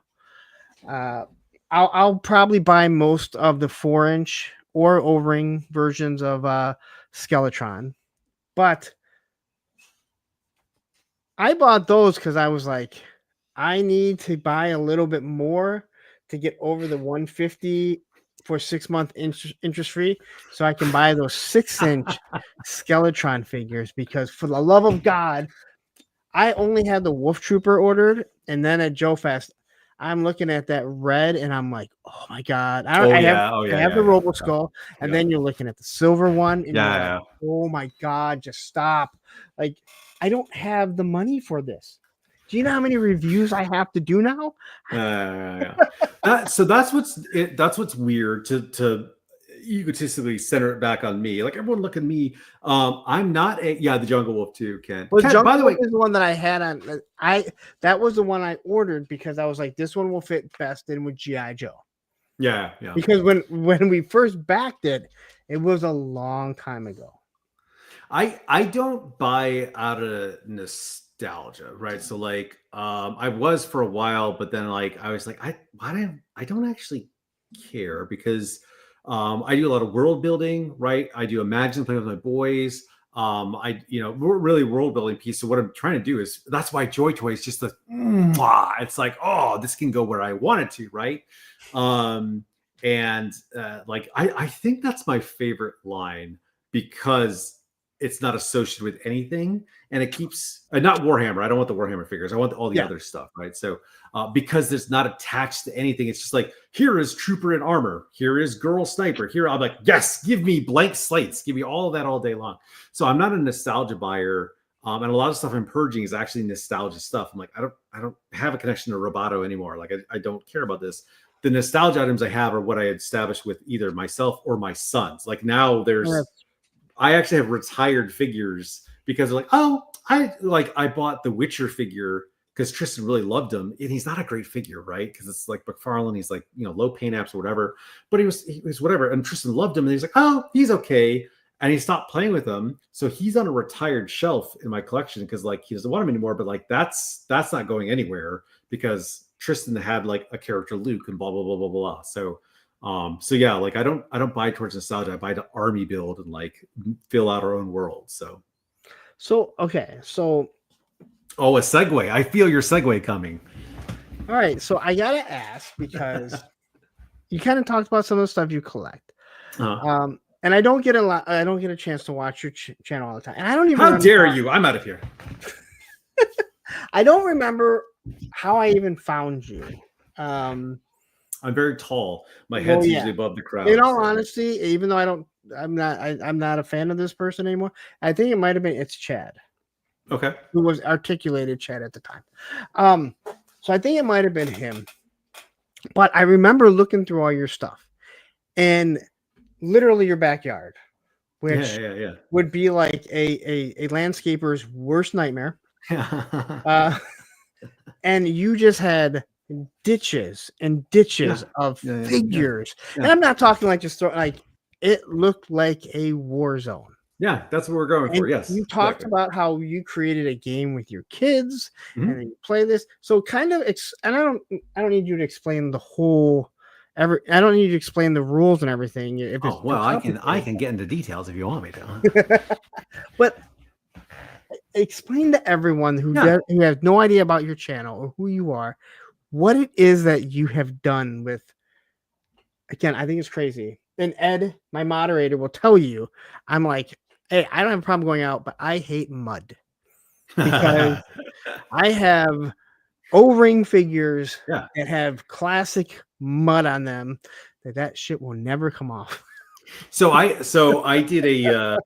I'll probably buy most of the 4-inch or O-ring versions of Skeletron, but I bought those because I was like, I need to buy a little bit more to get over the 150 for 6-month interest free, so I can buy those 6-inch Skeletron figures. Because for the love of God, I only had the Wolf Trooper ordered, and then at Joe Fest, I'm looking at that red and I'm like, oh my God. I have the Robo Skull. And then you're looking at the silver one. And you're like, oh my God, just stop. Like, I don't have the money for this. Do you know how many reviews I have to do now? So that's what's weird to egotistically center it back on me. Like everyone look at me. I'm not a the Jungle Wolf too, Ken. Well, Ken, Jungle by the way, Wolf is the one that I had on. That was the one I ordered because I was like, this one will fit best in with GI Joe. yeah. Because when we first backed it, it was a long time ago. I don't buy out of nostalgia, right? So like I was for a while, but then like I was like, I don't actually care because I do a lot of world building, right? I do Imagine playing with my boys. We're really world building piece. So what I'm trying to do is that's why Joy Toy is just it's like, oh, this can go where I want it to, right? I think that's my favorite line because it's not associated with anything and it keeps not Warhammer. I don't want the Warhammer figures. I want all the other stuff, right? So because it's not attached to anything, it's just like, here is trooper in armor, here is girl sniper, here I'm like, yes, give me blank slates, give me all of that all day long. So I'm not a nostalgia buyer, and a lot of stuff I'm purging is actually nostalgia stuff. I'm like, I don't have a connection to Roboto anymore. Like I don't care about this. The nostalgia items I have are what I established with either myself or my sons. Like now I actually have retired figures because they're like, oh, I bought the Witcher figure because Tristan really loved him, and he's not a great figure, right? Because it's like McFarlane, he's like, low paint apps or whatever, but he was whatever, and Tristan loved him, and he's like, oh, he's okay, and he stopped playing with him, so he's on a retired shelf in my collection because like he doesn't want him anymore, but like that's not going anywhere because Tristan had like a character Luke and blah blah blah blah blah. So yeah, like I don't buy towards nostalgia. I buy the army build and like fill out our own world. So okay. Oh, a segue. I feel your segue coming. All right. So I gotta ask because you kind of talked about some of the stuff you collect. And I don't get a chance to watch your channel all the time. And I don't even How dare you? I'm out of here. I don't remember how I even found you. I'm very tall. My head's usually above the crowd. In all honesty, even though I'm not a fan of this person anymore. I think it might have been it's Chad. Okay. Who was articulated Chad at the time. So I think it might have been him. But I remember looking through all your stuff and literally your backyard, which would be like a landscaper's worst nightmare. And you just had ditches and ditches of figures. And I'm not talking like just like it looked like a war zone. Yeah, that's what we're going for. Yes. You talked about how you created a game with your kids and then you play this. So kind of and I don't need you to explain the whole I don't need you to explain the rules and everything. If it's I can get into details if you want me to. But explain to everyone who has no idea about your channel or who you are, what it is that you have done with. Again, I think it's crazy. And Ed, my moderator, will tell you, I'm like, hey, I don't have a problem going out, but I hate mud because I have O-ring figures that have classic mud on them that shit will never come off. So I did I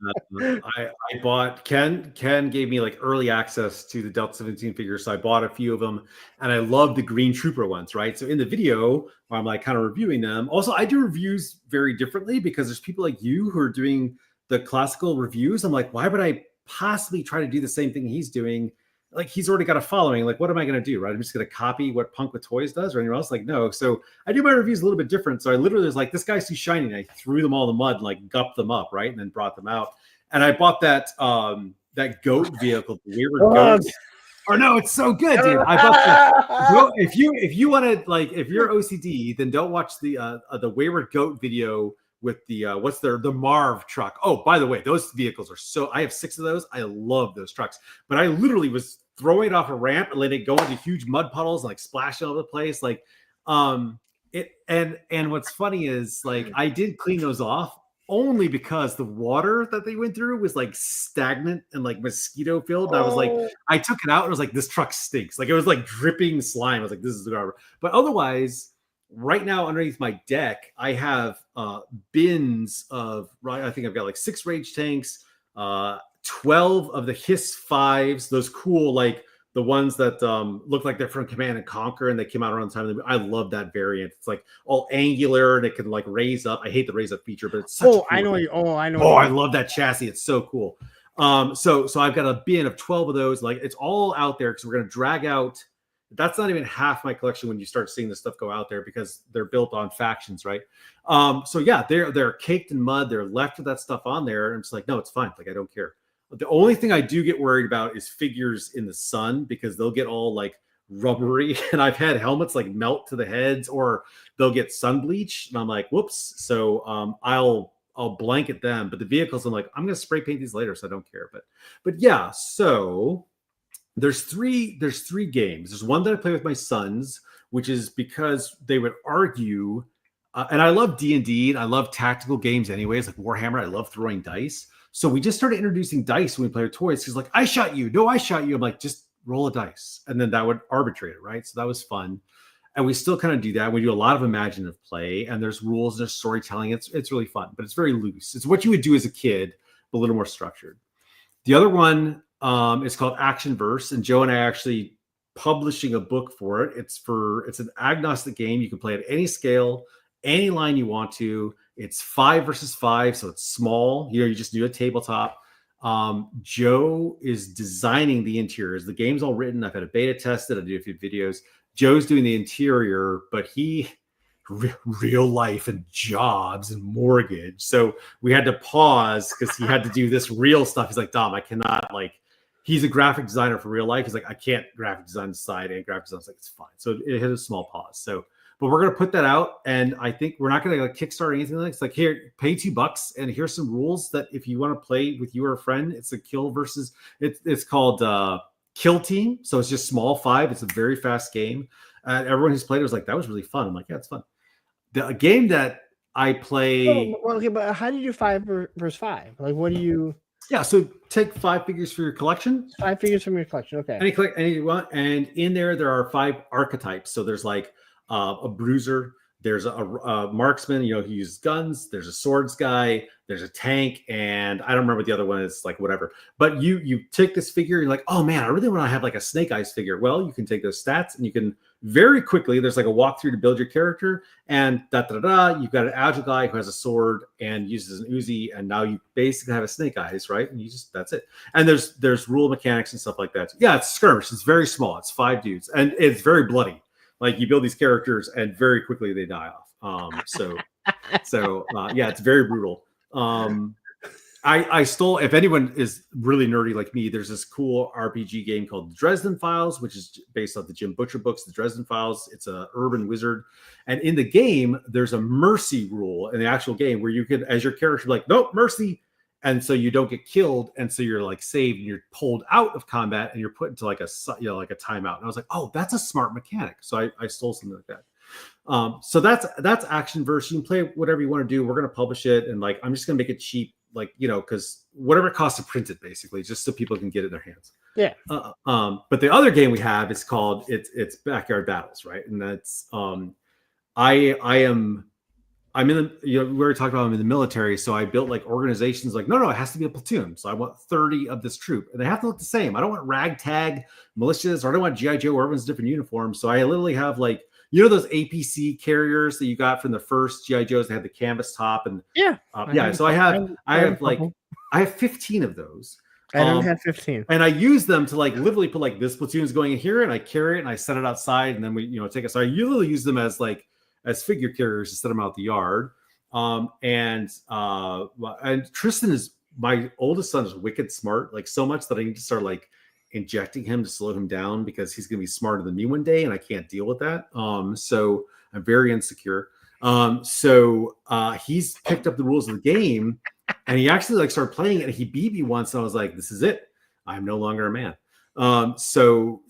bought Ken gave me like early access to the Delta 17 figures, so I bought a few of them, and I love the green trooper ones, right? So in the video where I'm like kind of reviewing them, also I do reviews very differently because there's people like you who are doing the classical reviews. I'm like, why would I possibly try to do the same thing he's doing? Like he's already got a following. Like, what am I going to do? Right? I'm just going to copy what Punk with Toys does or anyone else? Like, no. So I do my reviews a little bit different. So I literally was like, this guy's too shiny. And I threw them all in the mud and like gupped them up, right? And then brought them out. And I bought that that goat vehicle, the Wayward Goat. Oh no, it's so good, dude. I bought if you want to like if you're OCD, then don't watch the Wayward Goat video with the the Marv truck. Oh, by the way, those vehicles are so I have 6 of those. I love those trucks. But I literally was throwing it off a ramp and letting it go into huge mud puddles and like splashing all over the place. Like it and what's funny is like I did clean those off only because the water that they went through was like stagnant and like mosquito filled. I was like, I took it out and I was like, this truck stinks. Like it was like dripping slime. I was like, this is garbage. But otherwise, right now underneath my deck, I have bins of, I think I've got like 6 rage tanks, 12 of the Hiss 5s, those cool like the ones that look like they're from Command and Conquer, and they came out around the time. I love that variant. It's like all angular, and it can like raise up. I hate the raise up feature, but it's such a cool I know. I know. Oh, I love that chassis. It's so cool. So I've got a bin of 12 of those. Like it's all out there because we're gonna drag out. That's not even half my collection when you start seeing this stuff go out there because they're built on factions, right? So yeah, they're caked in mud. They're left with that stuff on there, and it's like, no, it's fine. Like I don't care. The only thing I do get worried about is figures in the sun because they'll get all like rubbery, and I've had helmets like melt to the heads, or they'll get sun bleach, and I'm like, whoops. So I'll blanket them, but the vehicles, I'm like, I'm gonna spray paint these later, so I don't care. But yeah, so there's three games. There's one that I play with my sons, which is because they would argue, and I love D&D, and I love tactical games anyways, like Warhammer. I love throwing dice. So we just started introducing dice when we play with toys. He's like, I shot you. No, I shot you. I'm like, just roll a dice. And then that would arbitrate it, right? So that was fun. And we still kind of do that. We do a lot of imaginative play, and there's rules, and there's storytelling. It's really fun, but it's very loose. It's what you would do as a kid, but a little more structured. The other one is called Action Verse, and Joe and I are actually publishing a book for it. It's an agnostic game. You can play at any scale, any line you want to. It's 5 versus 5, so it's small. You just do a tabletop. Joe is designing the interiors. The game's all written. I've had a beta tested. I do a few videos. Joe's doing the interior, but real life and jobs and mortgage. So we had to pause because he had to do this real stuff. He's like, Dom, I cannot he's a graphic designer for real life. He's like, I can't graphic design side and graphic design. I was like, it's fine. So it hit a small pause. So, but we're going to put that out. And I think we're not going to Kickstart or anything like that. It's like, here, pay $2 and here's some rules that if you want to play with you or a friend, it's a kill versus it's called Kill Team. So it's just small 5. It's a very fast game. Everyone who's played it was like, that was really fun. I'm like, yeah, it's fun. The game that I play. Well, okay, but how do you do 5 versus 5? Like, what do you? Yeah, so take 5 figures for your collection. 5 figures from your collection, okay. Any you want, and in there are 5 archetypes. So there's like a bruiser, there's a marksman, he uses guns. There's a swords guy, there's a tank, and I don't remember what the other one is, like whatever. But you take this figure, you're like, oh man, I really want to have like a Snake Eyes figure. Well, you can take those stats and you can very quickly, there's like a walkthrough to build your character, and you've got an agile guy who has a sword and uses an Uzi, and now you basically have a Snake Eyes, right? And that's it. And there's rule mechanics and stuff like that. Yeah, it's skirmish. It's very small. It's 5 dudes, and it's very bloody. Like you build these characters, and very quickly they die off. Yeah, it's very brutal. I stole, if anyone is really nerdy like me, there's this cool RPG game called the Dresden Files, which is based on the Jim Butcher books, the Dresden Files. It's a urban wizard. And in the game, there's a mercy rule in the actual game where you can, as your character, like, nope, mercy. And so you don't get killed. And so you're like saved and you're pulled out of combat and you're put into like a timeout. And I was like, oh, that's a smart mechanic. So I stole something like that. So that's Action Verse. You can play whatever you want to do. We're going to publish it. And like, I'm just going to make it cheap. Like, because whatever it costs to print it, basically, just so people can get it in their hands. Yeah. But the other game we have is called it's Backyard Battles, right? And that's I'm in the we already talked about I'm in the military, so I built like organizations like no, it has to be a platoon. So I want 30 of this troop, and they have to look the same. I don't want ragtag militias, or I don't want GI Joe where everyone's different uniforms. So I literally have like those APC carriers that you got from the first GI Joes. They had the canvas top and So I have 15 of those. I don't have 15, and I use them to like literally put like this platoon's going in here, and I carry it and I set it outside, and then we take it. So I usually use them as figure carriers to set them out the yard. And Tristan is my oldest son is wicked smart, like so much that I need to start like injecting him to slow him down because he's going to be smarter than me one day, and I can't deal with that. So I'm very insecure. He's picked up the rules of the game, and he actually like started playing it. And he beat me once, and I was like, "This is it. I'm no longer a man." So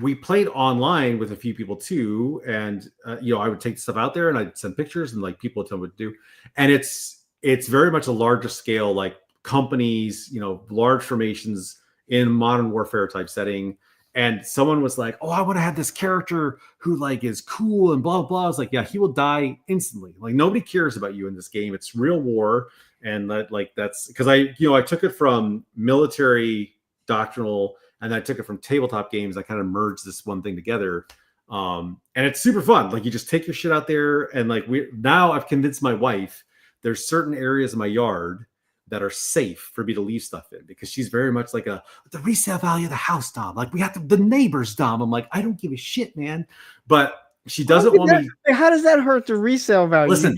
we played online with a few people too, and I would take stuff out there and I'd send pictures, and like people would tell me what to do. And it's very much a larger scale, like companies, large formations in modern warfare type setting. And someone was like, "Oh, I want to have this character who like is cool and blah blah." I was like, "Yeah, he will die instantly. Like nobody cares about you in this game. It's real war." And that's because I took it from military doctrinal and I took it from tabletop games. I kind of merged this one thing together. And it's super fun. Like you just take your shit out there, and like now I've convinced my wife there's certain areas of my yard that are safe for me to leave stuff in, because she's very much like the resale value of the house, Dom. Like we have the neighbors, Dom. I'm like, I don't give a shit, man. But she doesn't want me. How does that hurt the resale value? Listen,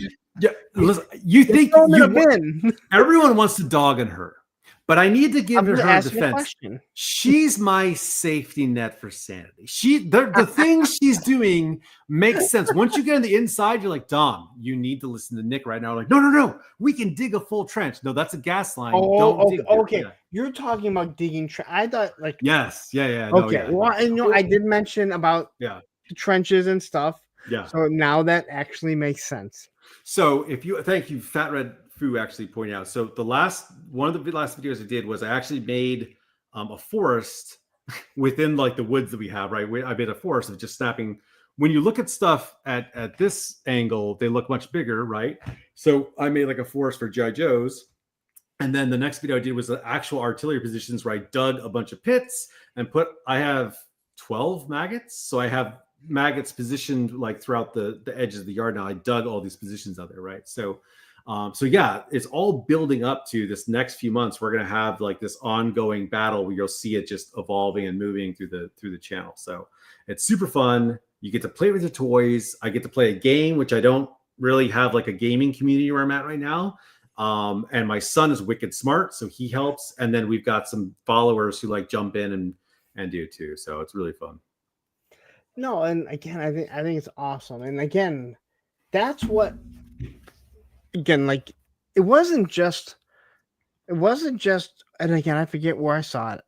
listen. You think everyone wants to dog on her. But I need to give her defense. She's my safety net for sanity. The things she's doing makes sense. Once you get on the inside, you're like, Dom, you need to listen to Nick right now. Like, no, we can dig a full trench. No, that's a gas line. Okay. You're talking about digging. I thought like yes, yeah. Okay, well, I did mention about the trenches and stuff. Yeah. So now that actually makes sense. So thank you, Fat Red Foo, actually pointing out. So one of the last videos I did was I actually made a forest within like the woods that we have, right? I made a forest of just snapping. When you look at stuff at this angle, they look much bigger, right? So I made like a forest for G.I. Joes. And then the next video I did was the actual artillery positions where I dug a bunch of pits and I have 12 maggots. So I have maggots positioned like throughout the edges of the yard. Now I dug all these positions out there, right? So yeah, it's all building up to this next few months. We're going to have like this ongoing battle where you'll see it just evolving and moving through the channel. So it's super fun. You get to play with your toys. I get to play a game, which I don't really have like a gaming community where I'm at right now. And my son is wicked smart, so he helps. And then we've got some followers who like jump in and do too. So it's really fun. No, and again, I think it's awesome. And again, that's what. Again, like it wasn't just, and again, I forget where I saw it.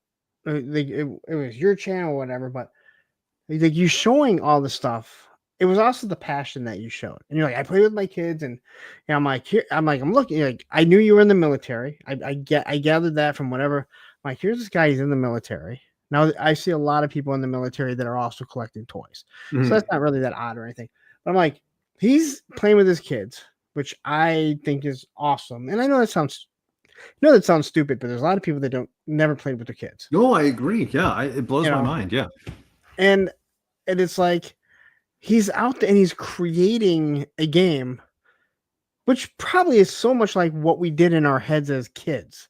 It was your channel or whatever, but like you showing all the stuff. It was also the passion that you showed, and you're like, I play with my kids, and I'm looking, like I knew you were in the military. I gathered that from whatever. I'm like, here's this guy, he's in the military. Now I see a lot of people in the military that are also collecting toys, so that's not really that odd or anything. But I'm like, he's playing with his kids, which I think is awesome. And I know that sounds stupid, but there's a lot of people that never played with their kids. No, I agree. Yeah, it blows my mind. Yeah, and it's like he's out there and he's creating a game, which probably is so much like what we did in our heads as kids,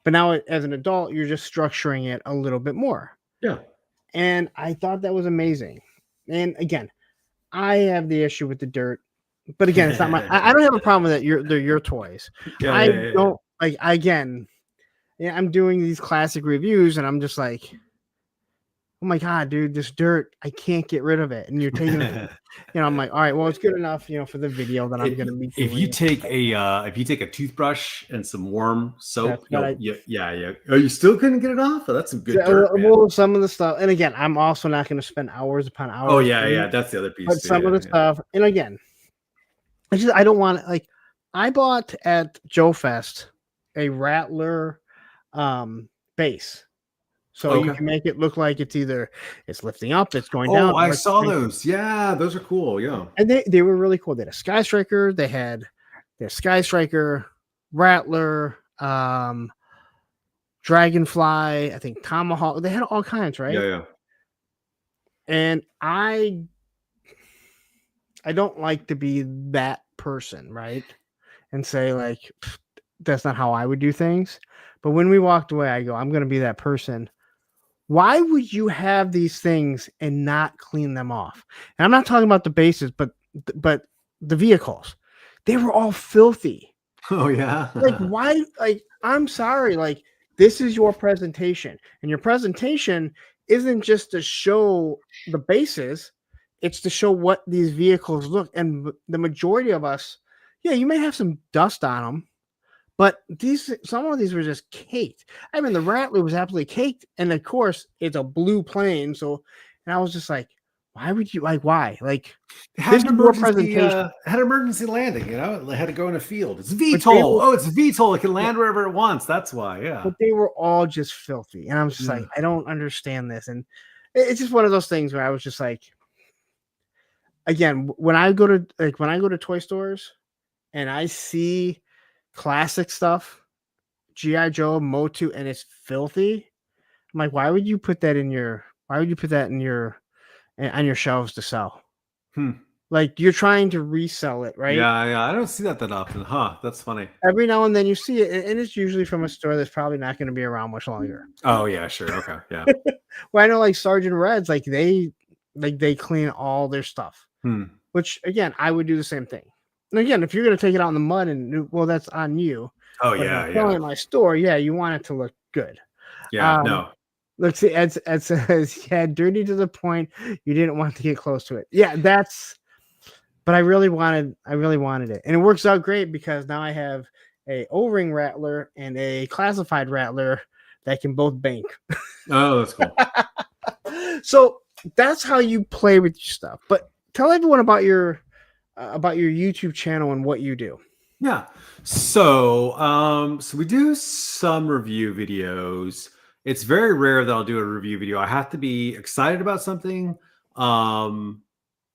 but now as an adult, you're just structuring it a little bit more. Yeah, and I thought that was amazing. And again, I have the issue with the dirt. But again, it's not my. I don't have a problem with that. They're your toys. I don't like. Again, I'm doing these classic reviews, and I'm just like, oh my god, dude, this dirt, I can't get rid of it. And you're taking it. I'm like, all right, well, it's good enough, for the video that I'm going to be doing. If you take a toothbrush and some warm soap, yeah. Oh, you still couldn't get it off? Oh, that's some good dirt, man. Well, some of the stuff, and again, I'm also not going to spend hours upon hours. Oh yeah, that's the other piece. But some of the stuff, and again. I don't want like I bought at Joe Fest a Rattler base. So you can make it look like it's lifting up, it's going down. Oh, I saw those. Yeah, those are cool. Yeah. And they were really cool. They had a Sky Striker, they had their Sky Striker, Rattler, Dragonfly, I think Tomahawk. They had all kinds, right? Yeah. And I don't like to be that person, right? And say like, that's not how I would do things. But when we walked away, I go, I'm going to be that person. Why would you have these things and not clean them off? And I'm not talking about the bases, but the vehicles, they were all filthy. Oh yeah. Like why? Like I'm sorry. Like this is your presentation, and your presentation isn't just to show the bases. It's to show what these vehicles look. And the majority of us, you may have some dust on them, but some of these were just caked. I mean, the Rattler was absolutely caked. And of course, it's a blue plane. So, and I was just like, why would you why? Like, this is your presentation. Had emergency landing, it had to go in a field. It's VTOL. It's VTOL. It can land wherever it wants. That's why, yeah. But they were all just filthy. And I was just like, I don't understand this. And it's just one of those things where I was just like, again, when I go to toy stores and I see classic stuff, G.I. Joe, Motu, and it's filthy, I'm like, why would you put that in your on your shelves to sell? Like, you're trying to resell it, right? Yeah. I don't see that often. Huh? That's funny. Every now and then you see it, and it's usually from a store that's probably not going to be around much longer. Oh yeah, sure. Okay. Yeah. Well, I know like Sergeant Reds, like they clean all their stuff. Which again, I would do the same thing. And again, if you're going to take it out in the mud and well, that's on you. Oh But if yeah, I'm selling at my store, yeah, you want it to look good. yeah. No. Let's see. Ed says, yeah, dirty to the point you didn't want to get close to it. Yeah, but I really wanted it, and it works out great because now I have a O-ring rattler and a classified rattler that can both bank. Oh, that's cool. So that's how you play with your stuff. But tell everyone about your YouTube channel and what you do. Yeah. So we do some review videos. It's very rare that I'll do a review video. I have to be excited about something. And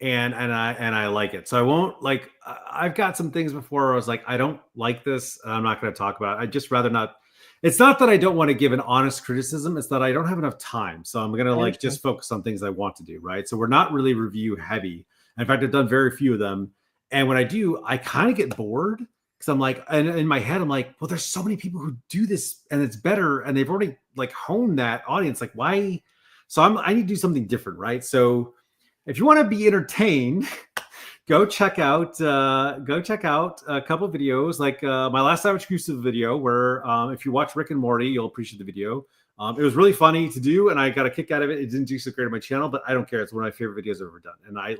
I like it. So I won't like, I've got some things before where I was like, I don't like this. I'm not going to talk about it. I'd just rather not. It's not that I don't want to give an honest criticism. It's that I don't have enough time. So I'm going to like just focus on things I want to do. Right. So we're not really review heavy. In fact, I've done very few of them. And when I do, I kind of get bored because I'm like, and in my head, I'm like, well, there's so many people who do this and it's better. And they've already like honed that audience. Like why? So I need to do something different. Right. So if you want to be entertained, go check out a couple of videos like my last time exclusive video where if you watch Rick and Morty, you'll appreciate the video. It was really funny to do and I got a kick out of it. It didn't do so great on my channel, but I don't care. It's one of my favorite videos I've ever done. And I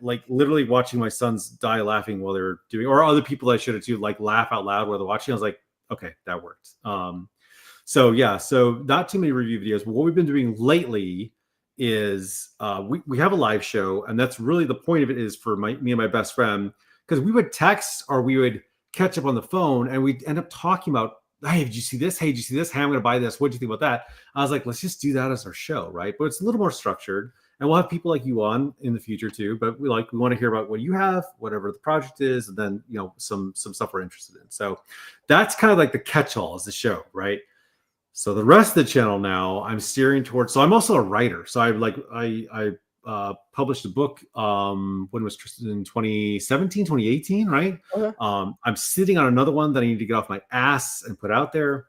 like literally watching my sons die laughing while they're doing, or other people I should have too, like laugh out loud while they're watching. I was like, okay, that worked. So not too many review videos, but what we've been doing lately is we have a live show, and that's really the point of it is for me and my best friend, because we would text or we would catch up on the phone and we'd end up talking about, hey, did you see this? Hey, did you see this? Hey, I'm going to buy this. What do you think about that? I was like, let's just do that as our show, right? But it's a little more structured, and we'll have people like you on in the future too. But we want to hear about what you have, whatever the project is, and then some stuff we're interested in. So that's kind of like the catch-all is the show, right? So the rest of the channel now I'm steering towards. So I'm also a writer. So I published a book. When was it, in 2017, 2018, right? Okay. I'm sitting on another one that I need to get off my ass and put out there.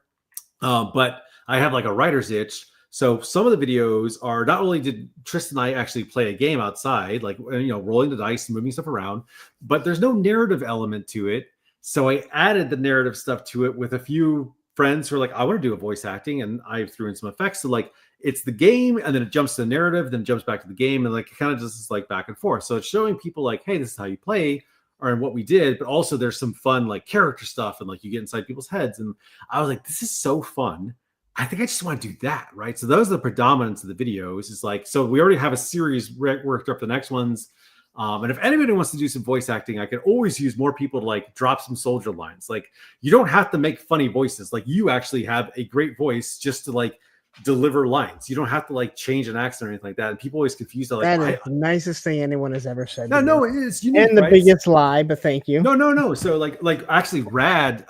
But I have like a writer's itch. So some of the videos are not only did Tristan and I actually play a game outside, like rolling the dice and moving stuff around, but there's no narrative element to it. So I added the narrative stuff to it with a few friends who are like, I want to do a voice acting, and I threw in some effects. So like it's the game, and then it jumps to the narrative, then it jumps back to the game, and like it kind of just is like back and forth. So it's showing people like, hey, this is how you play, or what we did, but also there's some fun like character stuff, and like you get inside people's heads. And I was like, this is so fun. I think I just want to do that, right? So those are the predominance of the videos. Is like, so we already have a series worked up the next ones. And if anybody wants to do some voice acting, I could always use more people to like drop some soldier lines. Like you don't have to make funny voices. Like you actually have a great voice just to like deliver lines. You don't have to like change an accent or anything like that. And people always confuse that. Like, that is the nicest thing anyone has ever said. No, it is unique, and the biggest lie, but thank you. No. So like actually Rad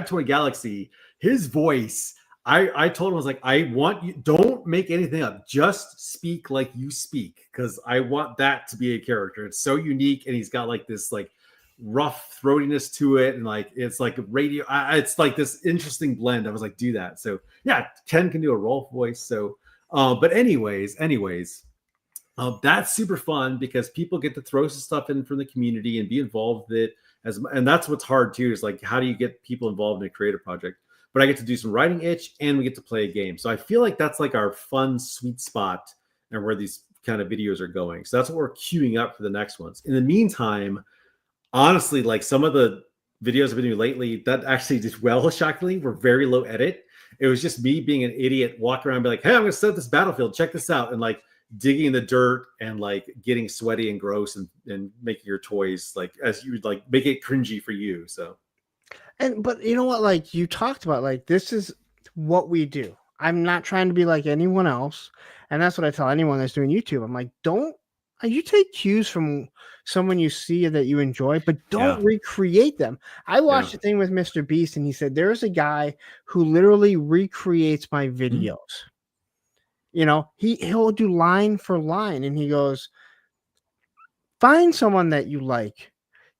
Toy Galaxy, his voice, I told him, I was like, I want you, don't make anything up. Just speak like you speak, because I want that to be a character. It's so unique, and he's got like this like rough throatiness to it, and like it's like radio. It's like this interesting blend. I was like, do that. So yeah, Ken can do a Rolf voice. So, but anyways, that's super fun because people get to throw some stuff in from the community and be involved with it. And that's what's hard too. Is like, how do you get people involved in a creative project? But I get to do some writing itch, and we get to play a game. So I feel like that's like our fun sweet spot and where these kind of videos are going. So that's what we're queuing up for the next ones. In the meantime, honestly, like some of the videos I've been doing lately that actually did well, shockingly, were very low edit. It was just me being an idiot, walking around and be like, hey, I'm going to set up this battlefield. Check this out. And like digging in the dirt and like getting sweaty and gross and making your toys like as you would like make it cringy for you. So. But you know what, like you talked about, like this is what we do. I'm not trying to be like anyone else, and that's what I tell anyone that's doing YouTube. I'm like, you take cues from someone you see that you enjoy, but don't Yeah. recreate them. I watched Yeah. a thing with Mr. Beast, and he said there's a guy who literally recreates my videos. You know, he'll do line for line, and he goes, find someone that you like,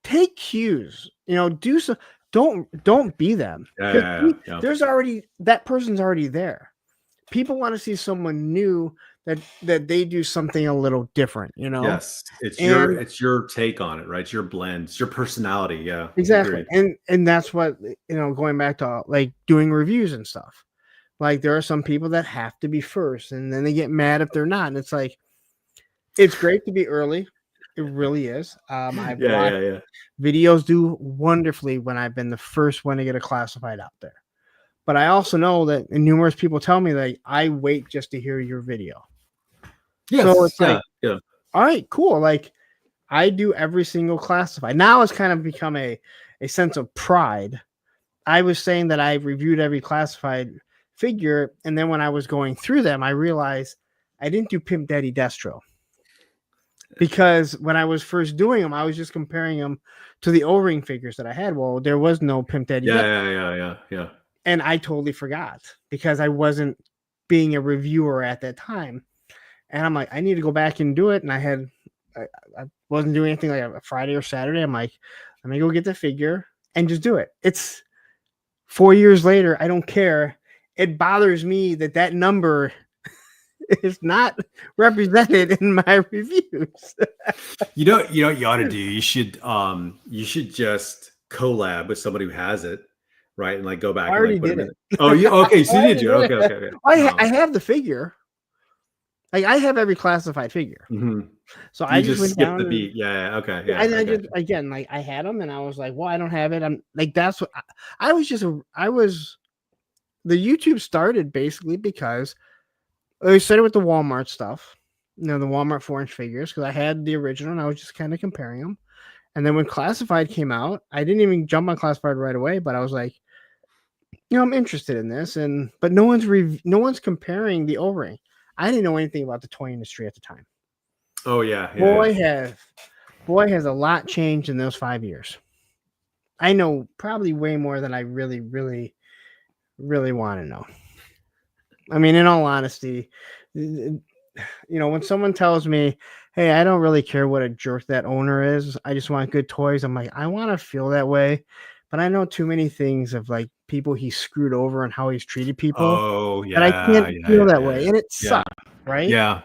take cues, you know, do so. Don't be them, because Yeah. there's already that person's already there. People want to see someone new that they do something a little different, you know. Yes, it's And your take on it, right? It's your blend, it's your personality. Yeah, exactly. agreed. And that's what, you know, going back to like doing reviews and stuff. Like there are some people that have to be first and then they get mad if they're not. And it's like it's great to be early. It really is. I've watched Yeah. videos do wonderfully when I've been the first one to get a classified out there. But I also know that, and numerous people tell me that I wait just to hear your video. So Yes, it's like, yeah. all right, cool. Like I do every single classified. Now it's kind of become a sense of pride. I was saying that I reviewed every classified figure, and then when I was going through them, I realized I didn't do Pimp Daddy Destro. Because when I was first doing them, I was just comparing them to the O-ring figures that I had. Well, there was no Pimp Daddy Destro. Yeah. And I totally forgot because I wasn't being a reviewer at that time. And I'm like, I need to go back and do it. And I wasn't doing anything like a Friday or Saturday. I'm like, let me go get the figure and just do it. It's 4 years later. I don't care. It bothers me that number is not represented in my reviews. You know what you ought to do? You should just collab with somebody who has it, right? And like go back I and already like put did them in. it. Oh, okay. So I you did you? already did Okay. it. I have the figure. Like I have every classified figure. So I just went skip down the beat. Yeah. Okay. Yeah. and I just again, like I had them and I was like, well, I don't have it. I'm like, that's what I was just the YouTube started basically because I started with the Walmart stuff, you know, the Walmart 4-inch figures, because I had the original and I was just kind of comparing them. And then when Classified came out, I didn't even jump on Classified right away, but I was like, you know, I'm interested in this, but no one's comparing the O-ring. I didn't know anything about the toy industry at the time. Oh yeah. Boy has a lot changed in those 5 years. I know probably way more than I really, really, really want to know. I mean, in all honesty, you know, when someone tells me, hey, I don't really care what a jerk that owner is, I just want good toys, I'm like, I want to feel that way, but I know too many things of like people he screwed over and how he's treated people Oh that I can't feel that way, and it yeah. sucks, right? Yeah.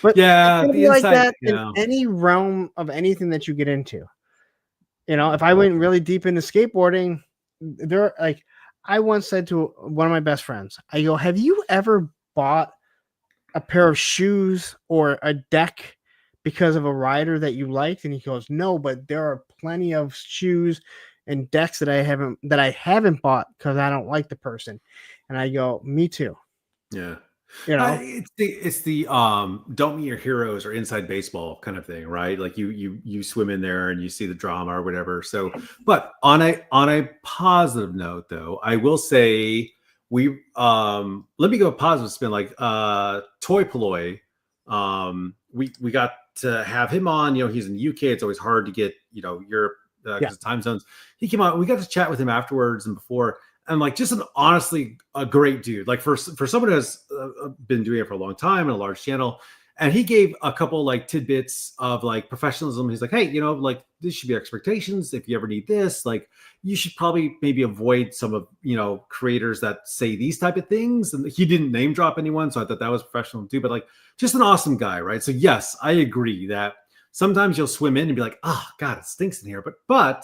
But Yeah. it's gonna The be like inside. that in Yeah. any realm of anything that you get into. You know, if I went really deep into skateboarding, there like I once said to one of my best friends, I go, have you ever bought a pair of shoes or a deck because of a rider that you liked? And he goes, no, but there are plenty of shoes and decks that I haven't bought because I don't like the person. And I go, me too. Yeah. You know, It's the don't meet your heroes or inside baseball kind of thing, right? Like you swim in there and you see the drama or whatever. So, but on a positive note though, I will say let me go a positive spin, like Toy Polloy. We got to have him on. You know, he's in the UK. It's always hard to get, you know, Europe because of time zones. He came on. We got to chat with him afterwards and before. And like just honestly a great dude, like for someone who has been doing it for a long time and a large channel. And he gave a couple like tidbits of like professionalism. He's like, hey, you know, like this should be expectations. If you ever need this, like you should probably maybe avoid some of, you know, creators that say these type of things. And he didn't name drop anyone. So I thought that was professional too, but like just an awesome guy. Right. So yes, I agree that sometimes you'll swim in and be like, oh God, it stinks in here. But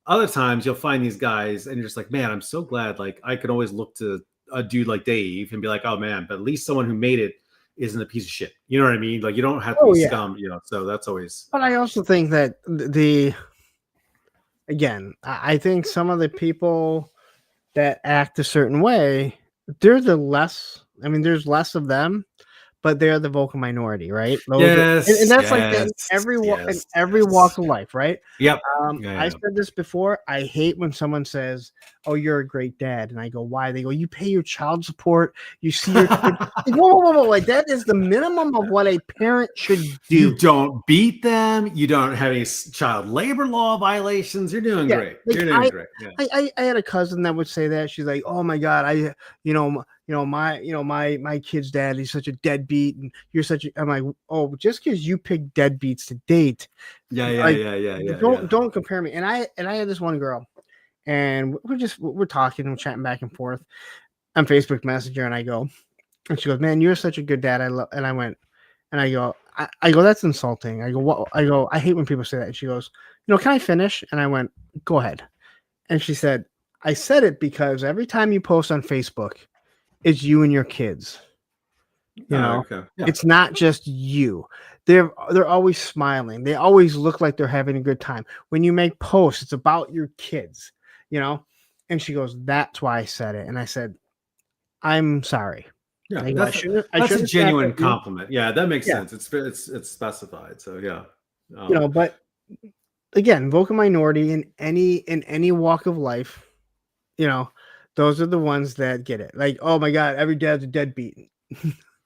other times you'll find these guys and you're just like, man, I'm so glad. Like I can always look to a dude like Dave and be like, oh man, but at least someone who made it isn't a piece of shit. You know what I mean? Like you don't have to be scum, you know, so that's always. But I also think that again, I think some of the people that act a certain way, there's less of them, but they're the vocal minority, right? And Yes, that's like that in yes, in yes, every yes. walk of life, right? Yep. I Yeah. said this before. I hate when someone says, "Oh, you're a great dad," and I go, "Why?" They go, "You pay your child support. You see your kid." Like, whoa, whoa, whoa, whoa! Like that is the minimum of what a parent should You do. don't beat them. You don't have any child labor law violations. You're doing Yeah, great. like You're doing great. Yeah. I had a cousin that would say that. She's like, "Oh my god, my kid's dad, he's such a deadbeat, and you're such a." I'm like, "Oh, just because you pick deadbeats to date, like, don't compare me." And I had this one girl, and we're talking and chatting back and forth on Facebook Messenger, and I go, and she goes, "Man, you're such a good dad. I love." And I went, and I go, "That's insulting." I go, "What?" I go, "I hate when people say that." And she goes, "Can I finish?" And I went, "Go ahead." And she said, "I said it because every time you post on Facebook, it's you and your kids. Okay. Yeah. It's not just you. They're always smiling. They always look like they're having a good time. When you make posts, it's about your kids, you know." And she goes, "That's why I said it." And I said, "I'm sorry." Yeah. I go, That's I a shouldn't snap genuine at you. compliment. Yeah, that makes Yeah. sense. It's specified. So yeah. But again, vocal minority in any walk of life, you know, those are the ones that get it. Like, "Oh my god, every dad's a deadbeat."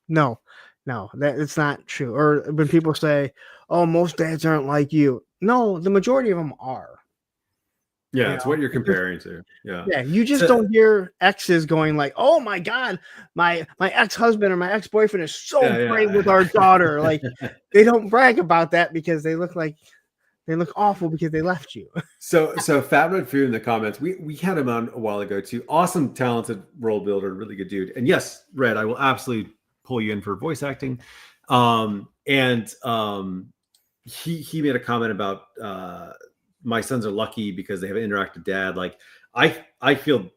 No, that it's not true. Or when people say, "Oh, most dads aren't like you." No, the majority of them are. Yeah, it's what you're comparing to. Yeah. Yeah, you just So don't hear exes going like, "Oh my god, my ex-husband or my ex-boyfriend is so great with our daughter." Like, they don't brag about that because they look awful because they left you. So Fat Red Food in the comments, we had him on a while ago too. Awesome, talented role builder, really good dude. And yes, Red, I will absolutely pull you in for voice acting. He made a comment about my sons are lucky because they have an interactive dad. Like I feel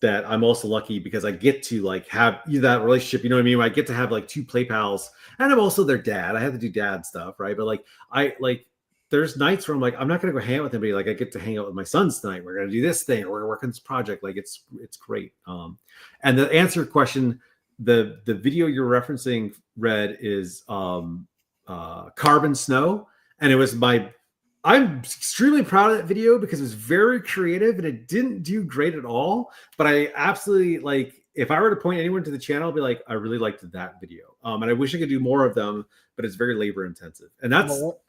that I'm also lucky because I get to like have that relationship. You know what I mean? I get to have like two play pals, and I'm also their dad. I have to do dad stuff, right? But like I like there's nights where I'm like, I'm not gonna go hang out with anybody. Like I get to hang out with my sons tonight. We're gonna do this thing, or we're gonna work on this project. Like it's great. And the answer question, the video you're referencing, Red, is Carbon Snow. And it was I'm extremely proud of that video because it was very creative and it didn't do great at all. But I absolutely like, if I were to point anyone to the channel, I'd be like, I really liked that video. And I wish I could do more of them, but it's very labor intensive. And that's What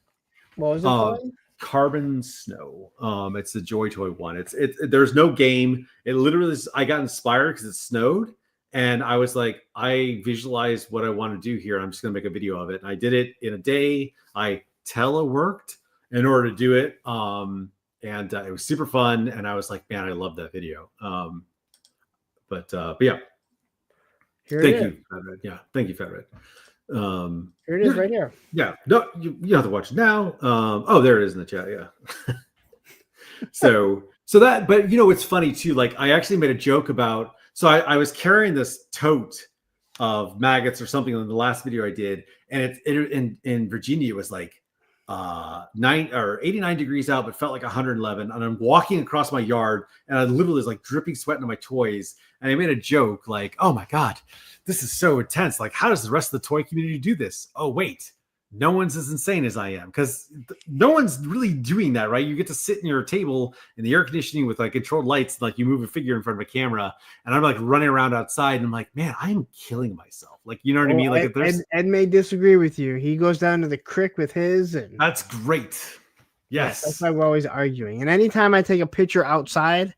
was it called? Carbon Snow. It's the Joy Toy one. There's no game. It literally is, I got inspired because it snowed. And I was like, I visualized what I want to do here. I'm just going to make a video of it. And I did it in a day. I teleworked in order to do it. And it was super fun. And I was like, man, I love that video. But yeah. Thank you, Fat Red. Yeah. Thank you, Fat Red. Here it is right here. Yeah. No, you have to watch it now. Oh, there it is in the chat. Yeah. so that, but it's funny too. Like I actually made a joke about, so I was carrying this tote of maggots or something in the last video I did. And in Virginia, it was like 89 degrees out, but felt like 111. And I'm walking across my yard and I literally was like dripping sweat into my toys. And I made a joke like, oh my God, this is so intense. Like, how does the rest of the toy community do this? Oh, wait, no one's as insane as I am, because no one's really doing that, right? You get to sit in your table in the air conditioning with like controlled lights, like you move a figure in front of a camera, and I'm like running around outside and I'm like, man, I'm killing myself. Like, you know what I mean? Like, Ed may disagree with you. He goes down to the creek with his, and that's great. Yes, that's why we're always arguing. And anytime I take a picture outside,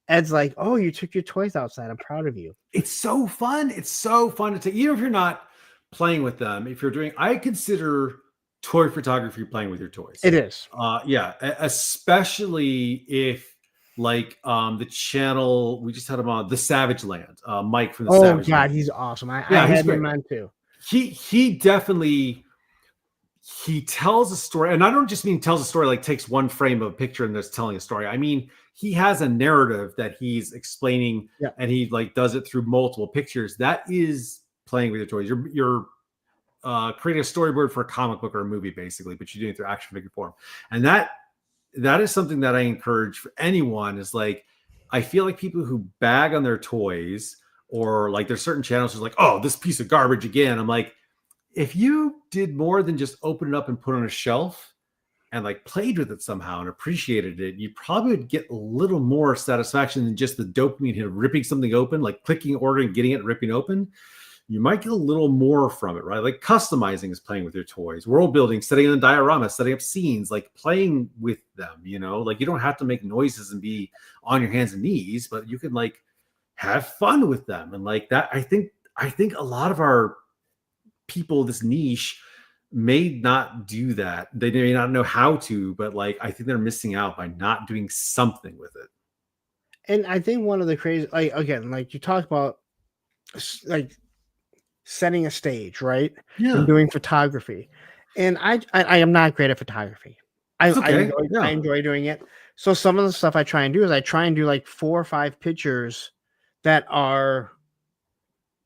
Ed's like, "Oh, you took your toys outside. I'm proud of you." It's so fun. It's so fun to take, even if you're not playing with them. If you're doing, I consider toy photography playing with your toys. It is. Yeah, especially if like the channel we just had him on, the Savage Land, Mike from the Savage God, Land. he's awesome. I he's had great. him on too. He definitely tells a story, and I don't just mean tells a story like takes one frame of a picture and there's telling a story. I mean, he has a narrative that he's explaining, and he like does it through multiple pictures. That is playing with your toys. You're creating a storyboard for a comic book or a movie, basically, but you're doing it through action figure form. And that is something that I encourage for anyone. Is like, I feel like people who bag on their toys, or like there's certain channels who's like, oh, this piece of garbage again. I'm like, if you did more than just open it up and put it on a shelf and like played with it somehow and appreciated it, you probably would get a little more satisfaction than just the dopamine hit of ripping something open, like clicking, ordering, getting it, ripping open. You might get a little more from it, right? Like customizing is playing with your toys, world building, setting in a diorama, setting up scenes, like playing with them, you know, like you don't have to make noises and be on your hands and knees, but you can like have fun with them. And like that, I think a lot of our people, this niche, may not do that. They may not know how to, but like I think they're missing out by not doing something with it. And I think one of the crazy, like again, like you talk about, like setting a stage, right? Yeah. And doing photography. And I am not great at photography. Okay. I enjoy doing it. So some of the stuff I try and do is I try and do like 4 or 5 pictures that are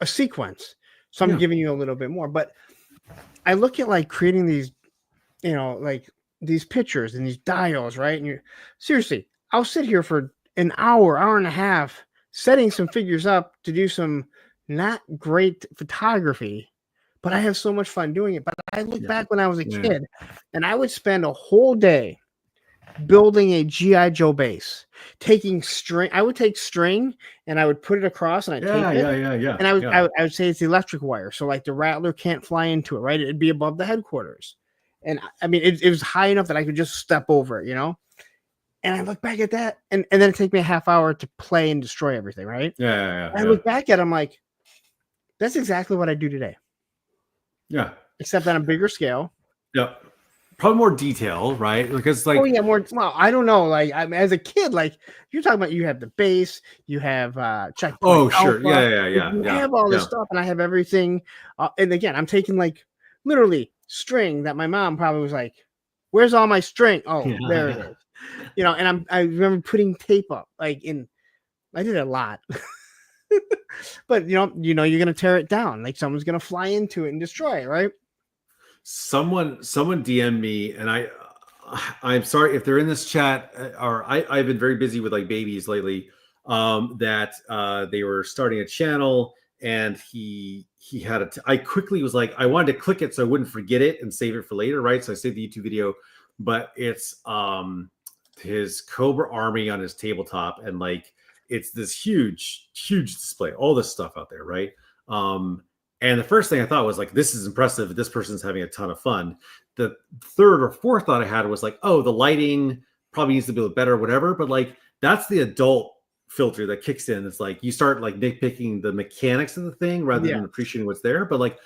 a sequence. So I'm giving you a little bit more, but I look at like creating these, you know, like these pictures and these dials, right? And seriously, I'll sit here for an hour, hour and a half, setting some figures up to do some not great photography, but I have so much fun doing it. But I look back when I was a kid and I would spend a whole day building a GI Joe base, taking string. I would take string and I would put it across and I'd tape it. And I would say it's the electric wire. So like the rattler can't fly into it, right? It'd be above the headquarters. And I mean, it was high enough that I could just step over it, you know? And I look back at that and then it takes me a half hour to play and destroy everything, right? I look back at it, I'm like, that's exactly what I do today. Yeah. Except on a bigger scale. Yeah. Probably more detail, right? Because like, oh yeah, more. Well, I don't know. Like as a kid, like you're talking about, you have the base, you have checkpoint. Oh sure, alpha, you have all this stuff, and I have everything. And again, I'm taking like literally string that my mom probably was like, "Where's all my string?" Oh, there it is. You know, and I remember putting tape up. Like I did a lot. But you know, you're gonna tear it down. Like someone's gonna fly into it and destroy it, right? Someone DM me, and I'm sorry if they're in this chat, or I've been very busy with like babies lately. That they were starting a channel, and he had I quickly was like, I wanted to click it so I wouldn't forget it and save it for later, right? So I saved the YouTube video, but it's his Cobra Army on his tabletop, and like it's this huge display, all this stuff out there, right? And the first thing I thought was like, this is impressive. This person's having a ton of fun. The third or fourth thought I had was like, oh, the lighting probably needs to be a little better or whatever. But like, that's the adult filter that kicks in. It's like, you start like nitpicking the mechanics of the thing rather than appreciating what's there. But like,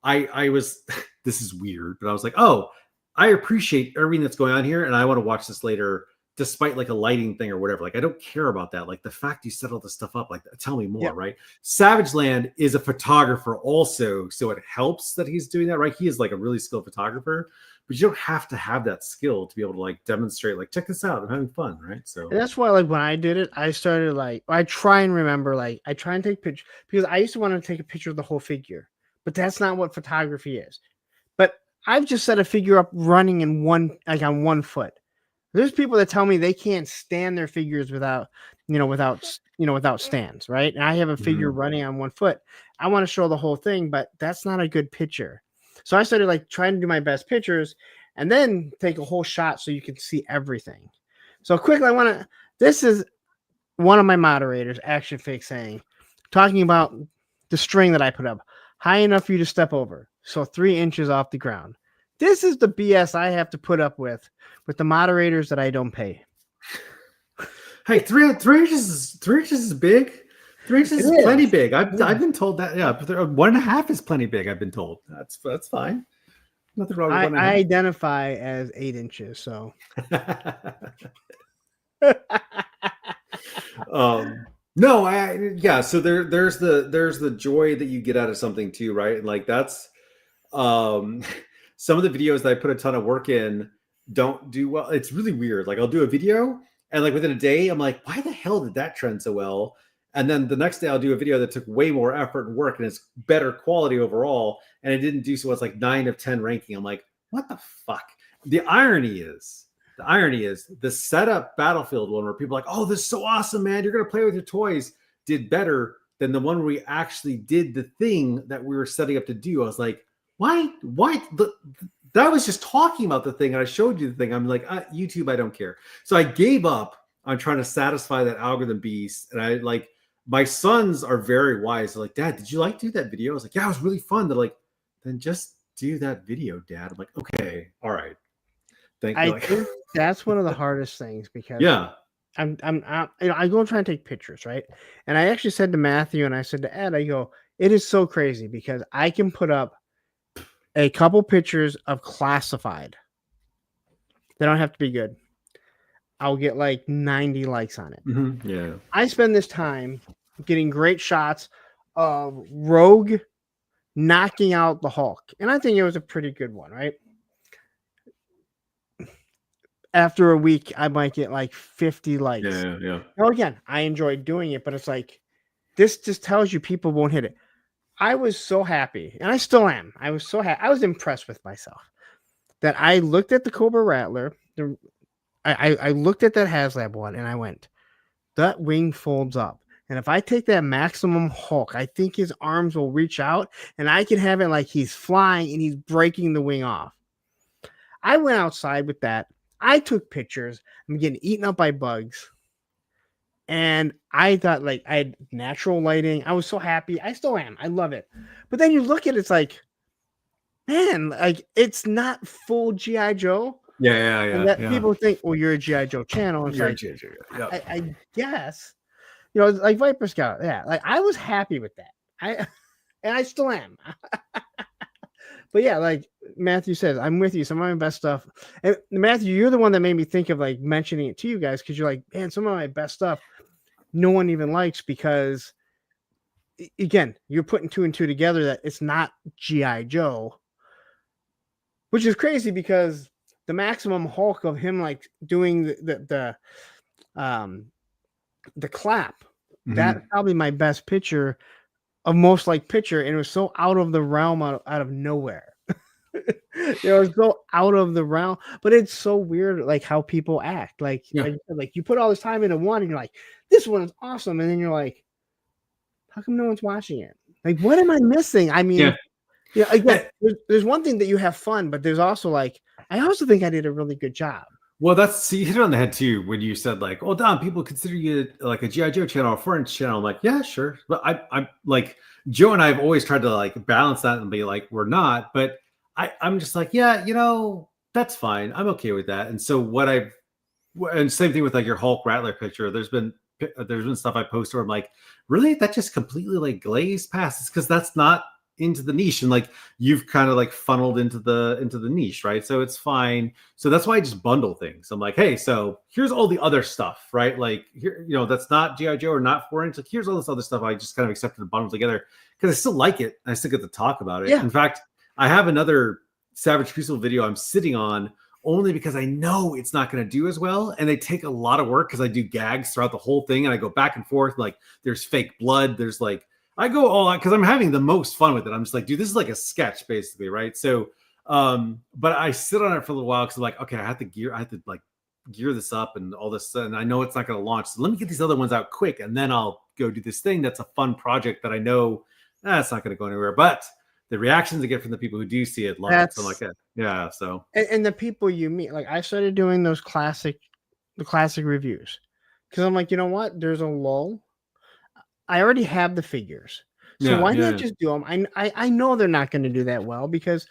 I was, this is weird, but I was like, oh, I appreciate everything that's going on here. And I want to watch this later, despite like a lighting thing or whatever. Like, I don't care about that. Like the fact you set all this stuff up, like tell me more, right? Savage Land is a photographer also. So it helps that he's doing that, right? He is like a really skilled photographer, but you don't have to have that skill to be able to like demonstrate, like, check this out, I'm having fun, right? So and that's why like when I did it, I started like, I try and remember, like I try and take pictures because I used to want to take a picture of the whole figure, but that's not what photography is. But I've just set a figure up running in on one foot. There's people that tell me they can't stand their figures without stands, right? And I have a figure running on one foot. I want to show the whole thing, but that's not a good picture. So I started like trying to do my best pictures and then take a whole shot so you can see everything. So quickly, this is one of my moderators, Action Fake, talking about the string that I put up, high enough for you to step over. So 3 inches off the ground. This is the BS I have to put up with the moderators that I don't pay. Hey, 3 inches is big. 3 inches is plenty big. I've been told that. Yeah, 1.5 is plenty big. I've been told that's fine. Nothing wrong with 1.5. I identify as 8 inches. So. No, So there's the joy that you get out of something too, right? And like that's some of the videos that I put a ton of work in don't do well. It's really weird. Like I'll do a video and like within a day, I'm like, why the hell did that trend so well? And then the next day I'll do a video that took way more effort and work and it's better quality overall. And it didn't do so. It's like 9 of 10 ranking. I'm like, what the fuck? The irony is the setup Battlefield one where people are like, oh, this is so awesome, man. You're going to play with your toys, did better than the one where we actually did the thing that we were setting up to do. I was like, why? I was just talking about the thing, and I showed you the thing. I'm like, YouTube, I don't care. So I gave up on trying to satisfy that algorithm beast, and I like. My sons are very wise. They're like, Dad, did you like do that video? I was like, yeah, it was really fun. They're like, then just do that video, Dad. I'm like, okay, all right. I think that's one of the hardest things because yeah. I'm I go and try and take pictures, right? And I actually said to Matthew and I said to Ed, I go, it is so crazy because I can put up a couple pictures of classified. They don't have to be good. I'll get like 90 likes on it. Mm-hmm. Yeah. I spend this time getting great shots of Rogue knocking out the Hulk. And I think it was a pretty good one, right? After a week, I might get like 50 likes. Yeah. Now, again, I enjoyed doing it, but it's like, this just tells you people won't hit it. I was so happy, and I still am. I was so happy. I was impressed with myself that I looked at the Cobra Rattler. I looked at that HasLab one, and I went, that wing folds up. And if I take that Maximum Hulk, I think his arms will reach out, and I can have it like he's flying, and he's breaking the wing off. I went outside with that. I took pictures. I'm getting eaten up by bugs. And I thought like I had natural lighting. I was so happy. I still am. I love it. But then you look at it, it's like, man, like it's not full G.I. Joe. Yeah. And that people think, well, you're a G.I. Joe channel. It's you're like, G.I. Joe. Yeah. I guess, you know, like Viper Scout. Yeah. Like I was happy with that. And I still am. But yeah, like Matthew says, I'm with you. Some of my best stuff. And Matthew, you're the one that made me think of like mentioning it to you guys because you're like, man, some of my best stuff no one even likes because, again, you're putting two and two together that it's not G.I. Joe, which is crazy because the Maximum Hulk of him like doing the clap, that's probably my best picture of most like picture, and it was so out of the realm out of nowhere. It was so out of the realm, but it's so weird like how people act. Like you put all this time into one and you're like, this one is awesome, and then you're like, how come no one's watching it? Like, what am I missing? I mean, again, there's one thing that you have fun, but there's also like, I also think I did a really good job. Well, you hit it on the head too when you said like, "Oh, Don, people consider you like a GI Joe channel or a foreign channel." I'm like, yeah, sure, but I'm like Joe and I have always tried to like balance that and be like, we're not, but I'm just like, yeah, you know, that's fine. I'm okay with that. And so and same thing with like your Hulk Rattler picture. There's been stuff I post where I'm like, really, that just completely like glazed past. It's because that's not into the niche, and like you've kind of like funneled into the niche, right? So it's fine. So that's why I just bundle things. I'm like, hey, so here's all the other stuff, right? Like here, you know, that's not GI Joe or not 4-inch. Like here's all this other stuff. I just kind of accepted and bundled together because I still like it. And I still get to talk about it. Yeah. In fact, I have another Savage Crucible video I'm sitting on only because I know it's not going to do as well, and they take a lot of work because I do gags throughout the whole thing, and I go back and forth. Like there's fake blood. There's like I go all out because I'm having the most fun with it. I'm just like, dude, this is like a sketch basically, right? So, but I sit on it for a little while because I'm like, okay, I have to like gear this up and all this, and I know it's not going to launch. So let me get these other ones out quick, and then I'll go do this thing that's a fun project that I know it's not going to go anywhere. But the reactions I get from the people who do see it, love it. So I'm like, yeah. So and the people you meet, like I started doing those classic reviews because I'm like, you know what? There's a lull. I already have the figures, so why not just do them? I know they're not going to do that well because,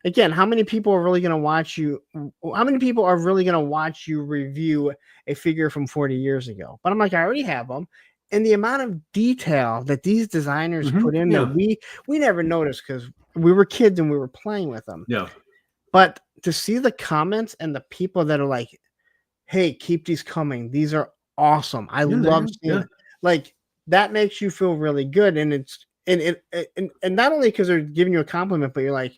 again, how many people are really going to watch you? How many people are really going to watch you review a figure from 40 years ago? But I'm like, I already have them, and the amount of detail that these designers put in that we never noticed because we were kids and we were playing with them. Yeah. But to see the comments and the people that are like, "Hey, keep these coming. These are awesome. I love seeing it." Like. That makes you feel really good, and it's and not only because they're giving you a compliment, but you're like,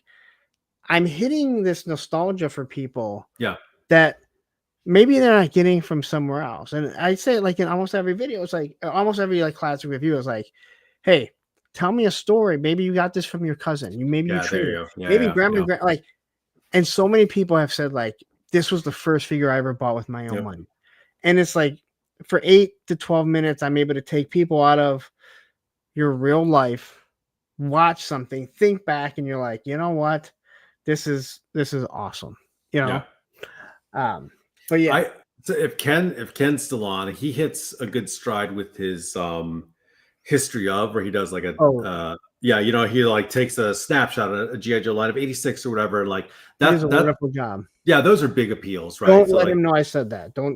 I'm hitting this nostalgia for people, that maybe they're not getting from somewhere else. And I say it like in almost every video, it's like almost every like classic review is like, hey, tell me a story. Maybe you got this from your cousin. You treated it. Maybe grandma, like, and so many people have said like, this was the first figure I ever bought with my own money, and it's like. For 8 to 12 minutes, I'm able to take people out of your real life, watch something, think back, and you're like, you know what, this is awesome, you know. But yeah, So if Ken's still on, he hits a good stride with his history of, where he does like a he like takes a snapshot of a GI Joe line of 86 or whatever, and like he does a that wonderful job. yeah, those are big appeals, right? Don't so let like, him know I said that. Don't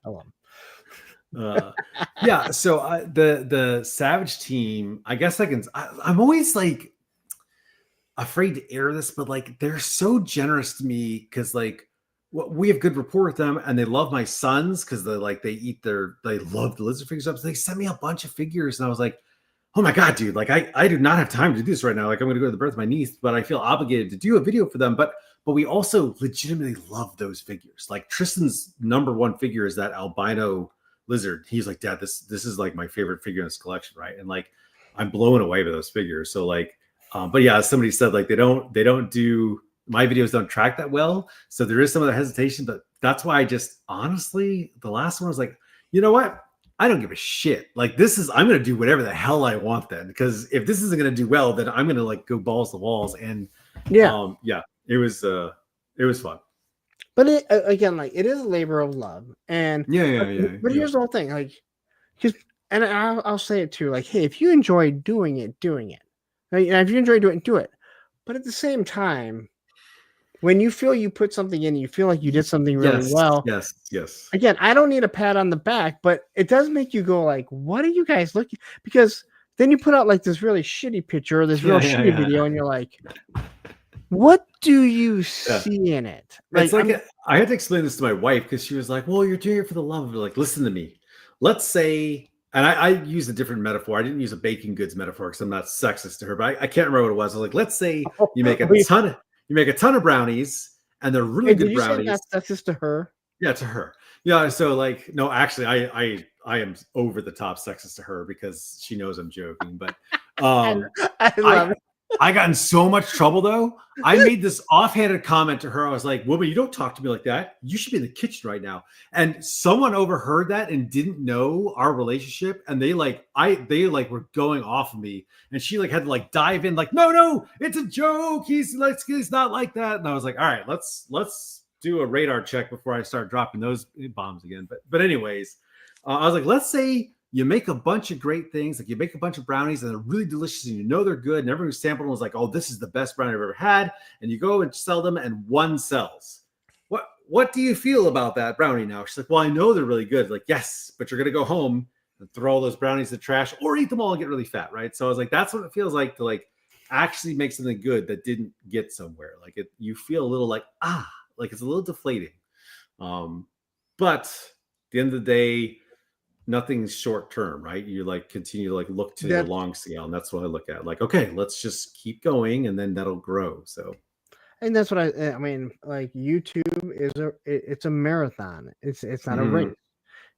tell him. Yeah, so the Savage team, I guess I'm always like afraid to air this, but like they're so generous to me because like we have good rapport with them, and they love my sons because they love the lizard figures up. So they sent me a bunch of figures, and I was like, oh my god, dude, like I do not have time to do this right now. Like I'm gonna go to the birth of my niece, but I feel obligated to do a video for them. But we also legitimately love those figures. Like Tristan's number one figure is that albino lizard. He's like, Dad, this is like my favorite figure in this collection, right? And like I'm blown away by those figures. So like, but yeah, somebody said like they don't do, my videos don't track that well, so there is some of the hesitation. But that's why I just honestly, the last one was like, you know what? I don't give a shit. Like I'm going to do whatever the hell I want then, because if this isn't going to do well, then I'm going to like go balls to walls. And it was fun. But again, like it is a labor of love, and But here's the whole thing, like, and I'll say it too, like, hey, if you enjoy doing it, like, if you enjoy doing it, do it. But at the same time, when you feel you put something in, you feel like you did something really well. Yes. Again, I don't need a pat on the back, but it does make you go like, what are you guys looking? Because then you put out like this really shitty picture or this real shitty video, and you're like, what do you see in it? Like, I had to explain this to my wife because she was like, well, you're doing it for the love of it. Like, listen to me. Let's say, and I used a different metaphor. I didn't use a baking goods metaphor because I'm not sexist to her, but I can't remember what it was. I was like, let's say you make a ton of brownies, and they're really good brownies. Did you say that's just to her? Yeah, to her. Yeah, so like, no, actually, I am over the top sexist to her because she knows I'm joking. But I love it. I got in so much trouble though. I made this offhanded comment to her. I was like, "Woman, you don't talk to me like that. You should be in the kitchen right now." And someone overheard that and didn't know our relationship, and they were going off of me. And she like had to like dive in, like, "No, it's a joke. He's not like that." And I was like, "All right, let's do a radar check before I start dropping those bombs again." But anyways, I was like, let's say you make a bunch of great things, like you make a bunch of brownies and they're really delicious and you know they're good, and everyone who sampled them was like, oh, this is the best brownie I've ever had, and you go and sell them and one sells. What do you feel about that brownie now? She's like, well, I know they're really good. Like, yes, but you're gonna go home and throw all those brownies in the trash or eat them all and get really fat, right? So I was like, that's what it feels like to like actually make something good that didn't get somewhere. Like you feel a little like, like it's a little deflating. But at the end of the day, nothing's short term, right? You like continue to like look to the long scale, and that's what I look at. Like, okay, let's just keep going, and then that'll grow. So, and that's what I mean. Like YouTube it's a marathon. It's not a race.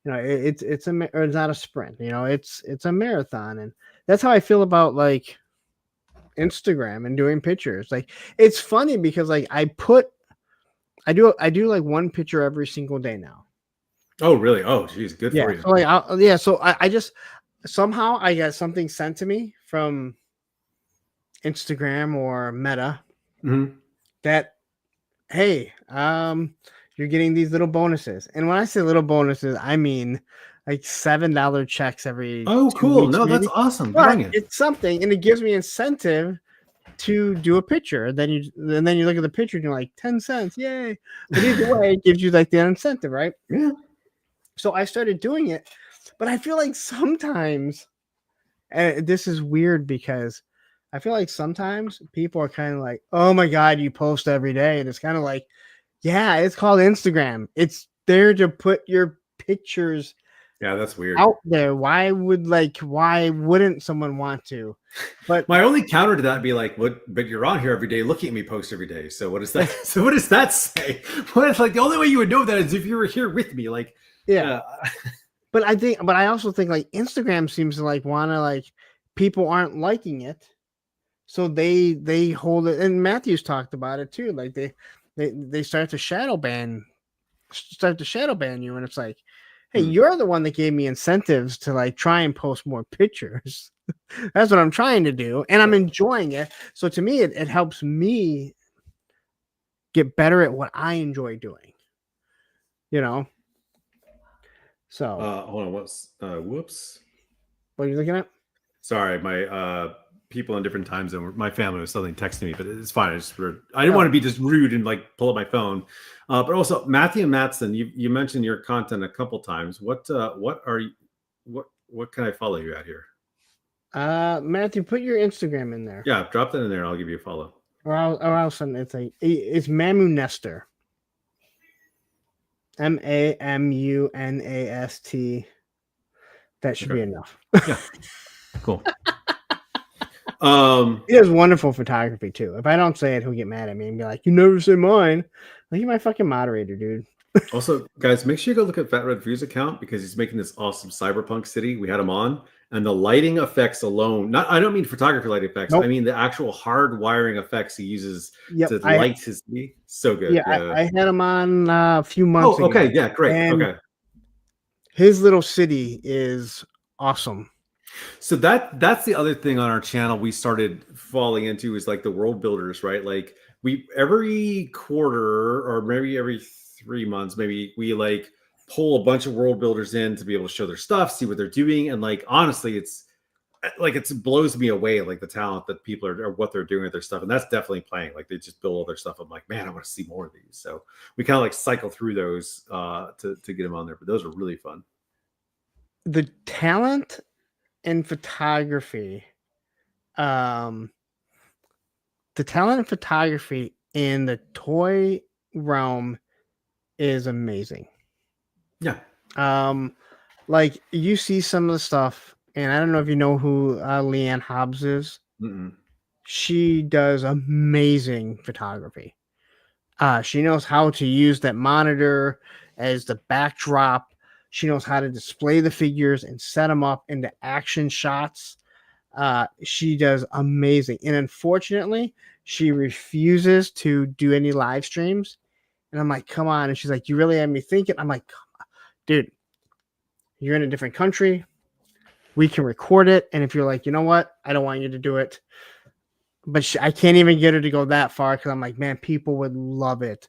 You know, it's not a sprint. You know, it's a marathon, and that's how I feel about like Instagram and doing pictures. Like, it's funny because like I do like one picture every single day now. Oh, really? Oh, geez, good for you. So like, so I just somehow I got something sent to me from Instagram or Meta that, hey, you're getting these little bonuses. And when I say little bonuses, I mean like $7 checks every. Oh, cool! No, maybe. That's awesome. But it's something, and it gives me incentive to do a picture. And then you look at the picture and you're like 10 cents, yay! But either way, it gives you like the incentive, right? Yeah. So I started doing it, but I feel like sometimes, and this is weird because I feel like sometimes people are kind of like, oh my God, you post every day. And it's kind of like, yeah, it's called Instagram. It's there to put your pictures that's weird out there. Why wouldn't someone want to? But my only counter to that would be like, but you're on here every day looking at me post every day. So what does that so what does that say? Well, it's like the only way you would know that is if you were here with me. Like, but I also think like Instagram seems to like want to like people aren't liking it, so they hold it. And Matthew's talked about it too. Like they start to shadow ban you, and it's like, hey, you're the one that gave me incentives to like try and post more pictures. That's what I'm trying to do, and I'm enjoying it. So to me, it helps me get better at what I enjoy doing. So hold on, whoops. what are you looking at? Sorry, my people in different time zones. My family was suddenly texting me, but it's fine. I didn't want to be just rude and like pull up my phone. But also, Matthew and Matson, you mentioned your content a couple times. What can I follow you at here? Matthew, put your Instagram in there. Yeah, drop that in there. And I'll give you a follow. Or I'll send it's Mamu Nestor. MAMUNAST. That should be enough. Yeah. Cool. He does wonderful photography too. If I don't say it, he'll get mad at me and be like, "You never say mine." Like, you're my fucking moderator, dude. Also, guys, make sure you go look at Fat Red Fuse account because he's making this awesome cyberpunk city. We had him on, and the lighting effects alone. I don't mean photography lighting effects. Nope. I mean the actual hard wiring effects he uses to light his city. So good. Yeah, I had him on a few months ago. Okay, yeah, great. And okay. His little city is awesome. So that's the other thing on our channel we started falling into is like the world builders, right? Like we every quarter or maybe every 3 months, maybe we like pull a bunch of world builders in to be able to show their stuff, see what they're doing. And like, honestly, it blows me away, like the talent that people are what they're doing with their stuff. And that's definitely playing. Like they just build all their stuff. I'm like, man, I want to see more of these. So we kind of like cycle through those to get them on there, but those are really fun. The talent in photography, in the toy realm is amazing. Yeah. Like you see some of the stuff, and I don't know if you know who Leanne Hobbs is. Mm-mm. She does amazing photography. She knows how to use that monitor as the backdrop. She knows how to display the figures and set them up into action shots. She does amazing. And unfortunately, she refuses to do any live streams. And I'm like, come on. And she's like, you really had me thinking. I'm like, come on, dude, you're in a different country. We can record it. And if you're like, you know what? I don't want you to do it. But I can't even get her to go that far because I'm like, man, people would love it.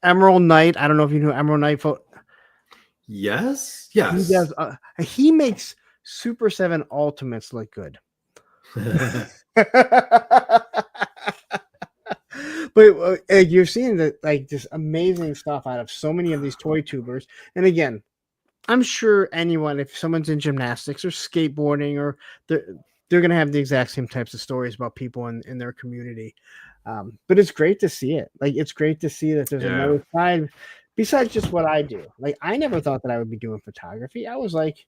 Emerald Knight. I don't know if you know Emerald Knight. Yes. He does. He makes Super 7 Ultimates look good. But you're seeing that like this amazing stuff out of so many of these toy tubers. And again, I'm sure anyone, if someone's in gymnastics or skateboarding, or they're going to have the exact same types of stories about people in their community. But it's great to see it. Like, it's great to see that there's another side besides just what I do. Like, I never thought that I would be doing photography. I was like,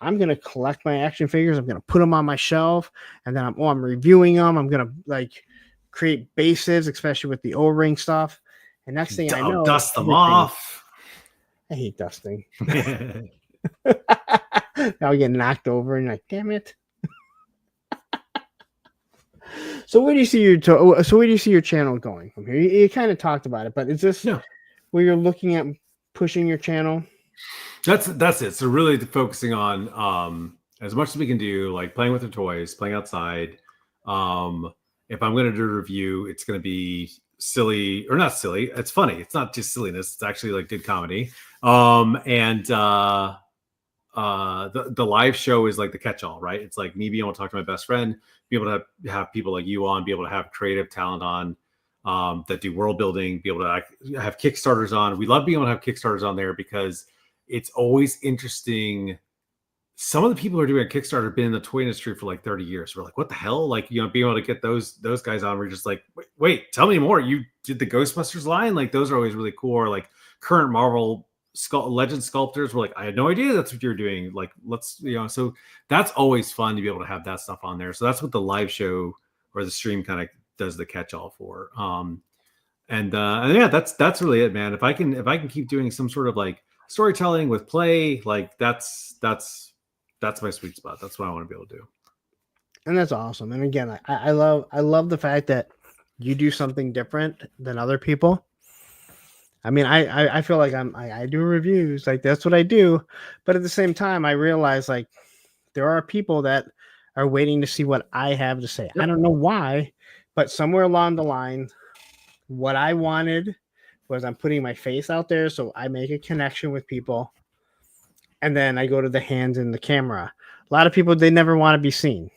I'm going to collect my action figures. I'm going to put them on my shelf, and then I'm reviewing them. I'm going to like create bases, especially with the O-ring stuff. And next thing I know, dust them off. I hate dusting. I'll get knocked over and like, damn it. So where do you see your channel going from here? You kind of talked about it, but is this where you're looking at pushing your channel? That's it. So really focusing on as much as we can do, like playing with the toys, playing outside. If I'm going to do a review, it's going to be silly or not silly. It's funny. It's not just silliness. It's actually like good comedy. The live show is like the catch-all, right? It's like me being able to talk to my best friend, be able to have people like you on, be able to have creative talent on that do world building, be able to have Kickstarters on. We love being able to have Kickstarters on there because it's always interesting. Some of the people who are doing a Kickstarter have been in the toy industry for like 30 years. We're like, what the hell? Like, being able to get those guys on, we're just like, wait, tell me more. You did the Ghostbusters line? Like, those are always really cool. Or like current Marvel legend sculptors were like, I had no idea that's what you're doing. Like, let's, so that's always fun to be able to have that stuff on there. So that's what the live show or the stream kind of does the catch-all for. And yeah, that's really it, man. If I can keep doing some sort of like storytelling with play, like that's my sweet spot. That's what I want to be able to do. And that's awesome. And again, I love the fact that you do something different than other people. I mean, I feel like I do reviews, like that's what I do, but at the same time, I realize like there are people that are waiting to see what I have to say. I Yep. don't know why, but somewhere along the line, what I wanted was I'm putting my face out there, so I make a connection with people, and then I go to the hands and the camera. A lot of people, they never want to be seen.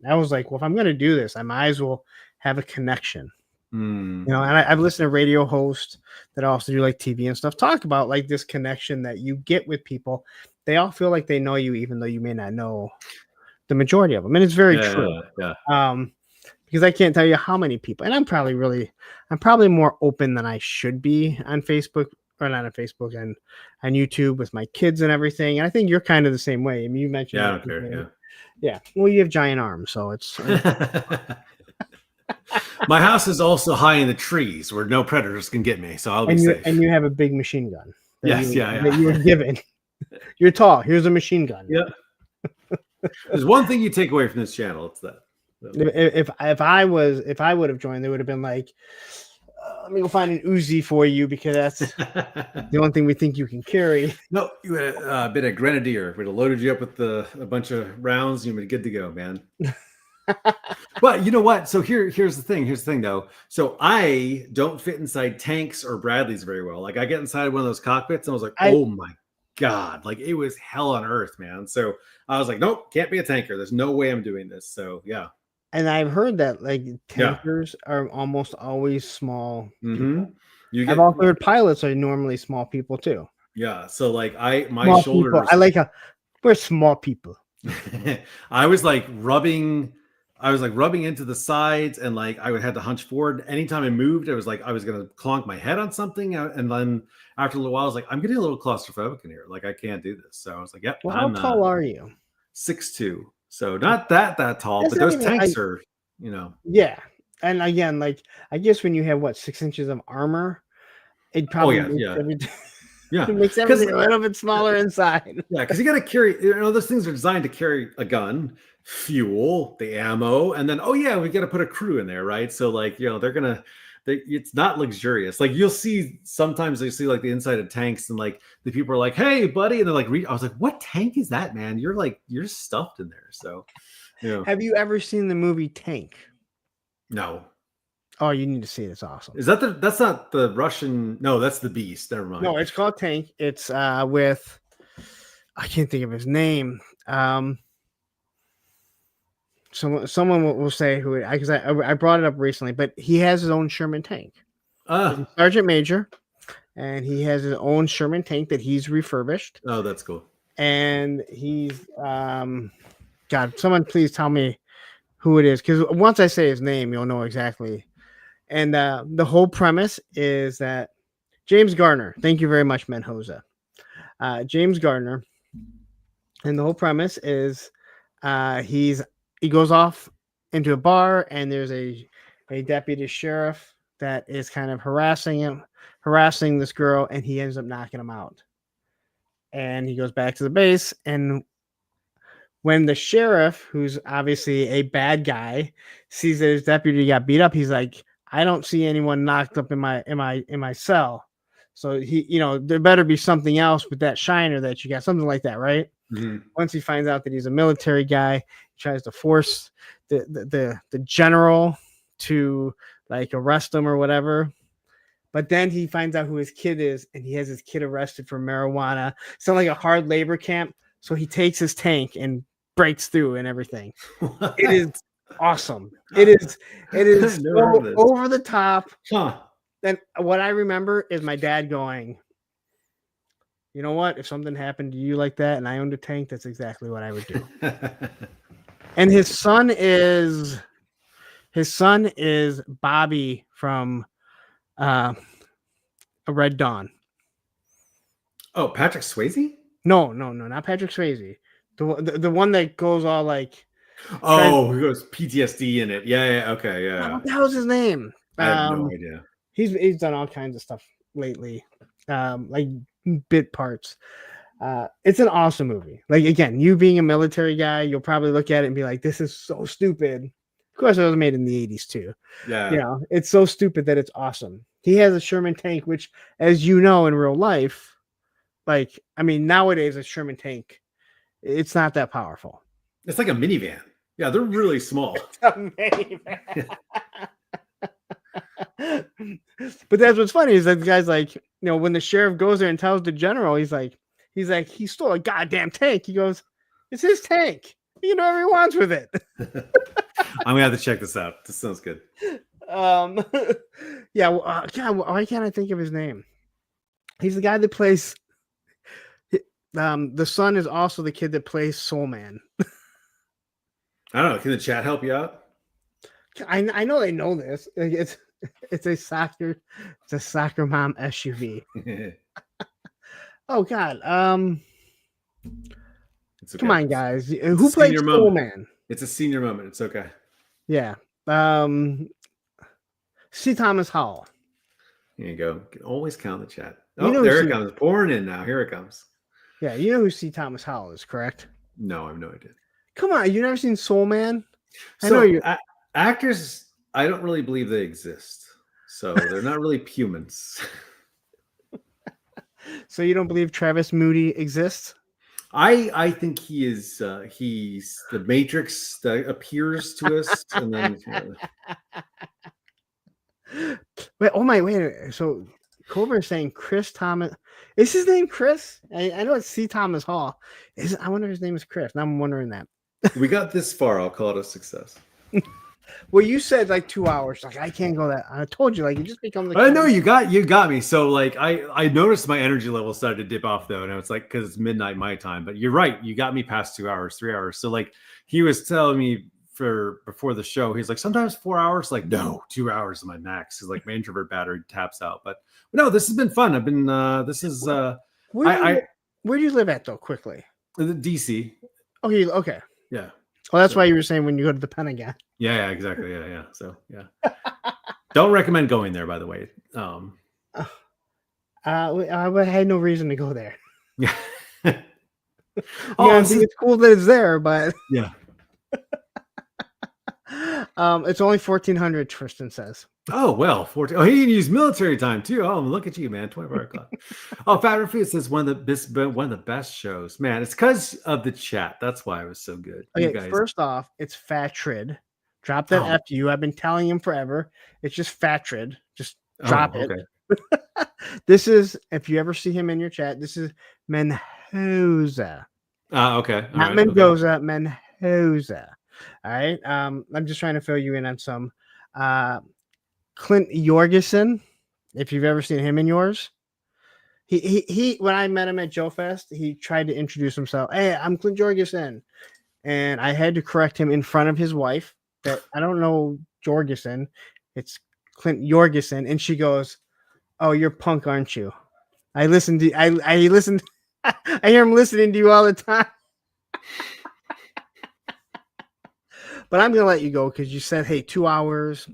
I was like, well, if I'm going to do this, I might as well have a connection. Mm. You know, and I've listened to radio hosts that also do like TV and stuff talk about like this connection that you get with people. They all feel like they know you, even though you may not know the majority of them, and it's very true. Yeah. Because I can't tell you how many people, and I'm probably more open than I should be on Facebook, or not on Facebook, and on YouTube with my kids and everything. And I think you're kind of the same way. I mean, you mentioned, Yeah, I don't care. Yeah. Well, you have giant arms, so it's. My house is also high in the trees where no predators can get me, so I'll be safe. And you have a big machine gun. Yes, that you were given. You're tall. Here's a machine gun. Yeah. There's one thing you take away from this channel. It's that. If I would have joined, they would have been like, let me go find an Uzi for you because that's the only thing we think you can carry. No, you had been a grenadier. We'd have loaded you up with a bunch of rounds. You'd be good to go, man. But you know what? So here's the thing. Here's the thing, though. So I don't fit inside tanks or Bradleys very well. Like I get inside one of those cockpits, and I was like, oh my God, like it was hell on earth, man. So I was like, nope, can't be a tanker. There's no way I'm doing this. So yeah. And I've heard that like tankers are almost always small. Mm-hmm. I've also heard pilots are normally small people too. Yeah. So like my small shoulders. People. We're small people. I was like rubbing into the sides, and like I would have to hunch forward. Anytime I moved, I was like I was gonna clonk my head on something, and then after a little while, I was like, I'm getting a little claustrophobic in here. Like I can't do this. So I was like, yep. Well, how tall are you? 6'2". So not that tall, but those tanks are, Yeah, and again, like I guess when you have 6 inches of armor, it probably it makes everything a little bit smaller inside. Yeah, because you got to carry. Those things are designed to carry a gun, fuel, the ammo, and then we got to put a crew in there, right? So like it's not luxurious. Like sometimes you see like the inside of tanks, and like the people are like, "Hey, buddy," and they're like, I was like, "What tank is that, man? You're stuffed in there." So, Have you ever seen the movie Tank? No. Oh, you need to see it. It's awesome. Is that that's not the Russian? No, that's the Beast. Never mind. No, it's called Tank. It's with I can't think of his name. Someone will say who because I brought it up recently, but he has his own Sherman tank. He's a Sergeant Major, and he has his own Sherman tank that he's refurbished. Oh, that's cool. And he's God, someone please tell me who it is, because once I say his name, you'll know exactly. And the whole premise is that James Garner, thank you very much, Menhoza. James Garner, and the whole premise is he goes off into a bar, and there's a deputy sheriff that is kind of harassing this girl, and he ends up knocking him out. And he goes back to the base, and when the sheriff, who's obviously a bad guy, sees that his deputy got beat up, he's like, I don't see anyone knocked up in my cell. So he, there better be something else with that shiner that you got, something like that, right? Mm-hmm. Once he finds out that he's a military guy, he tries to force the general to like arrest him or whatever. But then he finds out who his kid is, and he has his kid arrested for marijuana. It's like a hard labor camp. So he takes his tank and breaks through and everything. What? It is awesome. It is so over the top. Huh. And what I remember is my dad going, you know what? If something happened to you like that and I owned a tank, that's exactly what I would do. And his son is Bobby from A Red Dawn. Oh, Patrick Swayze? No, not Patrick Swayze. The one that goes all like, oh, he goes PTSD in it. Yeah, okay, yeah. What the hell is his name? I have no idea. He's done all kinds of stuff lately, like bit parts. It's an awesome movie. Like again, you being a military guy, you'll probably look at it and be like, "This is so stupid." Of course, it was made in the '80s too. Yeah, it's so stupid that it's awesome. He has a Sherman tank, which, as you know, in real life, like, I mean, nowadays a Sherman tank, it's not that powerful. It's like a minivan. Yeah, they're really small. But that's what's funny is that the guy's like, when the sheriff goes there and tells the general, he's like, he stole a goddamn tank. He goes, it's his tank. He can do whatever he wants with it. I'm gonna have to check this out. This sounds good. Yeah. God, why can't I think of his name? He's the guy that plays. The son is also the kid that plays Soul Man. I don't know. Can the chat help you out? I know they know this. It's a soccer mom SUV. Oh God. It's okay. Come on, guys. Who plays Soul Man? It's a senior moment. It's okay. Yeah. C. Thomas Howell. Here you go. You can always count the chat. Oh, there it comes. Pouring in now. Here it comes. Yeah, you know who C. Thomas Howell is, correct? No, I have no idea. Come on, you never seen Soul Man? I know you actors. I don't really believe they exist, so they're not really humans. So you don't believe Travis Moody exists? I think he is. He's the Matrix that appears to us, and then. Wait. So Cobra is saying Chris Thomas. Is his name Chris? I know it's C. Thomas Hall. I wonder if his name is Chris. Now I'm wondering that. We got this far. I'll call it a success. Well, you said like 2 hours. Like I can't go that. I told you, like you just become the. I know you got me. So like I noticed my energy level started to dip off though, and it's like because it's midnight my time. But you're right. You got me past 2 hours, 3 hours. So like he was telling me before the show, he's like sometimes 4 hours. Like no, 2 hours is my max. Because like my introvert battery taps out. But no, this has been fun. I've been. This is. Where do you live at though? Quickly. DC. Okay. Yeah. Well, that's why you were saying when you go to the Pentagon. Yeah, exactly. Yeah. So yeah. Don't recommend going there, by the way. I had no reason to go there. Yeah. I think it's cool that it's there, but yeah. It's only 1,400. Tristan says. Oh well, 14. Oh, he can use military time too. Oh, look at you, man! 24 o'clock. Oh, Fat Refuge says one of the best shows. Man, it's because of the chat. That's why it was so good. Okay, first off, it's Fatrid. Drop that FU. I've been telling him forever. It's just Fatrid. Just drop it. Okay. This is, if you ever see him in your chat, this is Mendoza. Okay. Not Mendoza, okay. Mendoza. All right. I'm just trying to fill you in on some. Clint Jorgensen, if you've ever seen him in yours, he when I met him at Joe Fest, he tried to introduce himself. Hey, I'm Clint Jorgensen, and I had to correct him in front of his wife that I don't know Jorgensen, it's Clint Jorgensen, and she goes, "Oh, you're punk, aren't you?" I listened to I listened. I hear him listening to you all the time. But I'm gonna let you go because you said, "Hey, 2 hours."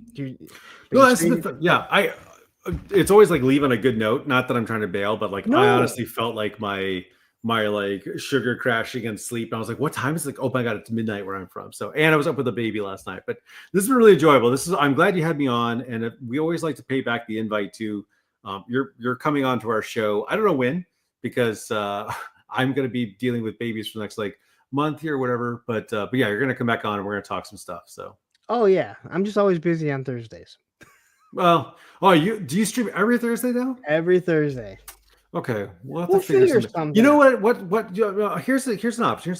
It's always like leaving a good note. Not that I'm trying to bail, but like I honestly felt like my like sugar crashing and sleep. I was like, "What time is it?" Like, oh my god, it's midnight where I'm from. So, and I was up with a baby last night. But this has been really enjoyable. I'm glad you had me on, and we always like to pay back the invite to. You're coming on to our show. I don't know when because I'm going to be dealing with babies for the next like month here or whatever, but yeah, you're gonna come back on and we're gonna talk some stuff. So yeah, I'm just always busy on Thursdays. Well, do you stream every Thursday now? Every Thursday. Okay, we'll have to figure something. You know what? Here's an option.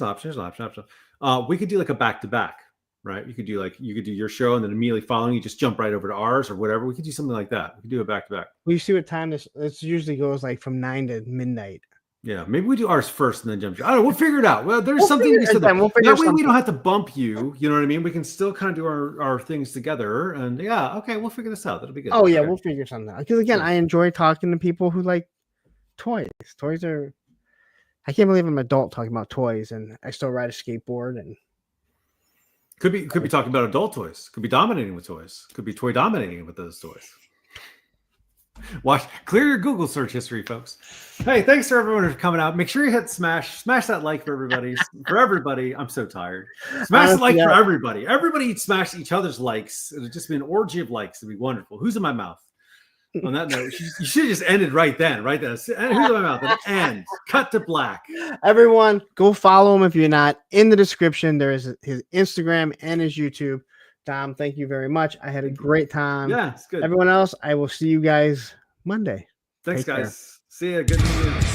We could do like a back-to-back, right? You could do your show and then immediately following you just jump right over to ours or whatever. We could do something like that. We could do a back-to-back. We see what time this usually goes, like from 9 to midnight. Yeah, maybe we do ours first and then jump. I don't know. We'll figure it out. Well, there's something we said that way we don't have to bump you. You know what I mean? We can still kind of do our things together. And yeah, okay, we'll figure this out. That'll be good. Oh yeah, we'll figure something out. Because again, I enjoy talking to people who like toys. Toys are. I can't believe I'm an adult talking about toys, and I still ride a skateboard. And could be talking about adult toys. Could be dominating with toys. Could be toy dominating with those toys. Clear your Google search history, folks. Hey, thanks for everyone for coming out. Make sure you hit smash that like for everybody. I'm so tired. Smash the like for everybody. Everybody smash each other's likes. It'll just be an orgy of likes. It'll be wonderful. Who's in my mouth? On that note, you should have just ended right then. Right then. Here's my mouth. An end. Cut to black. Everyone, go follow him if you're not. In the description, there is his Instagram and his YouTube. Tom, thank you very much. I had a great time. Yeah, it's good. Everyone else, I will see you guys Monday. Thanks, Take care. guys. See ya. Good.